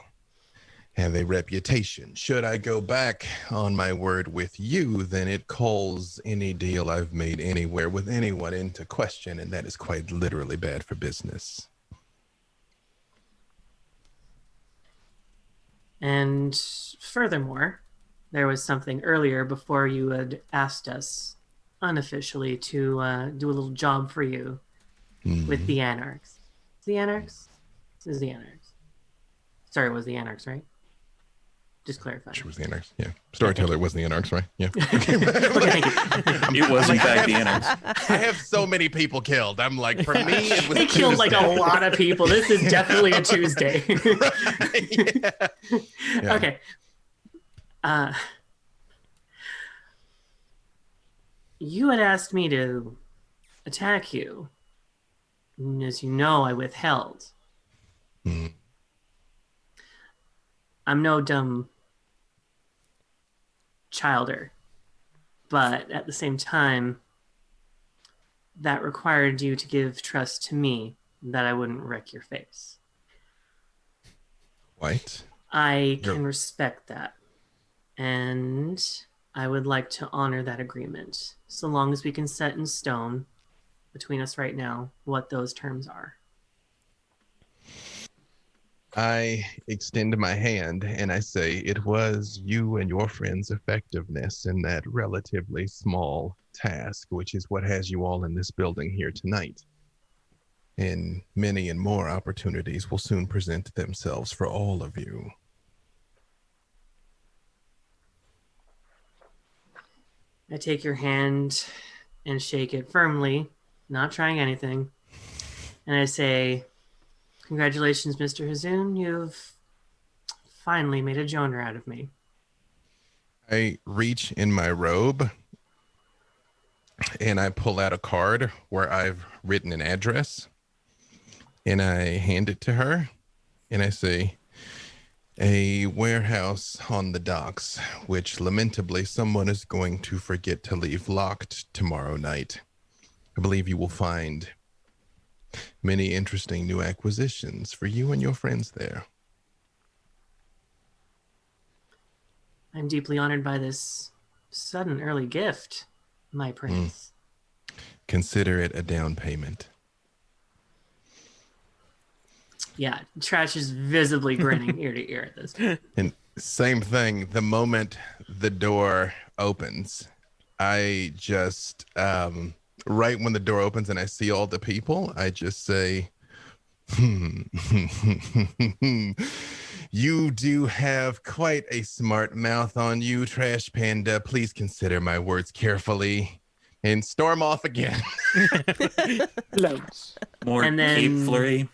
have a reputation. Should I go back on my word with you, then it calls any deal I've made anywhere with anyone into question, and that is quite literally bad for business. And furthermore, there was something earlier before you had asked us unofficially to do a little job for you with the Anarchs. The Anarchs? This is the Anarchs. Sorry, it was the Anarchs, right? Just clarify. She was the Anarchs, yeah. Storyteller was the Anarchs, right? Yeah. Okay, thank you. It was in fact the Anarchs. I have so many people killed. I'm like, for me, it was They killed like a Tuesday. lot of people. This is definitely a Tuesday. Yeah. Yeah. Okay. You had asked me to attack you. And as you know, I withheld. Mhm. I'm no dumb childer, but at the same time, that required you to give trust to me that I wouldn't wreck your face. White. I You're- can respect that. And I would like to honor that agreement, so long as we can set in stone between us right now what those terms are. I extend my hand and I say it was you and your friends' effectiveness in that relatively small task, which is what has you all in this building here tonight. And many and more opportunities will soon present themselves for all of you. I take your hand and shake it firmly, not trying anything. And I say, congratulations, Mr. Hazoon. You've finally made a Joner out of me. I reach in my robe and I pull out a card where I've written an address and I hand it to her and I say, a warehouse on the docks, which lamentably someone is going to forget to leave locked tomorrow night. I believe you will find many interesting new acquisitions for you and your friends there. I'm deeply honored by this sudden early gift, my prince. Consider it a down payment. Yeah, Trash is visibly grinning ear to ear at this. And same thing, the moment the door opens, I just, right when the door opens and I see all the people, I just say, you do have quite a smart mouth on you, Trash Panda. Please consider my words carefully. And storm off again. More And then- cape flurry.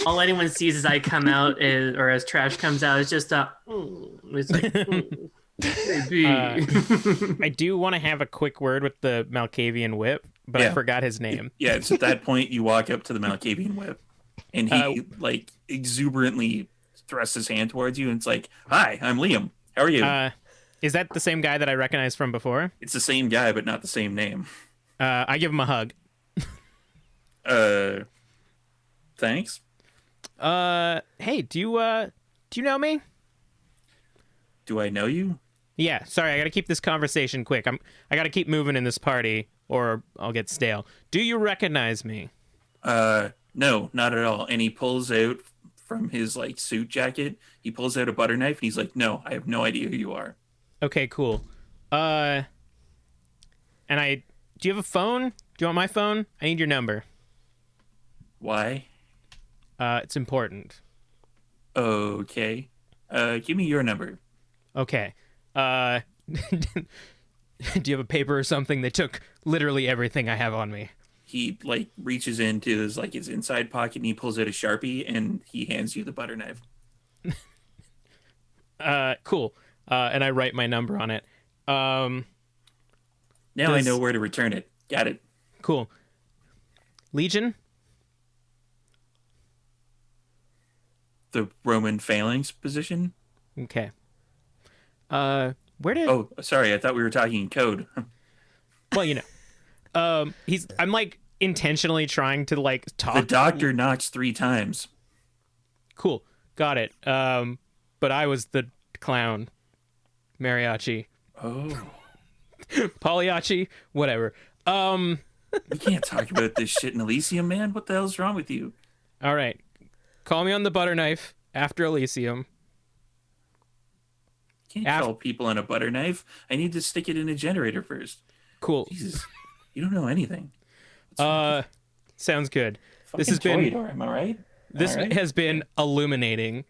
All anyone sees as I come out or as Trash comes out is just it's like, baby. I do want to have a quick word with the Malkavian whip, but I Yeah. forgot his name. Yeah, it's at that point you walk up to the Malkavian whip, and he like exuberantly thrusts his hand towards you, and it's like, "Hi, I'm Liam. How are you?" Is that the same guy that I recognized from before? It's the same guy, but not the same name. I give him a hug. Thanks. Hey, do you know me? Do I know you? Yeah, sorry, I gotta keep this conversation quick. I gotta keep moving in this party, or I'll get stale. Do you recognize me? No, not at all. And he pulls out from his like suit jacket. He pulls out a butter knife, and he's like, "No, I have no idea who you are." Okay, cool. And do you have a phone? Do you want my phone? I need your number. Why? It's important. Okay. Give me your number. Okay. Do you have a paper or something? They took literally everything I have on me. He like reaches into his inside pocket and he pulls out a Sharpie and he hands you the butter knife. Cool. And I write my number on it. Now I know where to return it. Got it. Cool. Legion? The Roman phalanx position. Okay. Where did... Oh, sorry. I thought we were talking in code. Well, you know. I'm like intentionally trying to like talk. The doctor knocks 3 times. Cool. Got it. But I was the clown. Mariachi. Oh. Pagliacci. Whatever. We can't talk about this shit in Elysium, man. What the hell's wrong with you? All right. Call me on the butter knife after Elysium. Can't call people on a butter knife. I need to stick it in a generator first. Cool. Jesus. You don't know anything. Sounds good. Fucking This has been... Toreador, am I right? This All right. has been illuminating,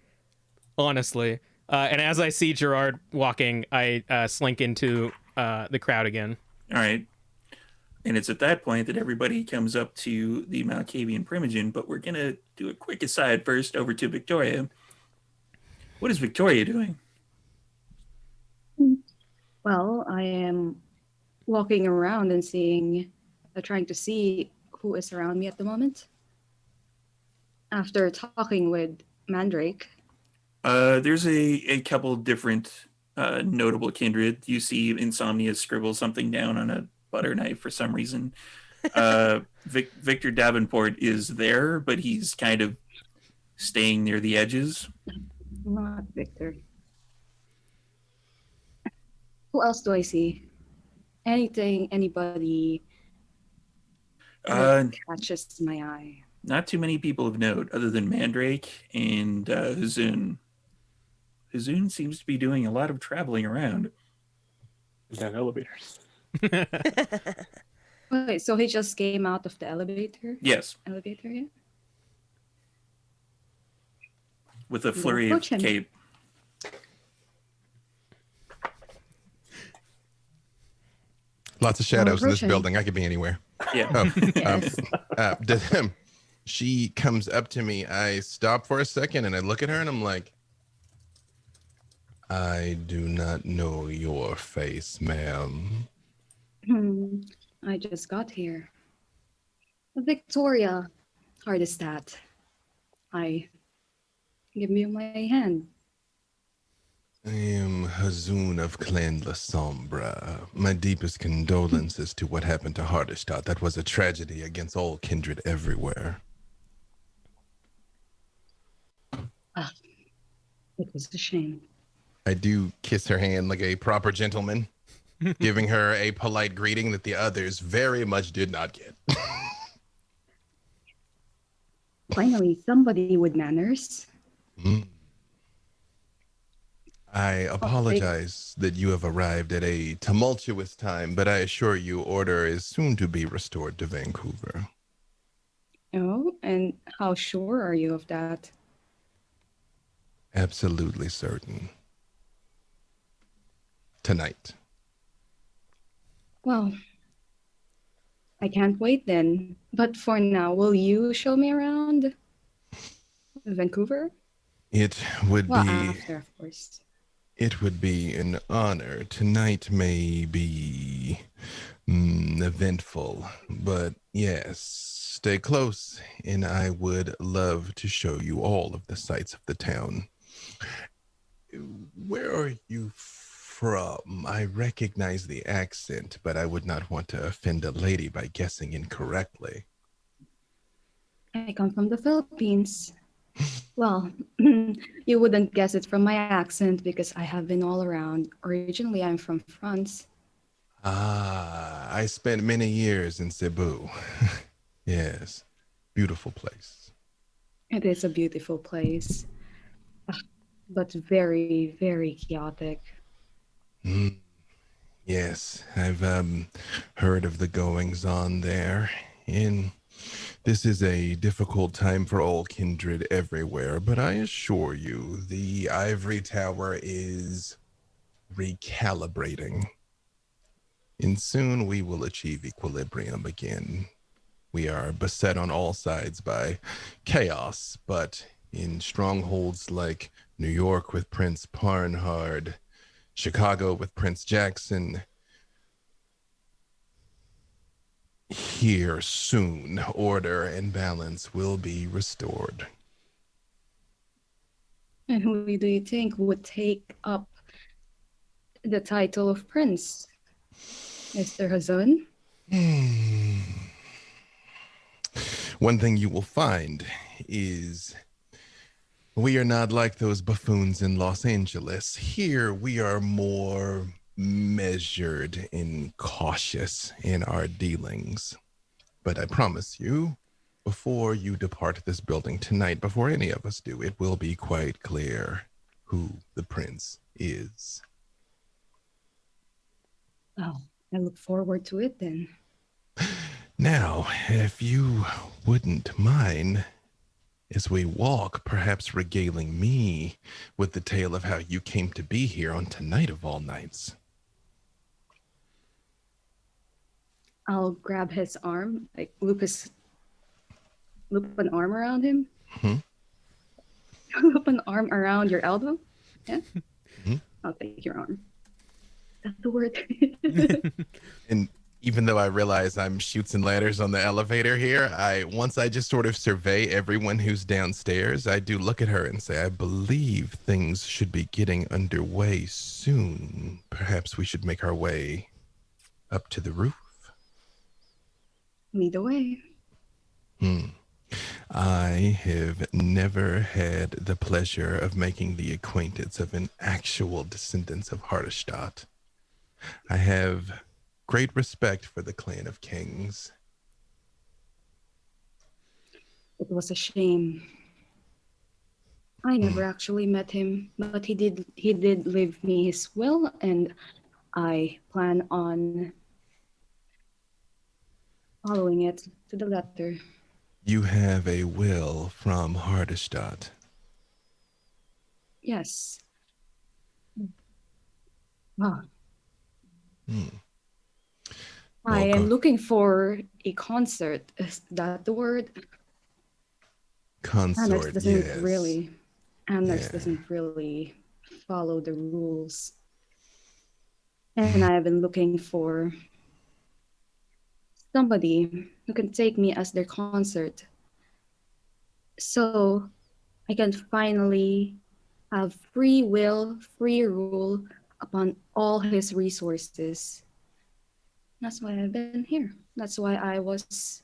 honestly. And as I see Gerard walking, I slink into the crowd again. All right. And it's at that point that everybody comes up to the Malkavian Primogen, but we're going to do a quick aside first over to Victoria. What is Victoria doing? Well, I am walking around and trying to see who is around me at the moment. After talking with Mandrake. There's a couple different notable kindred. You see Insomnia scribble something down on a butter knife for some reason. Victor Davenport is there, but he's kind of staying near the edges. Not Victor. Who else do I see? Anybody that catches my eye? Not too many people of note other than Mandrake and Hazoon. Hazoon seems to be doing a lot of traveling around. Is that elevators? Wait, so he just came out of the elevator? Yes, Elevator, yeah? with a flurry of approach him. cape. Lots of shadows in this approaching. building. I could be anywhere. Yeah. Oh, Yes. she comes up to me. I stop for a second and I look at her and I'm like, I do not know your face, ma'am. I just got here. Victoria, hardest that. I give you my hand. I am Hazoon of Clan La Sombra. My deepest condolences to what happened to Hardestadt. That was a tragedy against all kindred everywhere. It was a shame. I do kiss her hand like a proper gentleman, giving her a polite greeting that the others very much did not get. Finally, somebody with manners. I apologize that you have arrived at a tumultuous time, but I assure you order is soon to be restored to Vancouver. Oh, and how sure are you of that? Absolutely certain. Tonight. Well, I can't wait then. But for now, will you show me around Vancouver? It would Well, be after, of course. It would be an honor. Tonight may be eventful, but yes, stay close, and I would love to show you all of the sights of the town. Where are you from? I recognize the accent, but I would not want to offend a lady by guessing incorrectly. I come from the Philippines. Well, you wouldn't guess it from my accent because I have been all around. Originally, I'm from France. Ah, I spent many years in Cebu. Yes, beautiful place. It is a beautiful place, but very, very chaotic. Yes, I've heard of the goings on there. And this is a difficult time for all kindred everywhere, but I assure you, the Ivory Tower is recalibrating. And soon we will achieve equilibrium again. We are beset on all sides by chaos, but in strongholds like New York with Prince Parnhard, Chicago with Prince Jackson, here soon, order and balance will be restored. And who do you think would take up the title of prince? Mr. Hazun? One thing you will find is we are not like those buffoons in Los Angeles. Here we are more measured and cautious in our dealings. But I promise you, before you depart this building tonight, before any of us do, it will be quite clear who the prince is. Oh, I look forward to it then. Now, if you wouldn't mind, as we walk, perhaps regaling me with the tale of how you came to be here on tonight of all nights. I'll grab his arm, like loop an arm around him. Loop an arm around your elbow. Yeah. I'll take your arm. That's the word. And even though I realize I'm chutes and ladders on the elevator here, once I just sort of survey everyone who's downstairs, I do look at her and say, I believe things should be getting underway soon. Perhaps we should make our way up to the roof. Lead the way. I have never had the pleasure of making the acquaintance of an actual descendant of Hardestadt. I have great respect for the clan of kings. It was a shame. I never actually met him, but he did leave me his will, and I plan on following it to the letter. You have a will from Hardestadt. Yes. Ah. I am Welcome. looking for a concert. Is that the word? Annex Consort, doesn't yes. really. Annex Yeah. doesn't really follow the rules. And I have been looking for somebody who can take me as their concert. So I can finally have free will, free rule upon all his resources. That's why I've been here. That's why I was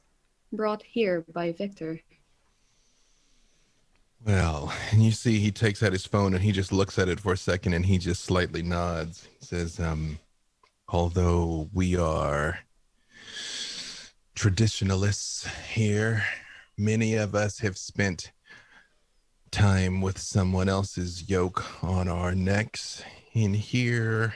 brought here by Victor. Well, and you see he takes out his phone and he just looks at it for a second and he just slightly nods. He says, although we are traditionalists here, many of us have spent time with someone else's yoke on our necks. In here,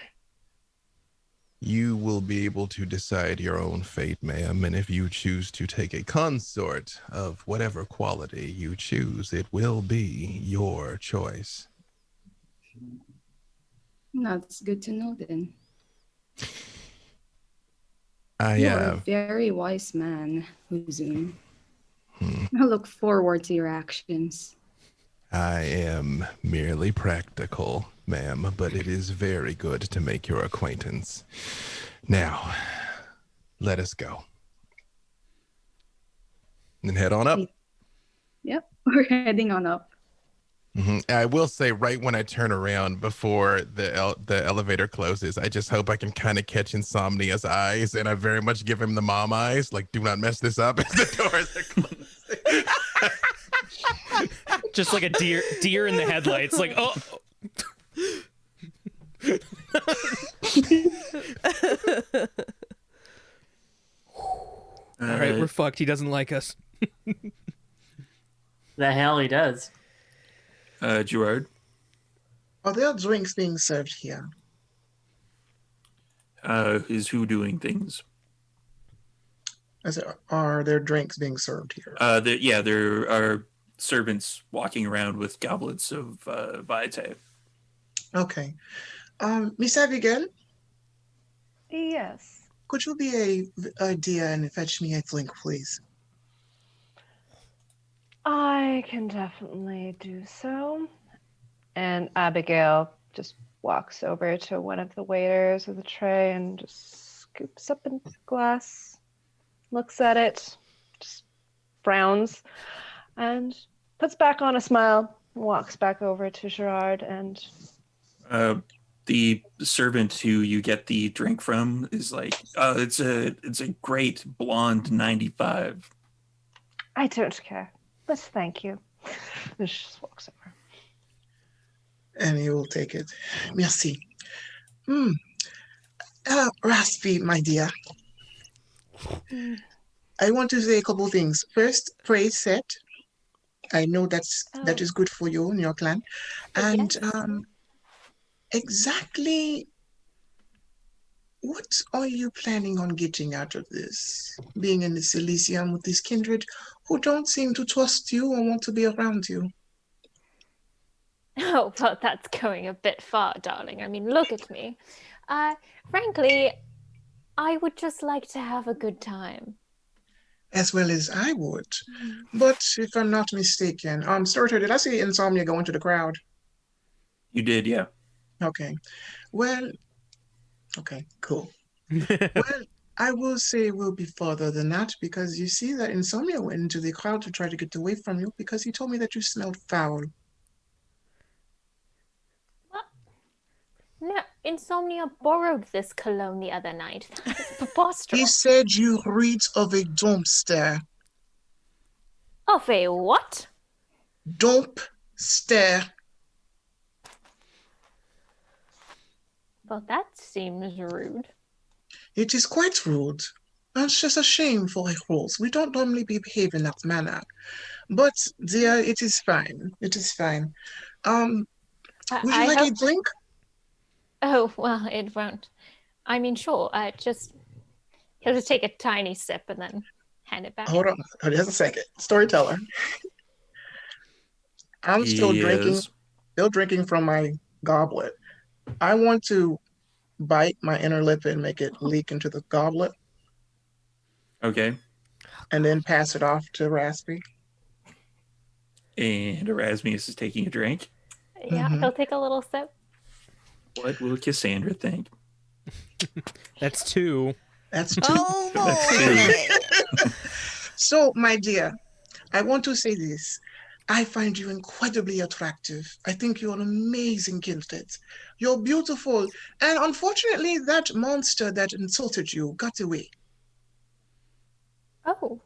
you will be able to decide your own fate, ma'am. And if you choose to take a consort of whatever quality you choose, it will be your choice. That's good to know then. I You're a very wise man, Huzun. Hmm. I look forward to your actions. I am merely practical, ma'am, but it is very good to make your acquaintance. Now, let us go. And head on up. Yep, we're heading on up. I will say, right when I turn around before the elevator closes, I just hope I can kind of catch Insomnia's eyes, and I very much give him the mom eyes, like, do not mess this up as the doors are closing. Just like a deer in the headlights, like, oh. All right, we're fucked. He doesn't like us. The hell he does. Gerard? Are there drinks being served here? Is who doing things? Are there drinks being served here? There are servants walking around with goblets of Vitae. Okay. Miss Abigail? Yes. Could you be a dear and fetch me a drink, please? I can definitely do so. And Abigail just walks over to one of the waiters with a tray and just scoops up a glass, looks at it, just frowns, and puts back on a smile, walks back over to Gerard and... The servant who you get the drink from is like, it's a great blonde 95. I don't care, but thank you. And she just walks over. And he will take it. Merci. Raspy, my dear. I want to say a couple things. First, praise set. I know that is good for you and your clan. And exactly what are you planning on getting out of this? Being in this Elysium with this kindred who don't seem to trust you or want to be around you. Oh, well, that's going a bit far, darling. I mean, look at me. Frankly, I would just like to have a good time. As well as I would. But if I'm not mistaken, Starter, did I see Insomnia go into the crowd? You did, yeah. Okay. Well, okay, cool. Well, I will say we'll be further than that because you see that Insomnia went into the crowd to try to get away from you because he told me that you smelled foul. What? No, Insomnia borrowed this cologne the other night. That's preposterous. He said you read of a dumpster. Of a what? Dumpster. Well, that seems rude. It is quite rude. It's just a shame for rules. We don't normally behave in that manner. But, dear, it is fine. It is fine. Would you like a drink? Oh, well, it won't. I mean, sure. He'll just take a tiny sip and then hand it back. Hold on. Just a second. Storyteller. I'm still drinking from my goblet. I want to bite my inner lip and make it leak into the goblet. Okay. And then pass it off to Raspy. And Erasmus is taking a drink. Yeah, he'll take a little sip. What will Cassandra think? That's 2. That's 2. Oh boy. So, my dear, I want to say this. I find you incredibly attractive. I think you're an amazing kindred. You're beautiful. And unfortunately, that monster that insulted you got away. Oh,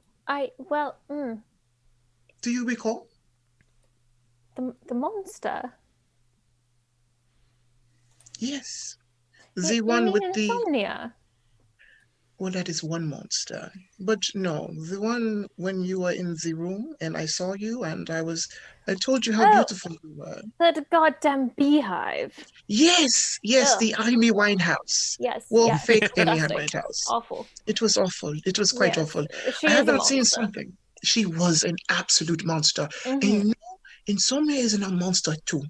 Do you recall? the monster. Yes. You One with mean the... insomnia? Well, that is one monster. But no, the one when you were in the room and I saw you and I told you how beautiful you were. That goddamn beehive. Yes, Ugh. the Amy Winehouse. Yes. Well, yes, fake Amy disgusting. Winehouse. Awful. It was awful. It was quite Yes, awful. she I is have a not seen monster. something. She was an absolute monster. And you know, Insomnia is a monster too.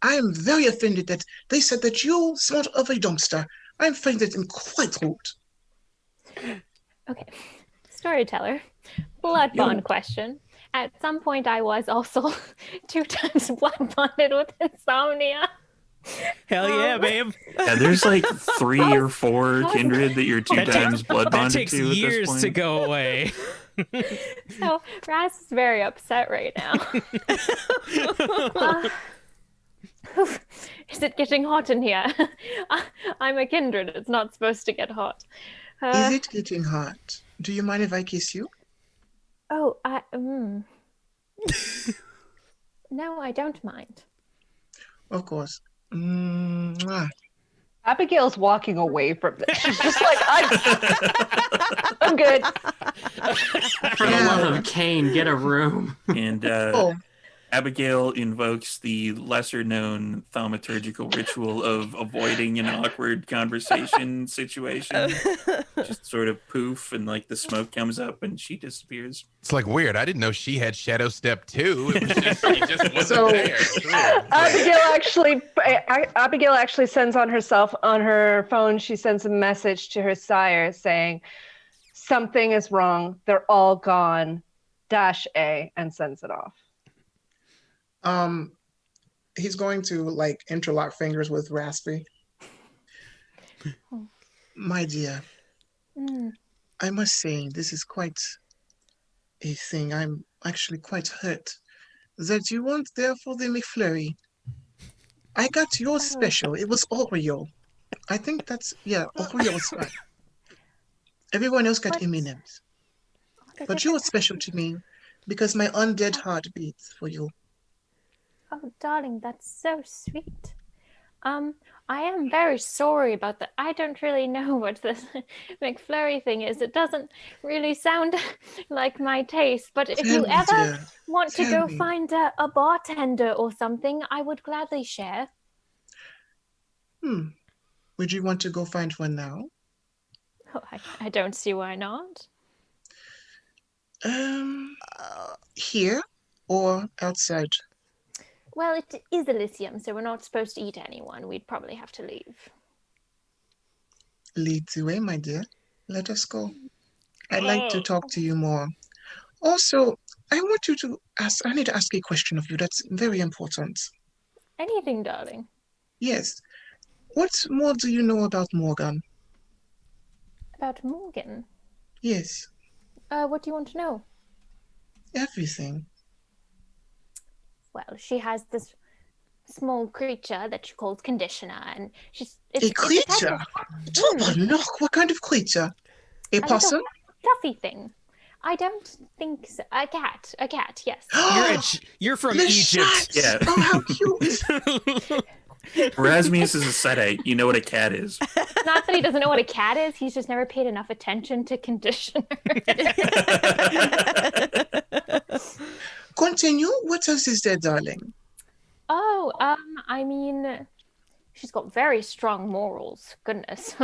I am very offended that they said that you smelt of a dumpster. I find it quite rude. Okay. Storyteller. Blood bond question. At some point, I was also 2 times blood bonded with insomnia. Hell yeah, babe. Yeah, there's like 3 or 4 kindred that you're 2 times blood That bonded takes to at this years point. to go away. So Raz is very upset right now. Is it getting hot in here? I'm a kindred. It's not supposed to get hot. Is it getting hot? Do you mind if I kiss you? Oh, No, I don't mind. Of course. Mwah. Abigail's walking away from this. She's just like, I'm good. For the love of Cain, get a room. And Abigail invokes the lesser-known thaumaturgical ritual of avoiding an awkward conversation situation. Just sort of poof, and like the smoke comes up, and she disappears. It's like weird. I didn't know she had Shadow Step too. It was just, she just wasn't So- there. It's weird. Abigail actually sends on her phone, she sends a message to her sire saying, something is wrong. They're all gone. -A, and sends it off. He's going to like interlock fingers with Raspy. My dear, I must say this is quite a thing. I'm actually quite hurt that you weren't there for the McFlurry. I got yours special. It was Oreo. I think Oreo was fine. Everyone else got M&Ms. But you were special to me because my undead heart beats for you. Oh, darling, that's so sweet. I am very sorry about that. I don't really know what this McFlurry thing is. It doesn't really sound like my taste. But if you ever want to go find a bartender or something, I would gladly share. Would you want to go find one now? Oh, I don't see why not. Here or outside? Well, it is Elysium, so we're not supposed to eat anyone. We'd probably have to leave. Lead the way, my dear. Let us go. I'd like to talk to you more. Also, I need to ask a question of you that's very important. Anything, darling. Yes. What more do you know about Morgan? About Morgan? Yes. What do you want to know? Everything. Well, she has this small creature that she calls Conditioner, and A creature? What kind of creature? A possum? Fluffy thing. I don't think so. A cat, yes. You're from Le Egypt. chat! Yeah. Oh, how cute! Erasmus is a Sedite. You know what a cat is. Not that he doesn't know what a cat is, he's just never paid enough attention to Conditioner. Continue. What else is there, darling? Oh, I mean, she's got very strong morals. Goodness.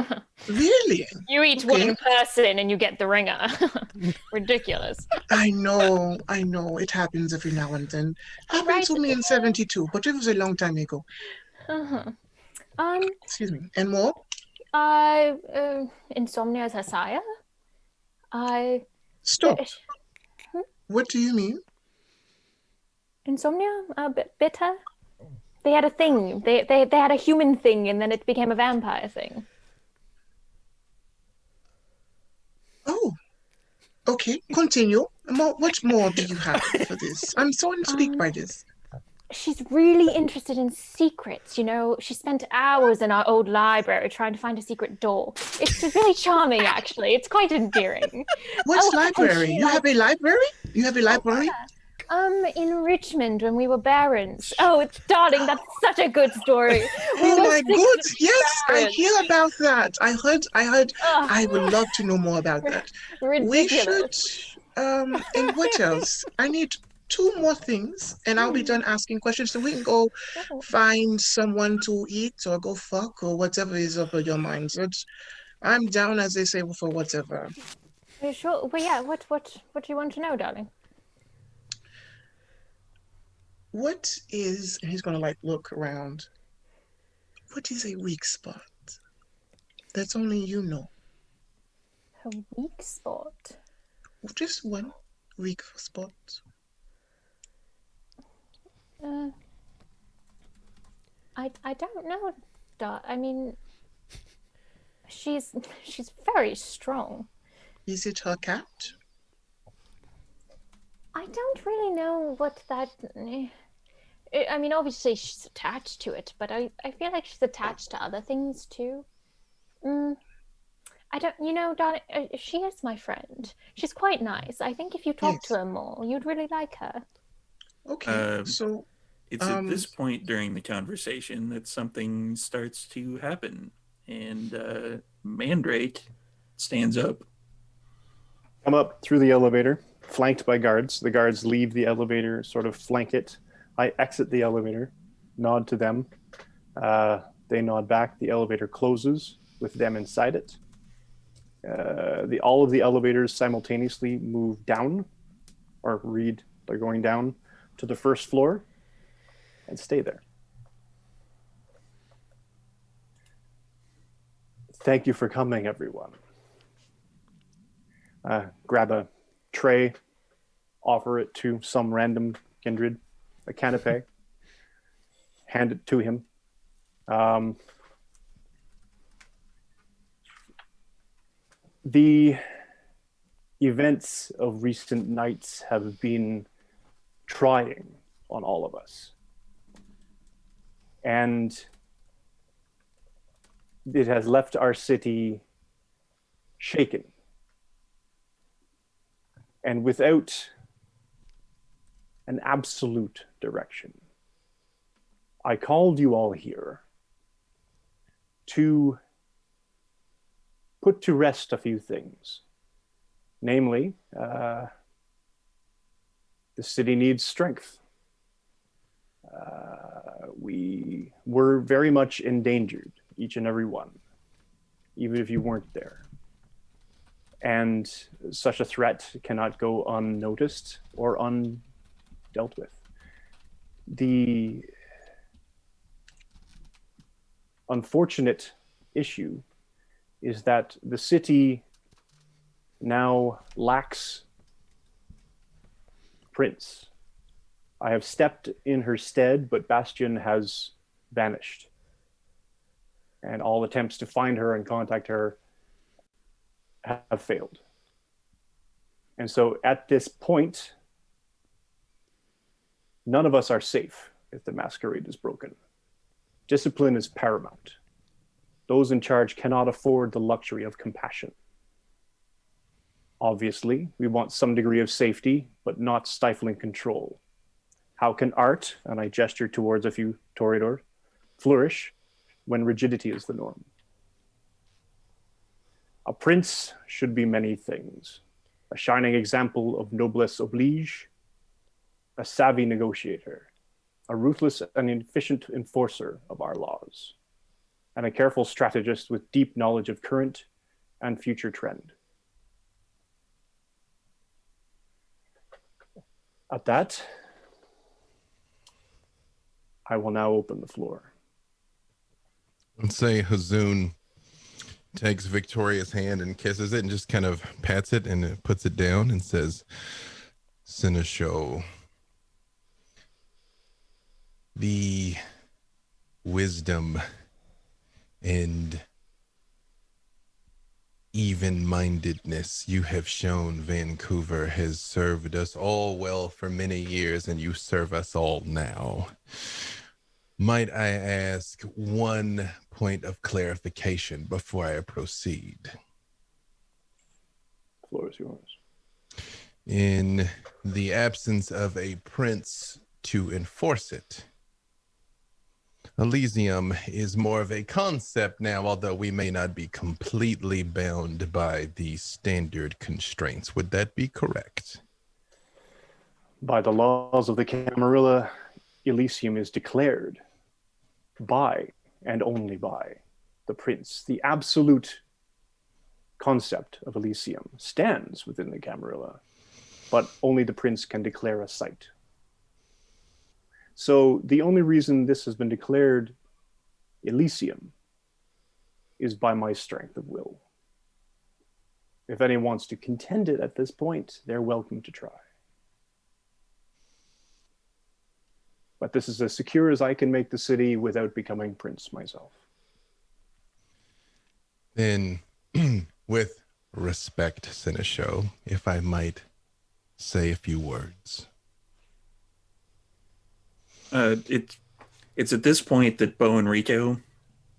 Really? You eat one person and you get the ringer. Ridiculous. I know. It happens every now and then. Happened to me in 72, but it was a long time ago. Uh-huh. Excuse me. And more? Insomnia is her sire. I Stop. What do you mean? insomnia, bitter. They had a thing. They had a human thing, and then it became a vampire thing. Oh, okay. Continue. What more do you have for this? I'm so intrigued by this. She's really interested in secrets, you know. She spent hours in our old library trying to find a secret door. It's really charming, actually. It's quite endearing. What library? You have a library? You have a library? In Richmond when we were barons. Oh, darling, that's such a good story. Oh my god! Yes, I hear about that. I heard. Oh, I would love to know more about that. We should. ridiculous. And what else? I need two more things, and I'll be done asking questions, so we can go find someone to eat or go fuck or whatever is up in your mind. So I'm down, as they say, for whatever. Are you sure? Well, yeah. What do you want to know, darling? What is, and he's gonna like look around. What is a weak spot? That's only you know. A weak spot? Just one weak spot. I don't know. I mean, she's very strong. Is it her cat? I don't really know what that. I mean, obviously she's attached to it, but I feel like she's attached to other things too. I don't, you know, darling, she is my friend. She's quite nice. I think if you talk to her more, you'd really like her. Okay, so it's at this point during the conversation that something starts to happen, and Mandrake stands up. Come up through the elevator, flanked by guards. The guards leave the elevator, sort of flank it. I exit the elevator, nod to them. They nod back. The elevator closes with them inside it. All of the elevators simultaneously move down, or read they're going down to the first floor and stay there. Thank you for coming, everyone. Grab a tray, offer it to some random kindred, a canapé, hand it to him. The events of recent nights have been trying on all of us. And it has left our city shaken. And without an absolute direction. I called you all here to put to rest a few things. Namely, the city needs strength. We were very much endangered, each and every one, even if you weren't there. And such a threat cannot go unnoticed or undealt with. The unfortunate issue is that the city now lacks Prince. I have stepped in her stead, but Bastion has vanished. And all attempts to find her and contact her have failed. And so at this point, none of us are safe if the Masquerade is broken. Discipline is paramount. Those in charge cannot afford the luxury of compassion. Obviously, we want some degree of safety, but not stifling control. How can art, and I gesture towards a few Toreador, flourish when rigidity is the norm? A prince should be many things. A shining example of noblesse oblige, a savvy negotiator, a ruthless and efficient enforcer of our laws, and a careful strategist with deep knowledge of current and future trend. At that, I will now open the floor. Let's say Hazoon takes Victoria's hand and kisses it and just kind of pats it and puts it down and says, Seneschal, the wisdom and even-mindedness you have shown Vancouver has served us all well for many years, and you serve us all now. Might I ask one point of clarification before I proceed? The floor is yours. In the absence of a prince to enforce it, Elysium is more of a concept now, although we may not be completely bound by the standard constraints. Would that be correct? By the laws of the Camarilla, Elysium is declared by and only by the prince. The absolute concept of Elysium stands within the Camarilla, but only the prince can declare a site. So the only reason this has been declared Elysium is by my strength of will. If anyone wants to contend it at this point, they're welcome to try. But this is as secure as I can make the city without becoming prince myself. Then, with respect, Seneschal, if I might say a few words. It's at this point that Bo and Rico,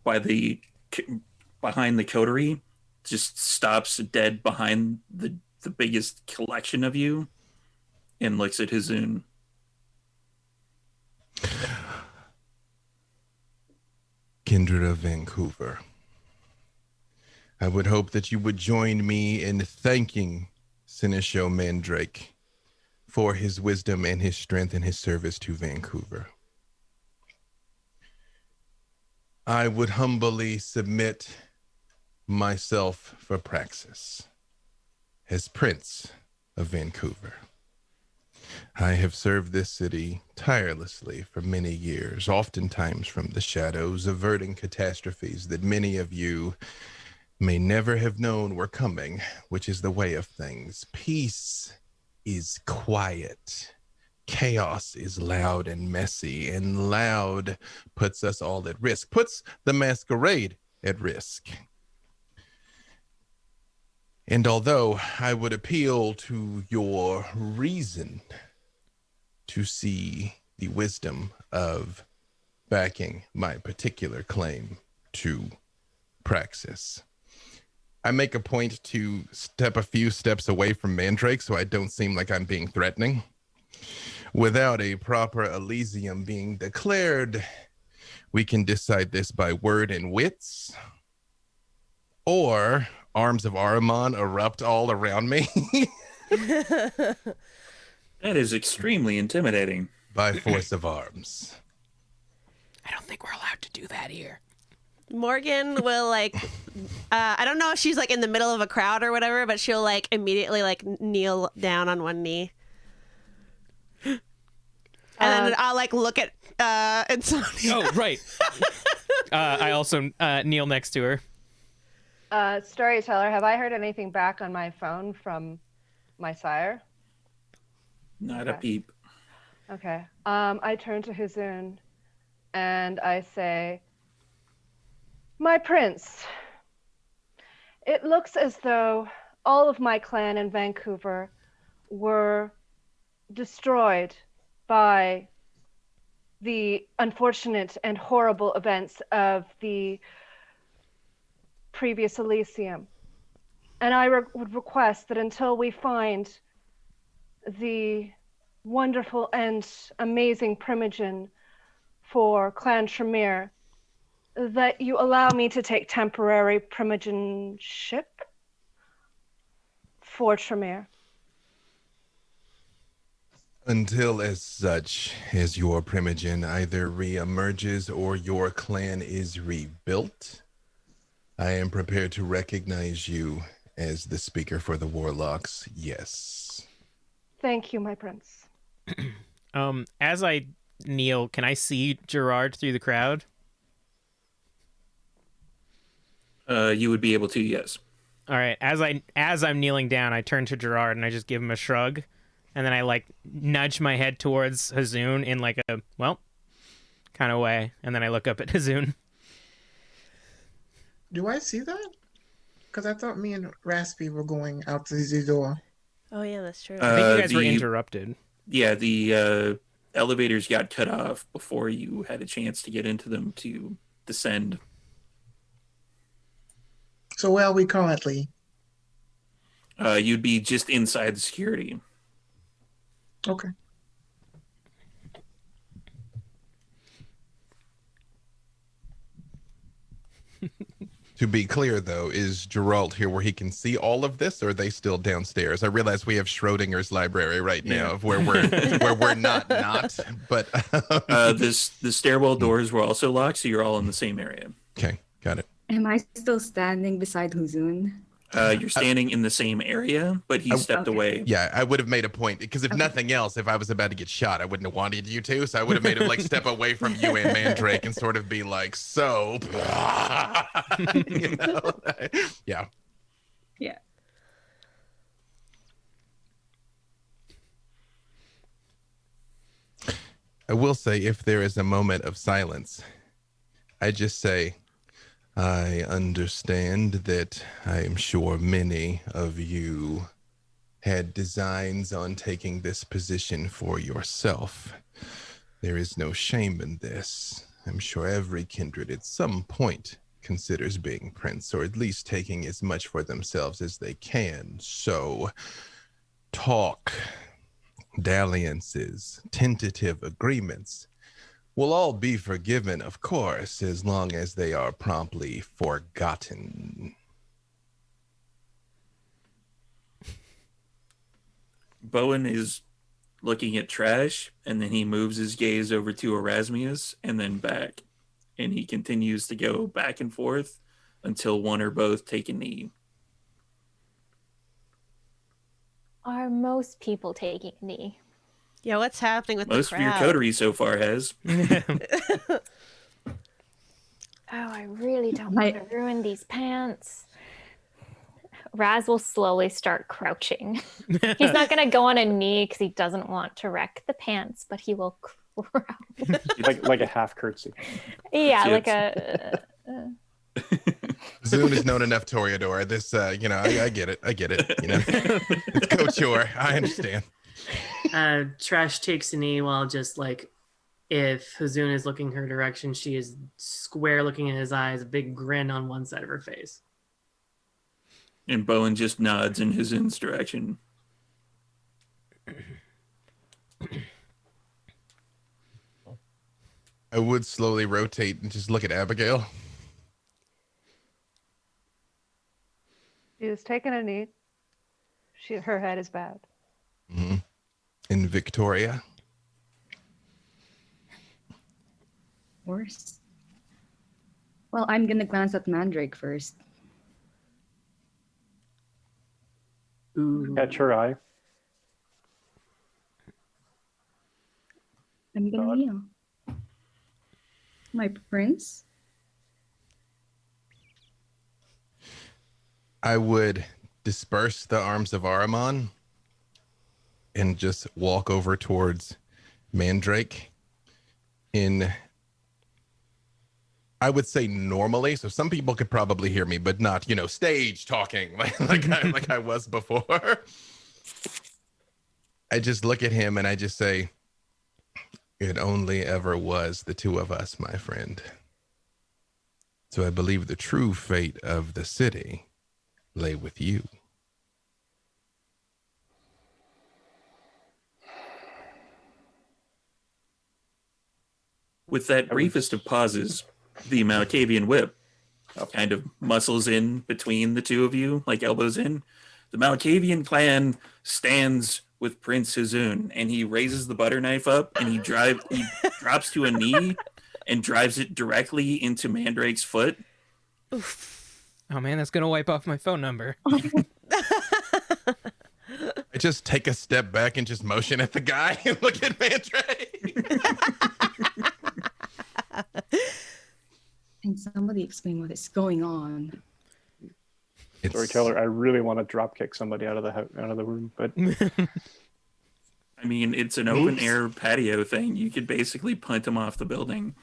behind the coterie, just stops dead behind the biggest collection of you and looks at Hazoon. Kindred of Vancouver, I would hope that you would join me in thanking Seneschal Mandrake for his wisdom and his strength and his service to Vancouver. I would humbly submit myself for praxis as Prince of Vancouver. I have served this city tirelessly for many years, oftentimes from the shadows, averting catastrophes that many of you may never have known were coming, which is the way of things. Peace is quiet. Chaos is loud and messy, and loud puts us all at risk, puts the Masquerade at risk. And although I would appeal to your reason to see the wisdom of backing my particular claim to praxis, I make a point to step a few steps away from Mandrake so I don't seem like I'm being threatening. Without a proper Elysium being declared, we can decide this by word and wits, or arms of Ahriman erupt all around me. That is extremely intimidating. By force of arms. I don't think we're allowed to do that here. Morgan will I don't know if she's in the middle of a crowd or whatever, but she'll immediately kneel down on one knee. And then I'll look at Insomnia. Oh, right. I also kneel next to her. Storyteller, have I heard anything back on my phone from my sire? Not a peep. Okay. I turn to Hazoon and I say, my prince, it looks as though all of my clan in Vancouver were destroyed by the unfortunate and horrible events of the previous Elysium. And I would request that until we find the wonderful and amazing primogen for Clan Tremere, that you allow me to take temporary primogenship for Tremere. Until as such as your primogen either re-emerges or your clan is rebuilt, I am prepared to recognize you as the speaker for the Warlocks, yes. Thank you, my prince. As I kneel, can I see Gerard through the crowd? You would be able to, yes. All right. As I'm kneeling down, I turn to Gerard and I just give him a shrug, and then I like nudge my head towards Hazoon in like a kind of way, and then I look up at Hazoon. Do I see that? Because I thought me and Raspy were going out to the door. Oh yeah, that's true. I think you guys were interrupted. Yeah, the elevators got cut off before you had a chance to get into them to descend. So where are we currently? You'd be just inside the security. Okay. To be clear, though, is Geralt here where he can see all of this, or are they still downstairs? I realize we have Schrodinger's library right now, of where we're not. But the stairwell doors were also locked, so you're all in the same area. Okay, got it. Am I still standing beside Huzun? You're standing in the same area, but he stepped away. Yeah, I would have made a point, because if nothing else, if I was about to get shot, I wouldn't have wanted you to, so I would have made him like step away from you and Mandrake and sort of be like, so, you know? Yeah. Yeah. I will say, if there is a moment of silence, I just say, I understand that I am sure many of you had designs on taking this position for yourself. There is no shame in this. I'm sure every kindred at some point considers being prince, or at least taking as much for themselves as they can. So, talk, dalliances, tentative agreements will all be forgiven, of course, as long as they are promptly forgotten. Bowen is looking at Trash, and then he moves his gaze over to Erasmus and then back. And he continues to go back and forth until one or both take a knee. Are most people taking a knee? Yeah, what's happening with Most the of your crowd? coterie so far has. Oh, I really don't want to ruin these pants. Raz will slowly start crouching. He's not going to go on a knee because he doesn't want to wreck the pants, but he will crouch. like a half curtsy. Yeah, Yes. like a... Zoom is known enough, Toreador. This, you know, I get it. You know, it's couture. I understand. Trash takes a knee while just like, if Hazun is looking her direction, she is square looking in his eyes, a big grin on one side of her face. And Bowen just nods in Hazun's direction. I would slowly rotate and just look at Abigail. She was taking a knee. Her head is bad. Mm-hmm. In Victoria. Worse. Well, I'm gonna glance at Mandrake first. Ooh. Catch her eye. I'm gonna kneel. My prince? I would disperse the arms of Ahriman and just walk over towards Mandrake in, I would say normally, so some people could probably hear me, but not, you know, stage talking like I was before. I just look at him and I just say, it only ever was the two of us, my friend. So I believe the true fate of the city lay with you. With that briefest of pauses, the Malkavian whip kind of muscles in between the two of you, like elbows in. The Malkavian clan stands with Prince Hazun, and he raises the butter knife up, and he drops to a knee and drives it directly into Mandrake's foot. Oof. Oh man, that's gonna wipe off my phone number. I just take a step back and just motion at the guy and look at Mandrake. Can somebody explain what is going on? Storyteller, I really want to drop kick somebody out of the room, but I mean, it's an open air patio thing. You could basically punt them off the building.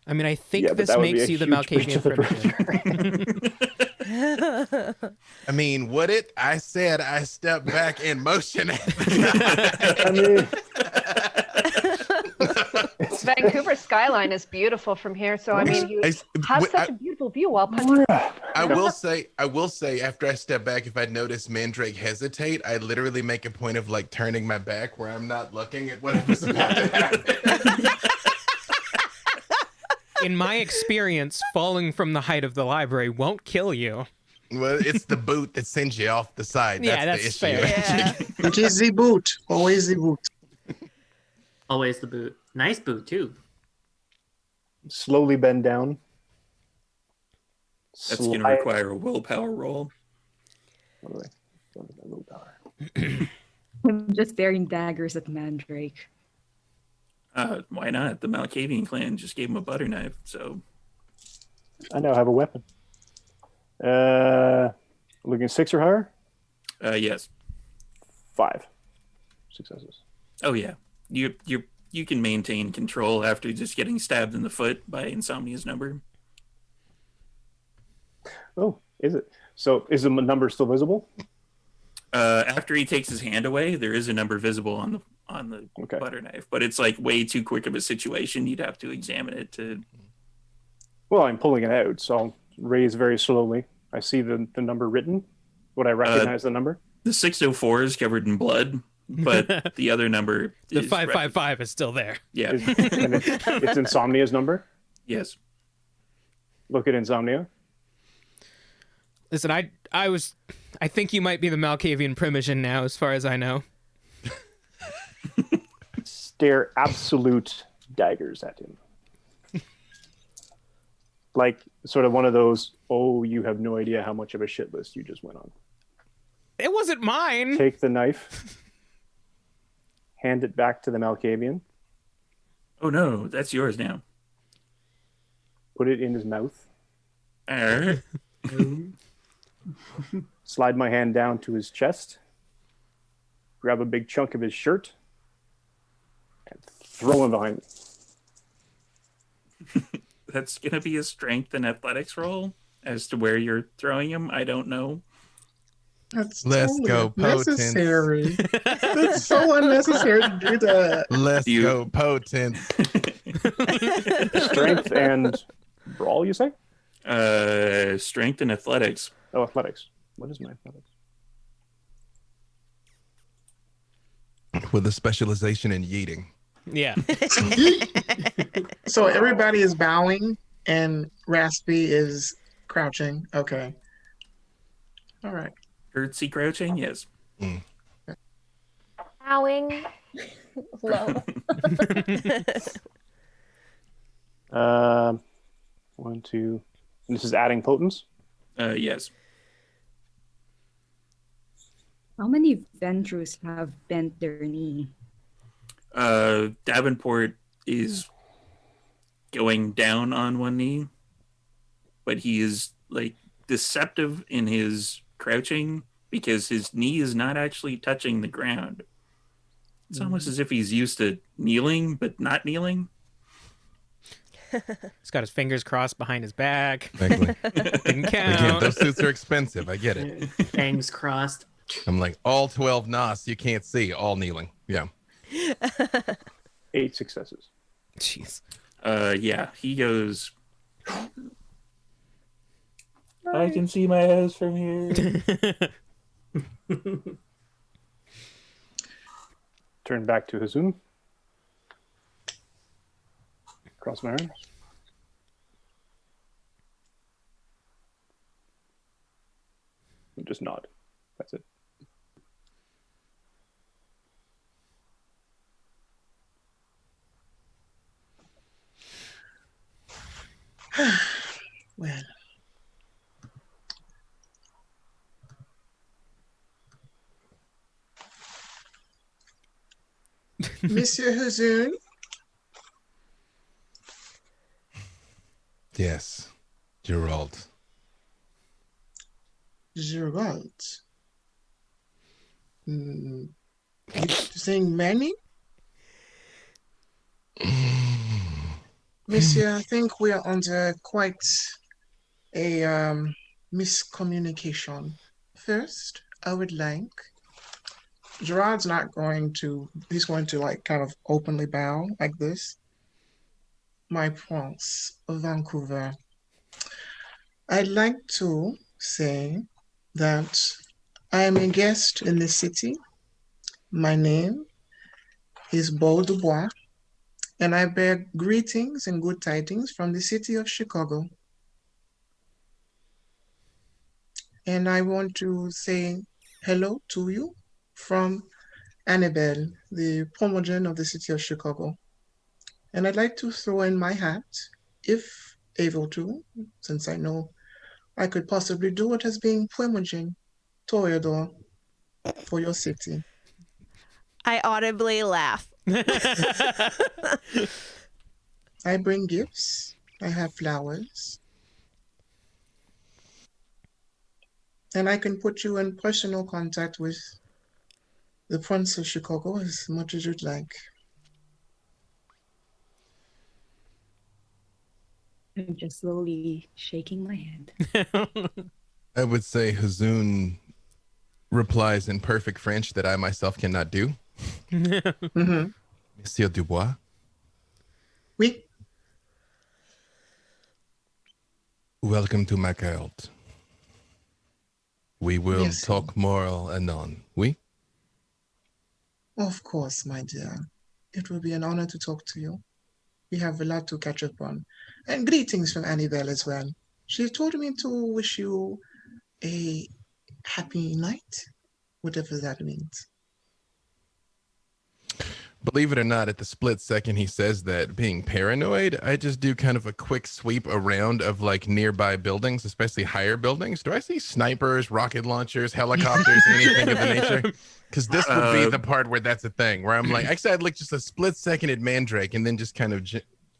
I mean, I think yeah, but this that would be makes a you the huge breach Malkavian of the Primogen. I mean, would it? I said I stepped back in motion. I mean, Vancouver skyline is beautiful from here, so I mean, you have such a beautiful view while punching. I will say, after I step back, if I notice Mandrake hesitate, I literally make a point of like turning my back where I'm not looking at whatever's about to happen. In my experience, falling from the height of the library won't kill you. Well, it's the boot that sends you off the side. Yeah, That's that's the issue. fair. Yeah. It is the boot. Always the boot. Always the boot. Nice boot too. slowly bend down. That's going to require a willpower roll. What is my willpower? I'm just staring daggers at Mandrake. Why not? The Malkavian clan just gave him a butter knife, so... I now have a weapon. Looking 6 or higher? Yes. 5 successes. Oh yeah, you can maintain control after just getting stabbed in the foot by Insomnia's number. Oh, is it? So is the number still visible? After he takes his hand away, there is a number visible on the Okay. butter knife, but it's like way too quick of a situation. You'd have to examine it to. Well, I'm pulling it out, so I'll raise very slowly. I see the number written. Would I recognize the number? The 604 is covered in blood, but the other number, The is 555 is still there. Yeah. And it's Insomnia's number? Yes. Look at Insomnia. Listen, I think you might be the Malkavian Primogen now, as far as I know. Stare absolute daggers at him. Like sort of one of those, oh, you have no idea how much of a shit list you just went on. It wasn't mine. Take the knife, hand it back to the Malkavian, Oh no, that's yours now. put it in his mouth, Arr. slide my hand down to his chest, grab a big chunk of his shirt, and throw him behind me. That's gonna be a strength and athletics roll. As to where you're throwing him, I don't know. That's Let's totally go, Potence. unnecessary. That's so unnecessary to do that. Let's go, Potence. Strength and brawl, you say? Strength and athletics. Oh, athletics. What is my athletics? With a specialization in yeeting. Yeah. So everybody is bowing and Raspy is crouching. Okay. All right. Curtsy crouching, yes. Bowing low. 1, 2. And this is adding potence? Yes. How many Ventrus have bent their knee? Davenport is going down on one knee, but he is like deceptive in his crouching because his knee is not actually touching the ground. It's almost as if he's used to kneeling, but not kneeling. He's got his fingers crossed behind his back. Exactly. Didn't Again, count. those suits are expensive. I get it. Fangs crossed. I'm like, all 12 nos, you can't see, all kneeling. Yeah. 8 successes. Jeez. Yeah, he goes. I can see my house from here. Turn back to Hazun. Cross my arms. And just nod. That's it. Well. Monsieur Hazoon, Yes. Gerald. Gerald. You saying many? Monsieur, I think we are under quite a miscommunication. First, I would like Gerard's not going to, he's going to like kind of openly bow like this. My Prince of Vancouver. I'd like to say that I am a guest in the city. My name is Beau Dubois, and I bear greetings and good tidings from the city of Chicago. And I want to say hello to you from Annabelle, the promulgation of the city of Chicago. And I'd like to throw in my hat, if able to, since I know I could possibly do it as being promulgation Toreador for your city. I audibly laugh. I bring gifts. I have flowers. And I can put you in personal contact with the Prince of Chicago as much as you'd like. I'm just slowly shaking my head. I would say Hazoon replies in perfect French that I myself cannot do. Mm-hmm. Monsieur Dubois. Oui. Welcome to my court. We will Yes. talk more anon. Oui? Of course, my dear. It will be an honor to talk to you. We have a lot to catch up on. And greetings from Annabelle as well. She told me to wish you a happy night, whatever that means. Believe it or not, at the split second he says that, being paranoid, I just do kind of a quick sweep around of like nearby buildings, especially higher buildings. Do I see snipers, rocket launchers, helicopters, anything of the nature? Because this would be the part where that's a thing, where I'm like, actually, I'd like just a split second at Mandrake and then just kind of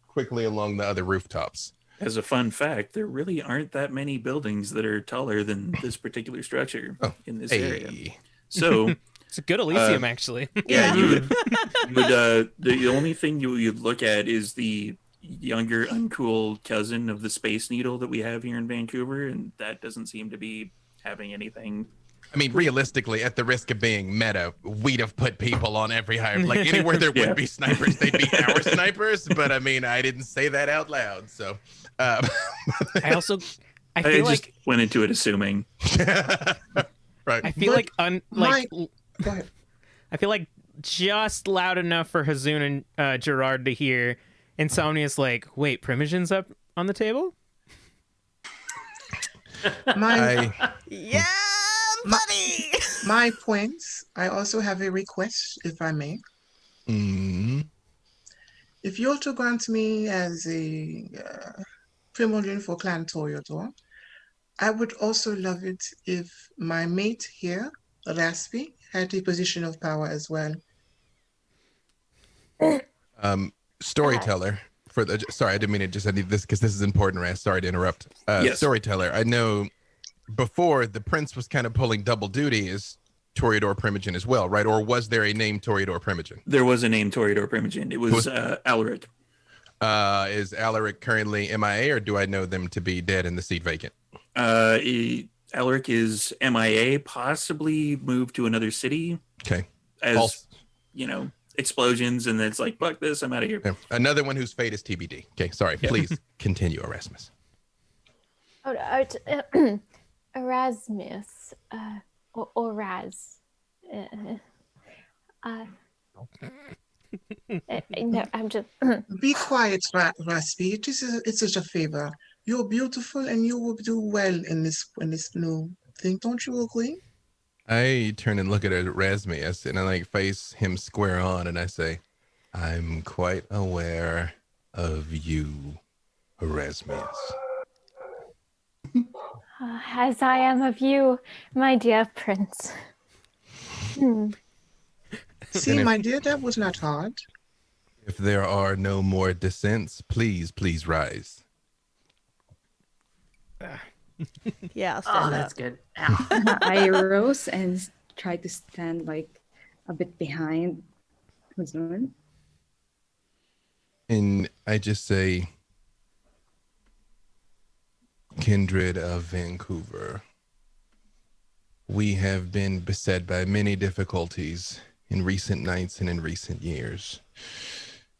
quickly along the other rooftops. As a fun fact, there really aren't that many buildings that are taller than this particular structure in this area. So it's a good Elysium, actually. Yeah, you would the only thing you'd look at is the younger, uncool cousin of the Space Needle that we have here in Vancouver, and that doesn't seem to be having anything. I mean, realistically, at the risk of being meta, we'd have put people on every higher, like anywhere there would be snipers, they'd be our snipers. But I mean, I didn't say that out loud. So I feel just like went into it assuming. Right. I feel Go ahead. I feel like just loud enough for Hazoon and Gerard to hear. Insomnia's like, wait, Primogen's up on the table? Yeah, buddy! My points, I also have a request, if I may. Mm-hmm. If you're to grant me as a Primogen for Clan Toreador, I would also love it if my mate here, Raspy, had a position of power as well. Storyteller for the sorry, I didn't mean to just edit this because this is important, Ras. Sorry to interrupt. Yes. Storyteller. I know before the prince was kind of pulling double duty as Toreador Primogen as well, right? Or was there a name Toreador Primogen? There was a name Toreador Primogen. It was Alaric. Is Alaric currently MIA, or do I know them to be dead and the seat vacant? Alaric is MIA, possibly moved to another city. Okay. As explosions, and then it's like, fuck this, I'm out of here. Okay. Another one whose fate is TBD. Okay, sorry. Yeah. Please continue, Erasmus. Erasmus, or Raz. No, I'm just. Be quiet, Raspy. It's just a favor. You're beautiful, and you will do well in this new thing. Don't you agree? I turn and look at Erasmus, and I face him square on, and I say, "I'm quite aware of you, Erasmus." As I am of you, my dear prince. See, my dear, that was not hard. If there are no more dissents, please rise. Yeah, I'll Oh, stand that's up. good. Ow. I rose and tried to stand like a bit behind Huzun. And I just say, kindred of Vancouver, we have been beset by many difficulties in recent nights and in recent years.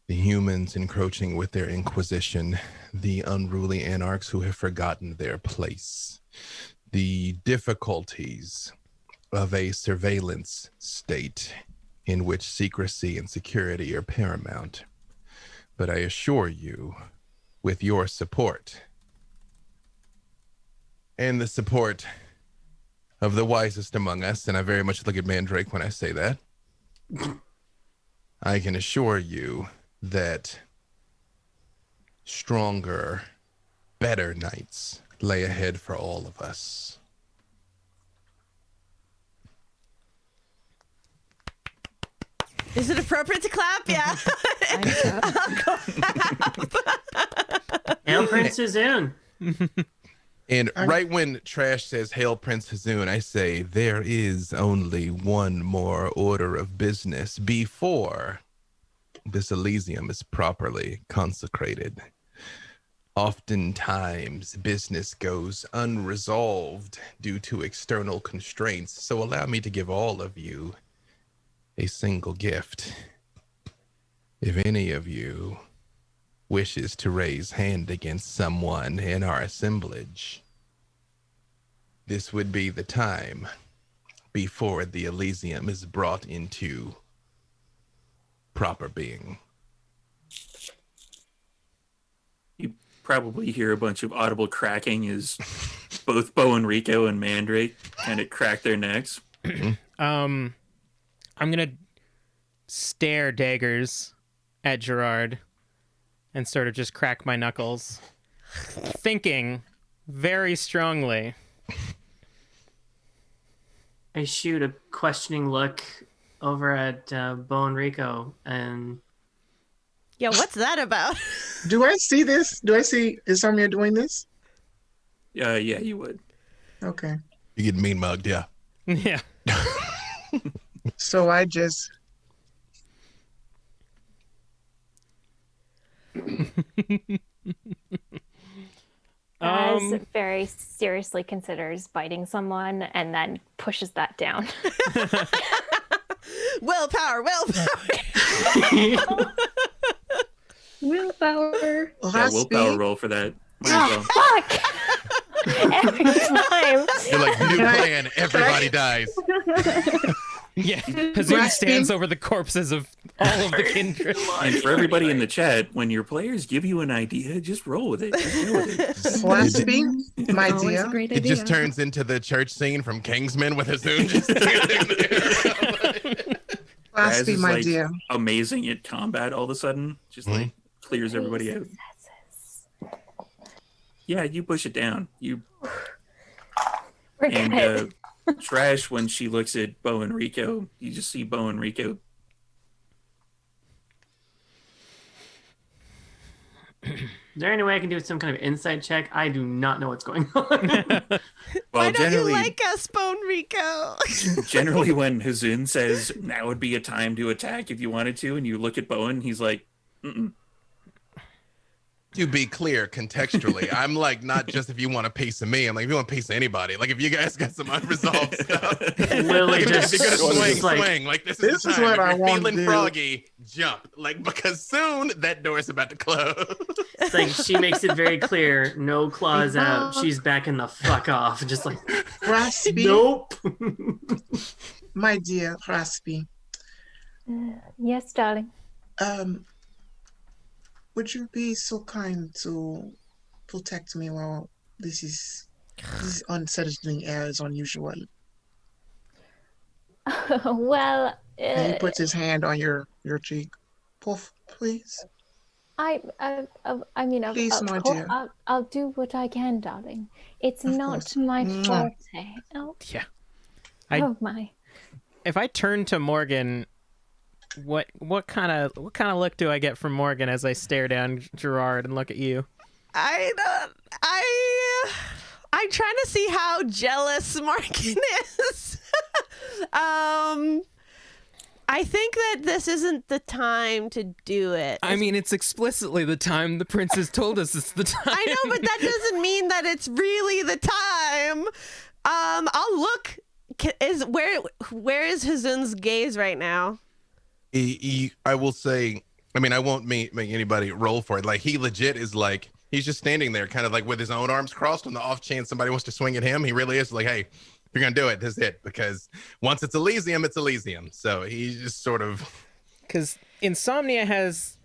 The humans encroaching with their inquisition, the unruly anarchs who have forgotten their place, the difficulties of a surveillance state in which secrecy and security are paramount. But I assure you, with your support and the support of the wisest among us, and I very much look at Mandrake when I say that, I can assure you that stronger, better nights lay ahead for all of us. Is it appropriate to clap? Yeah. Hail Prince Suzune. And right when Trash says, "Hail Prince Hazoon," I say, there is only one more order of business before this Elysium is properly consecrated. Oftentimes, business goes unresolved due to external constraints, so allow me to give all of you a single gift. If any of you wishes to raise hand against someone in our assemblage, this would be the time before the Elysium is brought into proper being. You probably hear a bunch of audible cracking as both Bo and Rico and Mandrake kind of crack their necks. I'm gonna stare daggers at Gerard and sort of just crack my knuckles, thinking very strongly. I shoot a questioning look over at Bo and Rico, and Yeah, what's that about? Do I see this? Do I see Insomnia doing this? Yeah, you would. Okay. You get mean mugged, yeah. Yeah. So I just As very seriously considers biting someone and then pushes that down. Willpower. Willpower. Yeah, willpower roll for that. Might as well. Fuck! Every time. You're like, new plan, everybody dies. Yeah. Hazoon stands over the corpses of all of the kindred. And for everybody in the chat, when your players give you an idea, just roll with it. Just go with it. Waspy, my Always dear. a great It idea. just turns into the church scene from Kingsman with Hazoon just Raz Waspy, is my like dear. amazing at combat all of a sudden. Just like clears everybody out. Yeah, you push it down. You We're and good. Trash, when she looks at Bo and Rico, you just see Bo and Rico. is there any way I can do some kind of insight check? I do not know what's going on. Why don't you like us, Bone Rico? Generally, when Hazoon says now would be a time to attack if you wanted to, and you look at Bowen, he's like, mm-mm. To be clear, contextually, I'm like, not just if you want a piece of me. I'm like, if you want a piece of anybody, like if you guys got some unresolved stuff, Literally like, just if you're gonna swing, like, like this is the time. what If I you're want to feeling do. froggy, jump, like because soon that door is about to close. it's like she makes it very clear, no claws out. She's backing the fuck off. Just like, Raspy, nope. my dear Raspy. Yes, darling. Would you be so kind to protect me while this unsettling air is unusual? Well, And he puts his hand on your cheek. Puff, please. I mean, Please, my dear. I'll do what I can, darling. It's Of not course. my Mwah. forte. Oh, Yeah. oh my. If I turn to Morgan, what kind of look do I get from Morgan as I stare down Gerard and look at you? I'm trying to see how jealous Morgan is. I think that this isn't the time to do it. I mean, it's explicitly the time the princess told us it's the time. I know, but that doesn't mean that it's really the time. I'll look. Where is Hazun's gaze right now? I will say, I mean, I won't make anybody roll for it. Like, he legit is like, he's just standing there kind of like with his own arms crossed on the off chance somebody wants to swing at him. He really is like, hey, if you're going to do it, this is it. Because once it's Elysium, it's Elysium. So he's just sort of... Because Insomnia has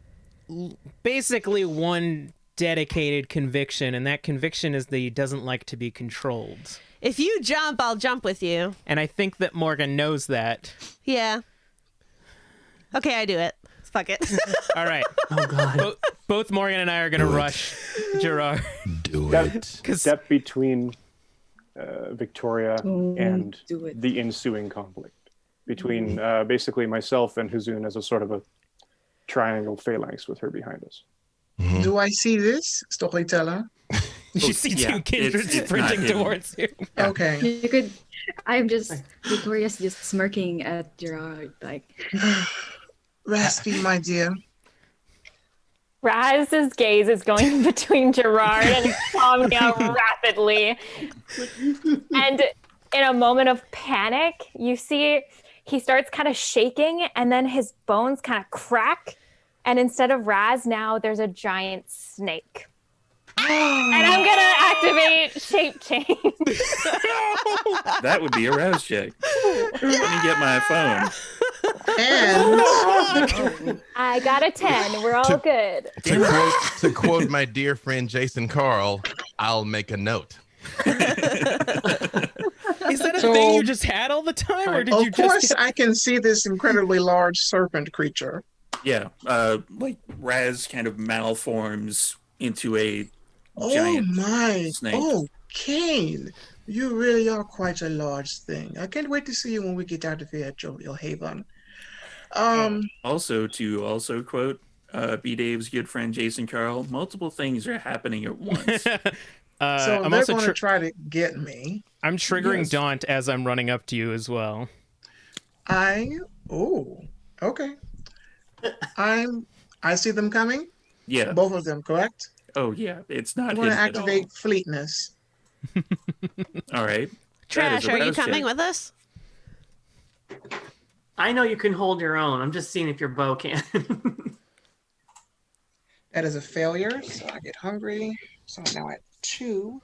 basically one dedicated conviction, and that conviction is that he doesn't like to be controlled. If you jump, I'll jump with you. And I think that Morgan knows that. Yeah. Okay, I do it. Fuck it. All right. Oh, God. Both Morgan and I are going to rush Gerard. Do it. Step between Victoria and do it. the ensuing conflict between basically myself and Hazun as a sort of a triangle phalanx with her behind us. Do I see this, storyteller? You see two kindreds sprinting towards you. Okay. You could. Victoria's just smirking at Gerard, like. Raspy, my dear. Raz's gaze is going between Gerard and Insomnia rapidly. And in a moment of panic, you see he starts kind of shaking and then his bones kind of crack. And instead of Raz, now there's a giant snake. And I'm going to activate shape change. That would be a rouse check. Let me get my phone. And I got a 10. We're all good. To quote my dear friend Jason Carl, I'll make a note. Is that a thing you just had all the time, or did you just? Of course, I can see this incredibly large serpent creature. Yeah, like Raz kind of malforms into a Oh giant my! snake. Oh, Kane, you really are quite a large thing. I can't wait to see you when we get out of here at your haven. Also, to quote B. Dave's good friend Jason Carl, multiple things are happening at once. So I'm they're also going to try to get me. I'm triggering Yes. Daunt as I'm running up to you as well. Okay. I see them coming. Yeah. Both of them, correct? Oh, yeah. It's not I'm going to hidden at all. activate fleetness. All right. Trash, That is a are you rouse coming check. with us? I know you can hold your own. I'm just seeing if your bow can. That is a failure, so I get hungry. So I'm now at 2.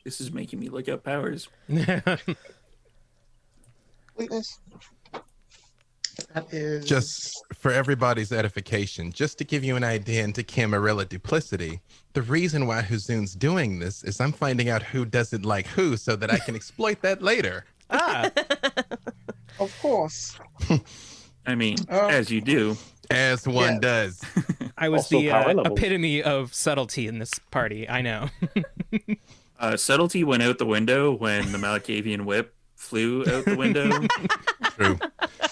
This is making me look up powers. Fleetness. That is Just for everybody's edification, just to give you an idea into Camarilla duplicity, the reason why Hazun's doing this is I'm finding out who doesn't like who so that I can exploit that later. Of course. I mean, as you do. As one does. I was Also the power levels. epitome of subtlety in this party. I know. Subtlety went out the window when the Malkavian whip flew out the window. True.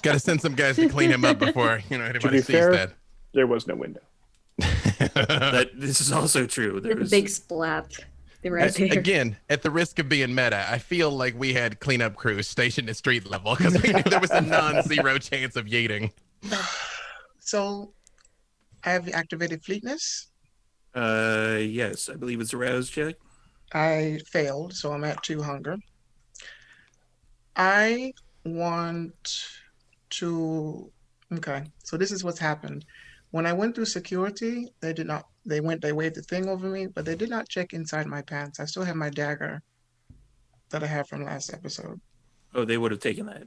Got to send some guys to clean him up before To anybody be sees fair, that. there was no window. This is also true. There The was big splat. They were right there. Again, at the risk of being meta, I feel like we had cleanup crews stationed at street level because we knew there was a non-zero chance of yeeting. So I have activated fleetness. yes, I believe it's a rouse check. I failed, so I'm at 2 hunger. I want to. Okay, so this is what's happened. When I went through security, they waved the thing over me, but they did not check inside my pants. I still have my dagger that I had from last episode. Oh, they would have taken that.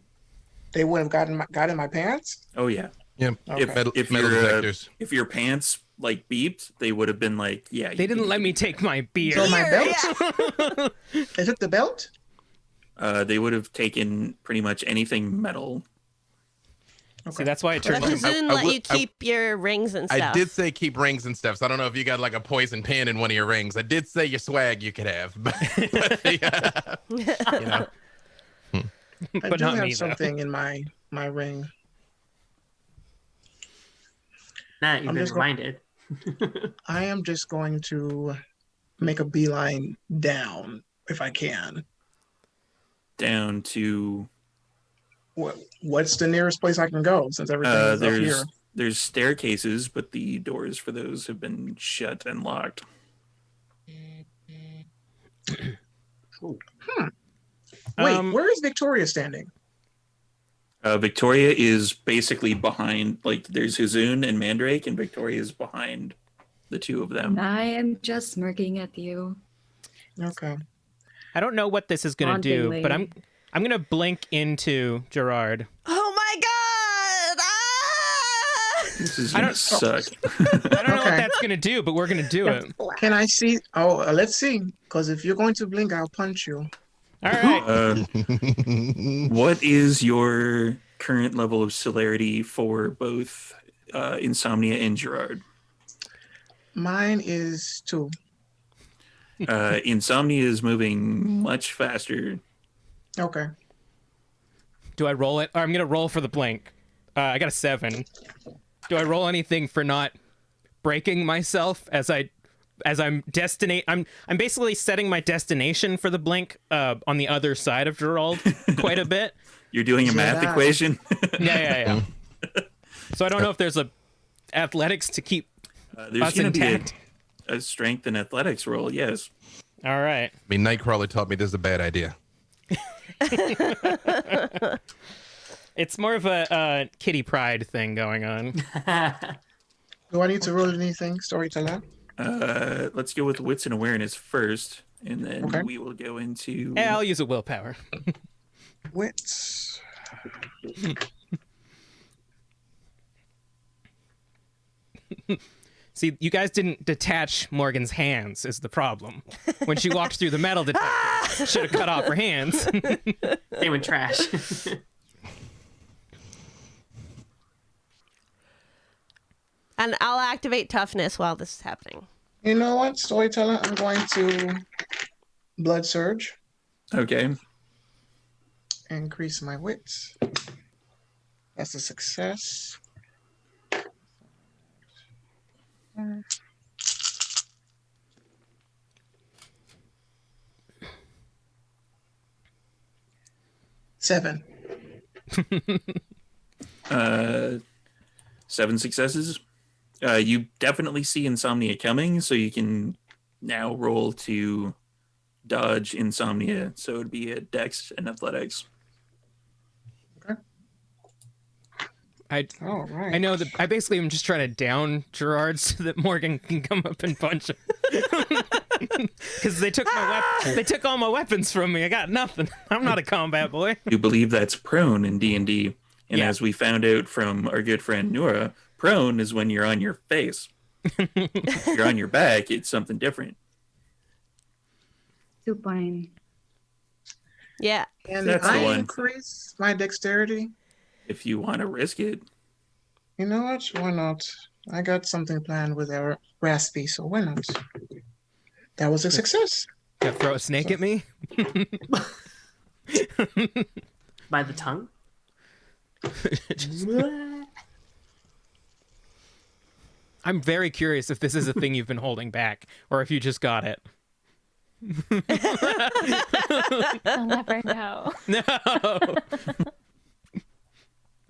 They would have got in my pants? Oh, yeah. Yeah. Okay. If metal your detectors. if your pants like beeped, they would have been like, yeah. They didn't let me take my beer. So my belt? They took the belt? They would have taken pretty much anything metal. See, that's why I Let turned. Hazun let you keep your rings and stuff. I did say keep rings and stuff, so I don't know if you got like a poison pin in one of your rings. I did say your swag you could have, but yeah, you know. I But do not have me, though. something in my ring. Nah, you've I'm been just going- reminded. I am just going to make a beeline down if I can. Down to What's the nearest place I can go since everything is up here? there's staircases, but the doors for those have been shut and locked. Wait, where is Victoria standing? Victoria is basically behind, like, there's Hazoon and Mandrake, and Victoria is behind the two of them. I am just smirking at you. Okay. I don't know what this is going to do, Hauntingly. but I'm going to blink into Gerard. Oh my god! Ah! This is gonna suck. I don't know what Okay. that's going to do, but we're going to do it. Can I see? Oh, let's see. Because if you're going to blink, I'll punch you. All right. What is your current level of celerity for both Insomnia and Gerard? Mine is 2. Insomnia is moving much faster. Okay. Do I roll it? Or I'm going to roll for the blink. I got a 7. Do I roll anything for not breaking myself as I'm basically setting my destination for the blink on the other side of Gerald quite a bit. You're doing a math equation? Yeah. So I don't know if there's a athletics to keep There's us going to be intact. a strength and athletics roll, yes. All right. I mean, Nightcrawler taught me this is a bad idea. It's more of a kitty pride thing going on. Do I need to roll anything, storyteller? Let's go with wits and awareness first, and then we will go into... Yeah, I'll use a willpower. Wits. See, you guys didn't detach Morgan's hands is the problem. When she walked through the metal detector, should have cut off her hands. They went trash. And I'll activate toughness while this is happening. You know what, storyteller? I'm going to blood surge. Okay. Increase my wits. That's a success. Seven. 7 successes. You definitely see Insomnia coming, so you can now roll to dodge Insomnia. So it'd be a Dex and Athletics. All right. I know that I basically am just trying to down Gerard so that Morgan can come up and punch him. Because they took all my weapons from me. I got nothing. I'm not a combat boy. You believe that's prone in D&D. And Yeah. as we found out from our good friend Nura, prone is when you're on your face. If you're on your back, it's something different. Supine. Yeah. And That's the I one. increase my dexterity. If you want to risk it. You know what? Why not? I got something planned with our Raspy, so why not? That was a success. Gonna throw a snake at me? By the tongue? I'm very curious if this is a thing you've been holding back or if you just got it. I'll never know. No.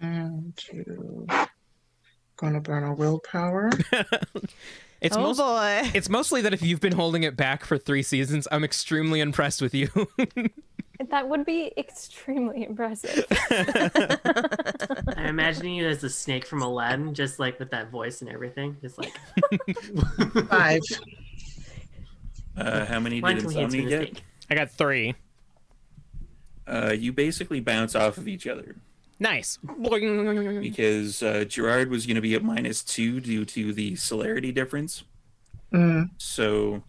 And gonna burn a willpower. It's Oh boy. It's mostly that if you've been holding it back for 3 seasons, I'm extremely impressed with you. That would be extremely impressive. I'm imagining you as the snake from Aladdin, just like with that voice and everything. Just like, 5. How many one did can we answer Insomnia the get? snake? I got 3. You basically bounce off of each other. Nice. Because Gerard was going to be at -2 due to the celerity difference. So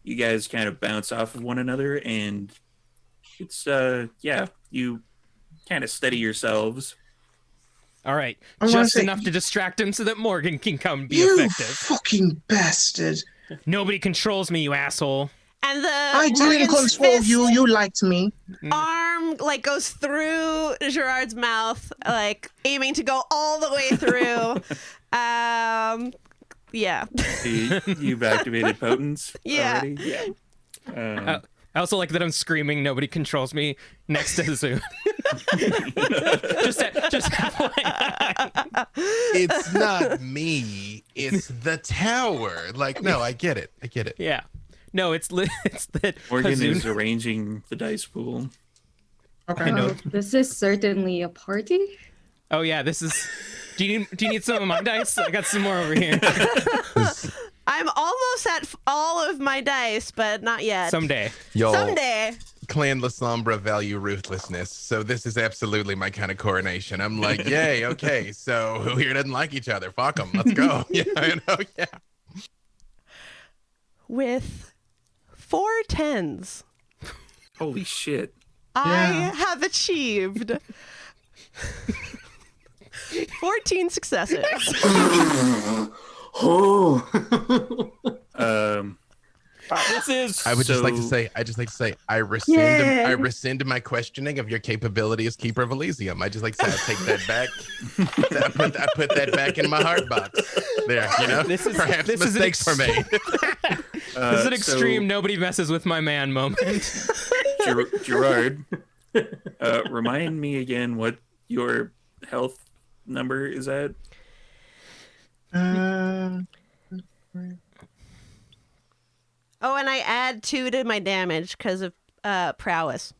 you guys kind of bounce off of one another, and it's you kind of steady yourselves. All right. I wanna Just say- enough to distract him so that Morgan can come and be You effective. fucking bastard. Nobody controls me, you asshole. And the I didn't Morgan's control fist you. You liked me. arm like goes through Gerard's mouth, like aiming to go all the way through. Yeah. You've activated potence Yeah. already? Yeah. I also like that I'm screaming nobody controls me next to Zoom. just It's not me. It's the tower. Like, no, I get it. Yeah. No, it's that Morgan Hazoon- is arranging the dice pool. Okay. I know. This is certainly a party. Oh yeah, this is. Do you need some of my dice? I got some more over here. I'm almost at all of my dice, but not yet. Someday. Y'all, Someday. Clan La Sombra value ruthlessness, so this is absolutely my kind of coronation. I'm like, yay, okay, so who here doesn't like each other? Fuck them, let's go. Yeah, I know, yeah. With 4 10s, Holy shit. I have achieved 14 successes. This is. I would just like to say, I rescind my questioning of your capability as Keeper of Elysium. I just like to say, I take that back. I put that back in my heart box. There, you know, perhaps mistakes were made. This is an extreme nobody messes with my man moment. Gerard, remind me again what your health number is at. Oh, and I add 2 to my damage because of prowess.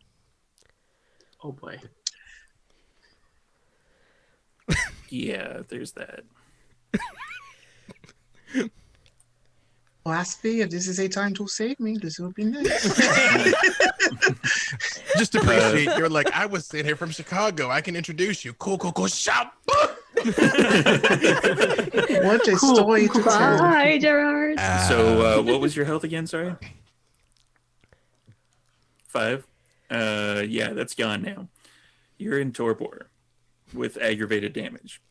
Oh boy. Yeah, there's that. Lastly, if this is a time to save me, this would be nice. Just appreciate you're like, I was sent here from Chicago. I can introduce you. Cool. Shop. What a story to tell. Bye, Gerard. So, what was your health again? Sorry. 5. Yeah, that's gone now. You're in torpor with aggravated damage.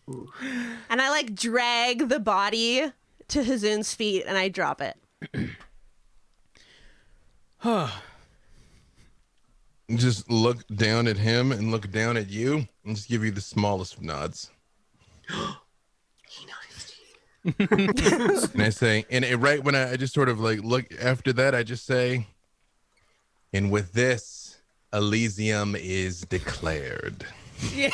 And I like drag the body to Hazoon's feet and I drop it. Just look down at him and look down at you and just give you the smallest of nods. And I say, and right when I just sort of like look after that, I just say, and with this, Elysium is declared. Yeah.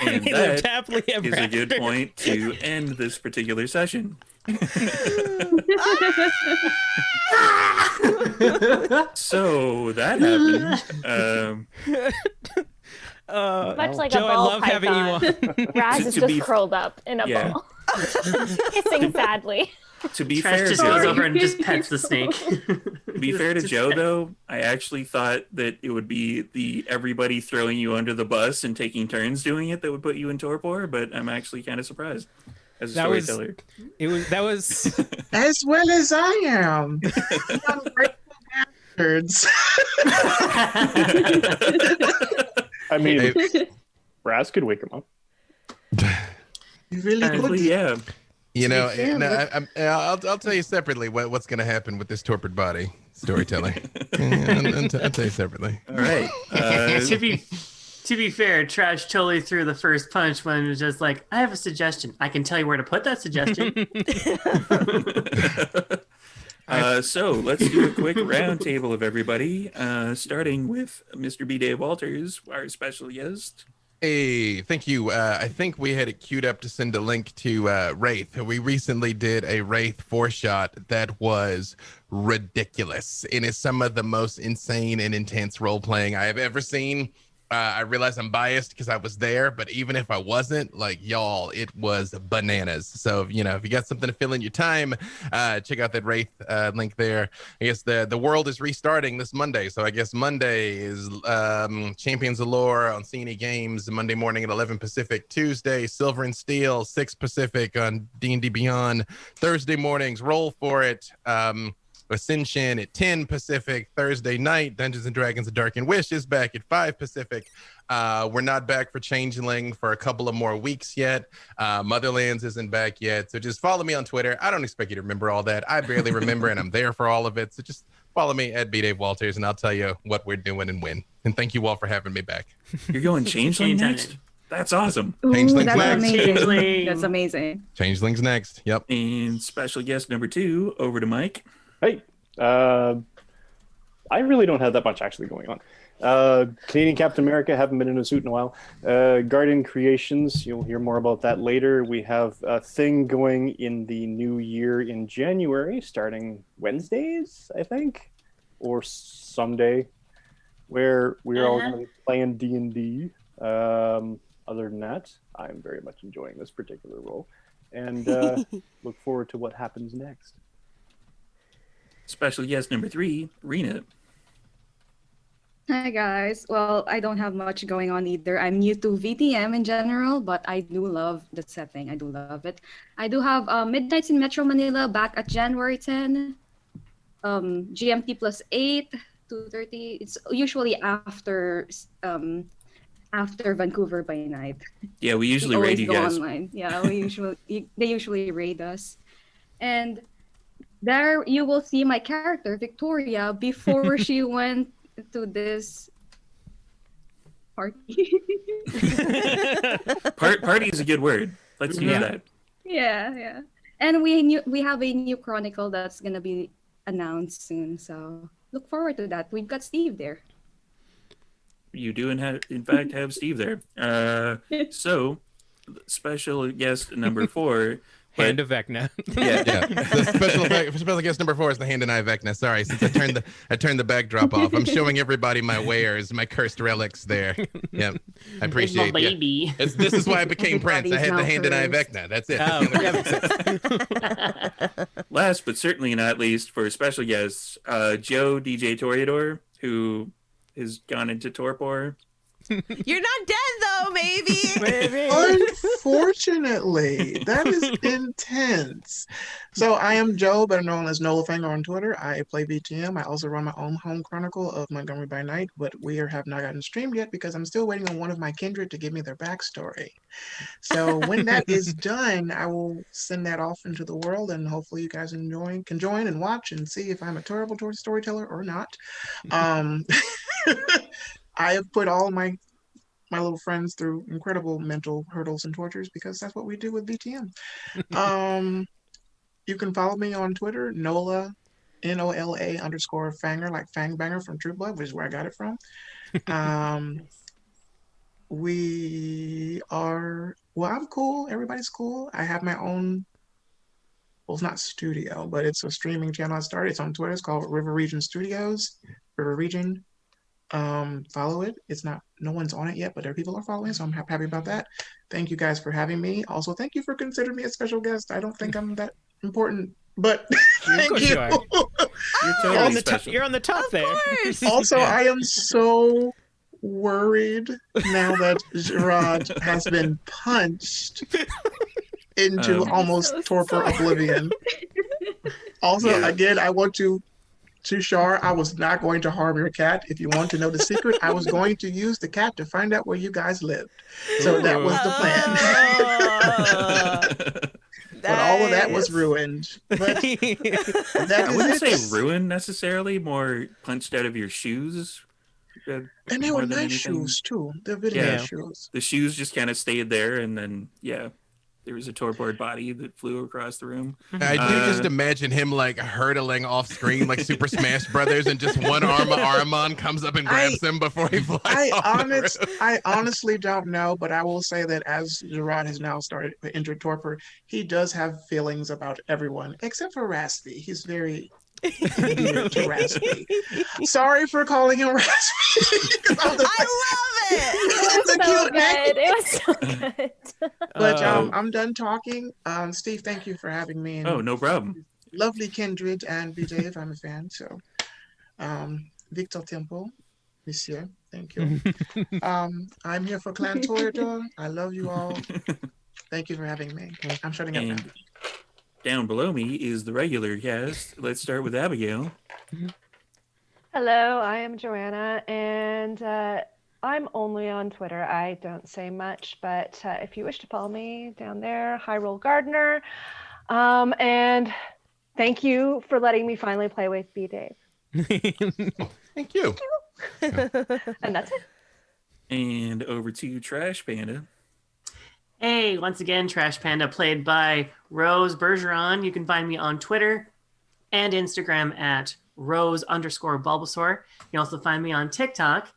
And He lived that happily ever is a good after. point to end this particular session. So that happened. Much like Joe, a I ball love having you python. on. Raz To is just be- curled up in a Yeah. ball, hissing sadly. To be Trash fair, just goes Joe, over and just pets the snake. to be fair to Joe, though, I actually thought that it would be the everybody throwing you under the bus and taking turns doing it that would put you in torpor, but I'm actually kind of surprised as a That was- storyteller. That was. As well as I am. You ungrateful bastards. I mean, Hey, Raz could wake him up. You really Technically, could. yeah. you know, fair, no, I'll tell you separately what's going to happen with this torpid body storytelling. I'll tell you separately. All right. To be fair, Trash totally threw the first punch when it was just like, I have a suggestion. I can tell you where to put that suggestion. So let's do a quick round table of everybody, starting with Mr. B. Dave Walters, our special guest. Hey, thank you. I think we had it queued up to send a link to Wraith. We recently did a Wraith 4-shot that was ridiculous. It is some of the most insane and intense role-playing I have ever seen. I realize I'm biased because I was there, but even if I wasn't, like, y'all, it was bananas. So, you know, if you got something to fill in your time, check out that Wraith link there. I guess the world is restarting this Monday. So I guess Monday is Champions of Lore on CNE Games, Monday morning at 11 Pacific. Tuesday, Silver and Steel, 6 Pacific on D&D Beyond. Thursday mornings, Roll for It. Ascension at 10 Pacific. Thursday night, Dungeons and Dragons: The Dark and Wish is back at 5 Pacific. We're not back for Changeling for a couple of more weeks yet. Motherlands isn't back yet. So just follow me on Twitter. I don't expect you to remember all that. I barely remember, and I'm there for all of it. So just follow me at B. Dave Walters, and I'll tell you what we're doing and when. And thank you all for having me back. You're going Changeling Anytime. next? That's awesome. Changelings That's next. amazing. Changeling. That's amazing. Changelings next. Yep. And special guest number 2, over to Mike. Hey, I really don't have that much actually going on. Canadian Captain America, haven't been in a suit in a while. Guardian Creations, you'll hear more about that later. We have a thing going in the new year in January, starting Wednesdays, I think, or someday, where we're all going to be playing D&D. Other than that, I'm very much enjoying this particular role, and look forward to what happens next. Special guest number 3, Rina. Hi guys. Well, I don't have much going on either. I'm new to VTM in general, but I do love the setting. I do love it. I do have Midnights in Metro Manila back at January 10. GMT +8, 2:30. It's usually after Vancouver by night. Yeah, we usually We raid always you go guys. online. Yeah, they usually raid us. And there you will see my character, Victoria, before she went to this party. Party is a good word. Let's use that. Yeah. And we have a new chronicle that's gonna be announced soon, so look forward to that. We've got Steve there. You do, in fact, have Steve there. So, special guest number 4. Hand of Vecna. Yeah. The special guest number 4 is the hand and eye Vecna. Sorry, since I turned the backdrop off. I'm showing everybody my wares, my cursed relics there. Yep. I appreciate it. Baby. This is why I became Prince. I had the hand and eye Everybody's Vecna. That's it. Oh, that makes sense. Last but certainly not least, for special guests, Joe DJ Toreador, who has gone into torpor. You're not dead though, maybe. Unfortunately, that is intense. So I am Joe, better known as Nolafanger on Twitter. I play BTM. I also run my own home chronicle of Montgomery by Night, but have not gotten streamed yet because I'm still waiting on one of my kindred to give me their backstory. So when that is done, I will send that off into the world, and hopefully you guys can join and watch and see if I'm a terrible storyteller or not. I have put all my little friends through incredible mental hurdles and tortures because that's what we do with BTM. You can follow me on Twitter, Nola, NOLA_Fanger, like Fangbanger from True Blood, which is where I got it from. I'm cool. Everybody's cool. I have my own, well, it's not studio, but it's a streaming channel I started. It's on Twitter. It's called River Region Studios. River Region. Follow it. No one's on it yet, but there are people are following, so I'm happy about that. Thank you guys for having me. Also, thank you for considering me a special guest. I don't think I'm that important, but thank you. You are. You're totally special. You're on the top there. Also, I am so worried now that Gerard has been punched into almost torpor oblivion. Also, again, I want to Shar, I was not going to harm your cat. If you want to know the secret, I was going to use the cat to find out where you guys lived. So that was the plan. But all of that was ruined. But I wouldn't say ruined necessarily, more punched out of your shoes. And they were nice shoes too. They're really nice shoes. The shoes just kind of stayed there, and then there was a torpor body that flew across the room. I do just imagine him like hurtling off screen like Super Smash Brothers, and just one arm of Aramon comes up and grabs him before he flies I honestly don't know, but I will say that as Gerard has now started to enter torpor, he does have feelings about everyone except for Raspy. He's very dear to Raspy. Sorry for calling him Raspy. I love it. It was so good. But I'm done talking. Steve, thank you for having me. Oh, no problem. Lovely kindred and BJ, if I'm a fan. So, Victor Temple, Monsieur, thank you. I'm here for Clan Toreador. I love you all. Thank you for having me. I'm shutting up now. Down below me is the regular cast. Let's start with Abigail. Hello, I am Joanna, and I'm only on Twitter. I don't say much, but if you wish to follow me down there, Hyrule Gardener. And thank you for letting me finally play with B Dave. Thank you. And that's it. And over to Trash Panda. Hey, once again, Trash Panda, played by Rose Bergeron. You can find me on Twitter and Instagram at Rose_Bulbasaur. You can also find me on TikTok,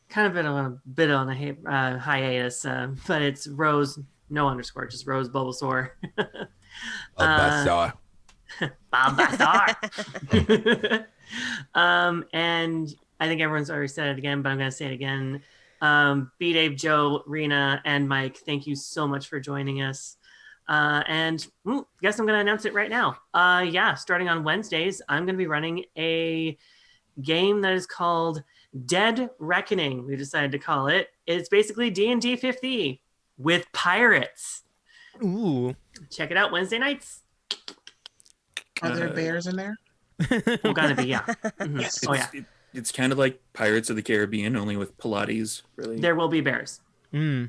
kind of bit on a hiatus, but it's Rose, no underscore, just Rose Bulbasaur. Bulbasaur. Bulbasaur. And I think everyone's already said it again, but I'm going to say it again. B-Dave, Joe, Rina, and Mike, thank you so much for joining us. And guess I'm going to announce it right now. Starting on Wednesdays, I'm going to be running a game that is called Dead Reckoning. We decided to call it. It's basically D&D 50 with pirates. Ooh. Check it out Wednesday nights. Are there bears in there? Well, gotta be, yeah. Mm-hmm. Yes. Oh, yeah. It's kind of like Pirates of the Caribbean, only with Pilates, really. There will be bears. Next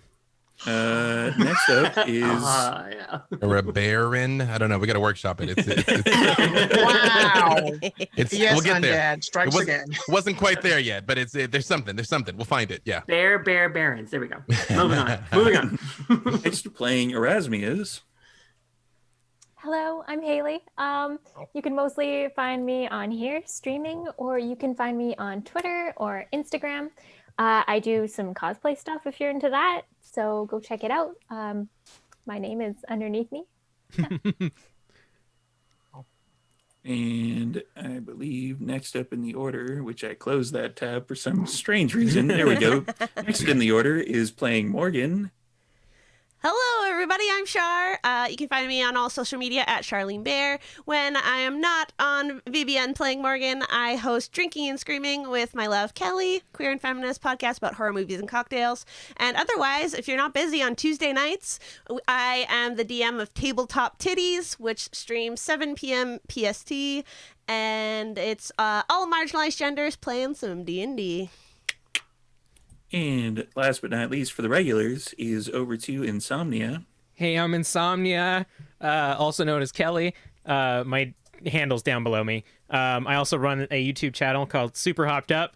up is... Or a baron? I don't know. We got to workshop it. Wow. Yes, we'll get there. Strikes again. Wasn't quite there yet, but there's something. We'll find it. Yeah. Bear barons. There we go. Moving on. Next, playing Erasmus. Hello, I'm Haley. You can mostly find me on here streaming, or you can find me on Twitter or Instagram. I do some cosplay stuff if you're into that, so go check it out. My name is underneath me. And I believe next up in the order, which I closed that tab for some strange reason. There we go. Next in the order is playing Morgan. Hello, everybody. I'm Char. You can find me on all social media at Charlene Bear. When I am not on VBN playing Morgan, I host Drinking and Screaming with my love Kelly, queer and feminist podcast about horror movies and cocktails. And otherwise, if you're not busy on Tuesday nights, I am the DM of Tabletop Titties, which streams 7 p.m. PST, and it's all marginalized genders playing some D&D. And last but not least for the regulars is over to Insomnia. Hey, I'm Insomnia, also known as Kelly. My handle's down below me. I also run a YouTube channel called Super Hopped Up.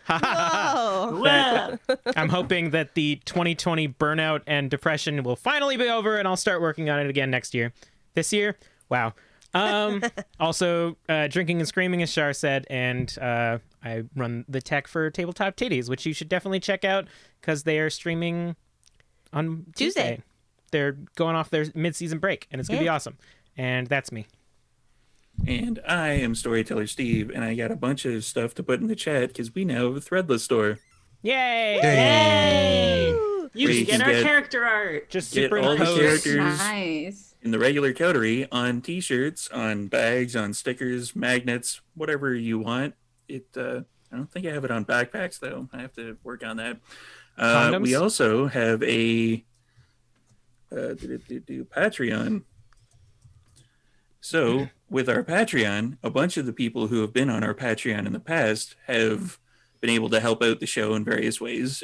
Whoa. I'm hoping that the 2020 burnout and depression will finally be over, and I'll start working on it again next year. This year? Wow. Also, Drinking and Screaming, as Char said, and I run the tech for Tabletop Titties, which you should definitely check out because they are streaming on Tuesday. They're going off their mid-season break, and it's going to be awesome. And that's me. And I am Storyteller Steve, and I got a bunch of stuff to put in the chat because we now have a Threadless store. Yay! Yay! You can get our character art. Just get all the characters Nice. in the regular coterie on T-shirts, on bags, on stickers, magnets, whatever you want. I don't think I have it on backpacks though. I have to work on that. We also have a Patreon. So with our Patreon, a bunch of the people who have been on our Patreon in the past have been able to help out the show in various ways.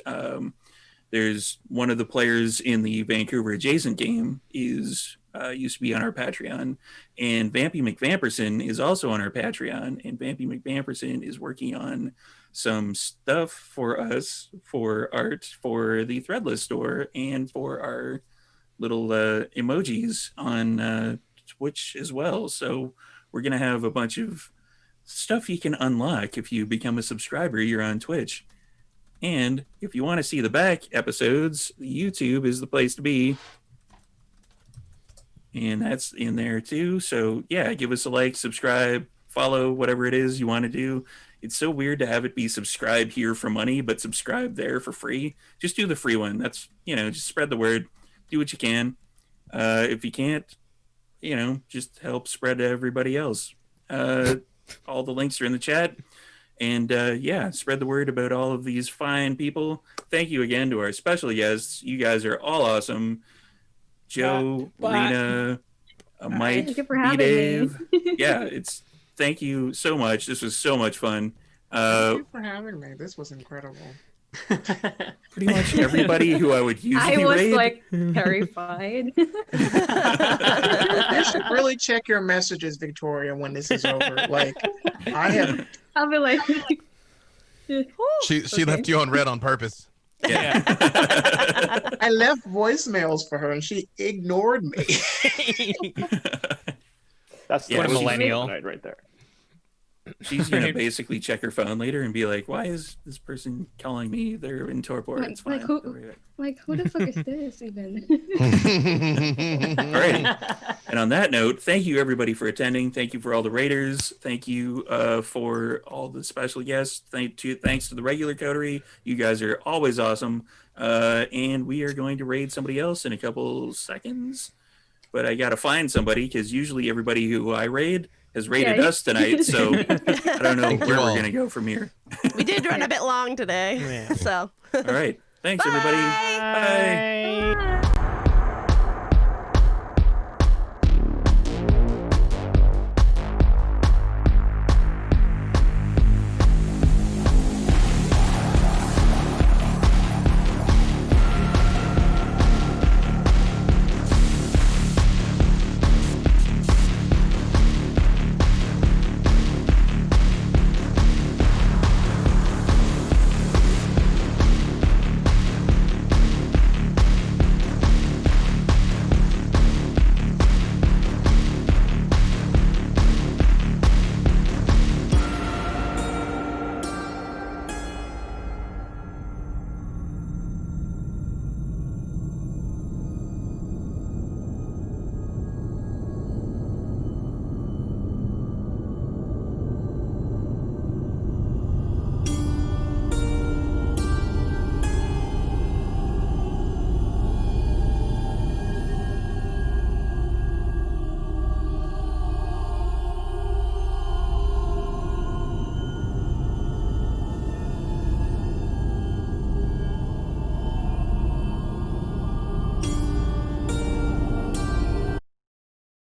There's one of the players in the Vancouver adjacent game used to be on our Patreon, and Vampy McVamperson is also on our Patreon, and Vampy McVamperson is working on some stuff for us for art for the Threadless store and for our little emojis on Twitch as well. So we're going to have a bunch of stuff you can unlock if you become a subscriber. You're on Twitch. And if you want to see the back episodes, YouTube is the place to be. And that's in there too. So yeah, give us a like, subscribe, follow, whatever it is you want to do. It's so weird to have it be subscribe here for money, but subscribe there for free. Just do the free one. That's, just spread the word. Do what you can. If you can't, just help spread to everybody else. All the links are in the chat. And spread the word about all of these fine people. Thank you again to our special guests. You guys are all awesome. Joe, Rina, Mike, Thank you for having Dave. me. Thank you so much. This was so much fun. Thank you for having me. This was incredible. Pretty much everybody who I would usually I was raid. terrified. You should really check your messages, Victoria, when this is over. I'll be like, She left you on red on purpose. Yeah. I left voicemails for her and she ignored me. That's Yeah, What a the millennial. right there. She's gonna basically check her phone later and be like, "Why is this person calling me? They're in torpor. It's fine." Like who the fuck is this even? Alrighty. And on that note, thank you everybody for attending. Thank you for all the raiders. Thank you for all the special guests. Thanks to the regular coterie. You guys are always awesome. And we are going to raid somebody else in a couple seconds. But I gotta find somebody because usually everybody who I raid has raided us tonight. So I don't know where we're gonna go from here. We did run a bit long today. Yeah. So All right. Thanks, everybody. Bye.